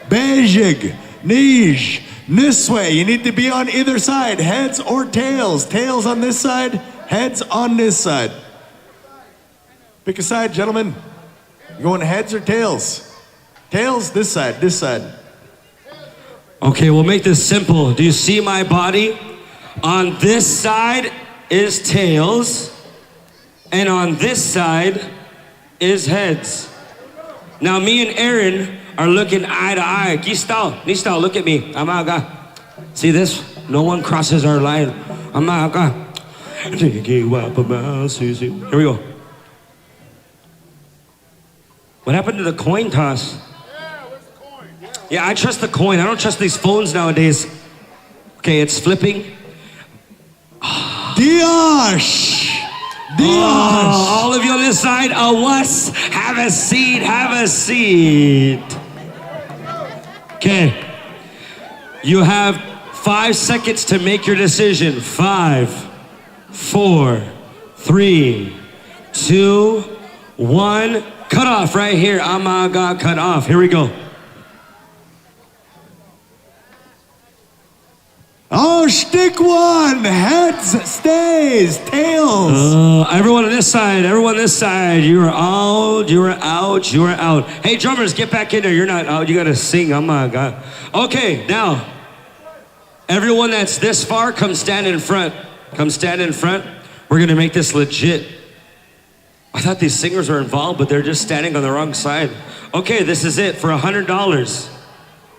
Beijing, Nij, Niswe. You need to be on either side, heads or tails. Tails on this side, heads on this side. Pick a side, gentlemen. You going heads or tails? Tails, this side, this side. Okay, we'll make this simple. Do you see my body? On this side is tails. And on this side is heads. Now me and Aaron are looking eye to eye. Nistal, look at me. Amaga. See this? No one crosses our line. Amaga. Here we go. What happened to the coin toss? Yeah, I trust the coin. I don't trust these phones nowadays. Okay, it's flipping. Diash! All of you on this side, awas, have a seat, have a seat. Okay, you have 5 seconds to make your decision. 5, 4, 3, 2, 1. Cut off right here. Amaga, cut off. Here we go. Oh, stick one. Heads stays. Tails. Everyone on this side. Everyone on this side. You are out. You are out. You are out. Hey, drummers, get back in there. You're not out. You got to sing. Oh, my God. Okay, now, everyone that's this far, come stand in front. Come stand in front. We're going to make this legit. I thought these singers were involved, but they're just standing on the wrong side. Okay, this is it for $100.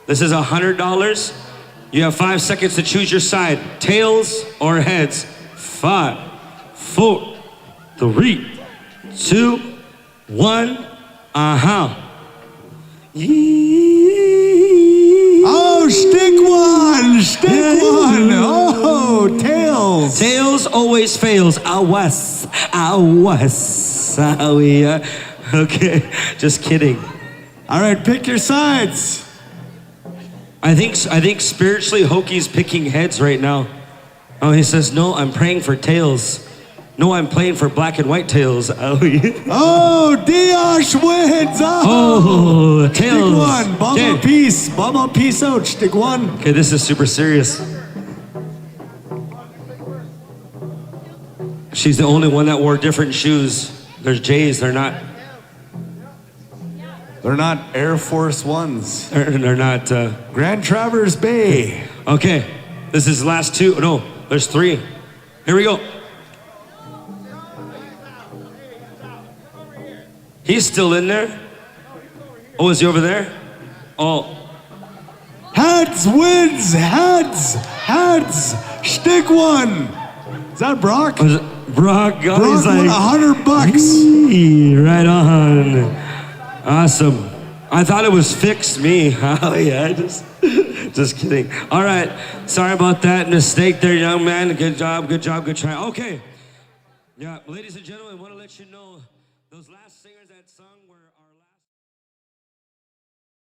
This is $100. You have 5 seconds to choose your side, tails or heads. 5, 4, 3, 2, 1. Oh, stick one. Oh, tails. Tails always fails. Awas. Okay, just kidding. All right, pick your sides. I think spiritually Hoki's picking heads right now. Oh, he says, no, I'm praying for tails. No, I'm playing for black and white tails. Oh, yeah. Oh, Diash wins. Oh, tails. Stick one. Bubble piece. Bubble piece out. Stick one. Okay, this is super serious. She's the only one that wore different shoes. There's J's, they're not. They're not Air Force Ones. They're not. Grand Traverse Bay. Okay, this is last two. No, there's 3. Here we go. He's still in there. Oh, is he over there? Oh. Heads wins. Heads. Stick one. Is that Brock? Was it Brock? God, Brock he's like, won $100. Right on. Awesome. I thought it was fix me. Oh yeah, just kidding. All right, sorry about that mistake there, young man. Good job, good try. Okay. Yeah, ladies and gentlemen, I want to let you know those last singers that sung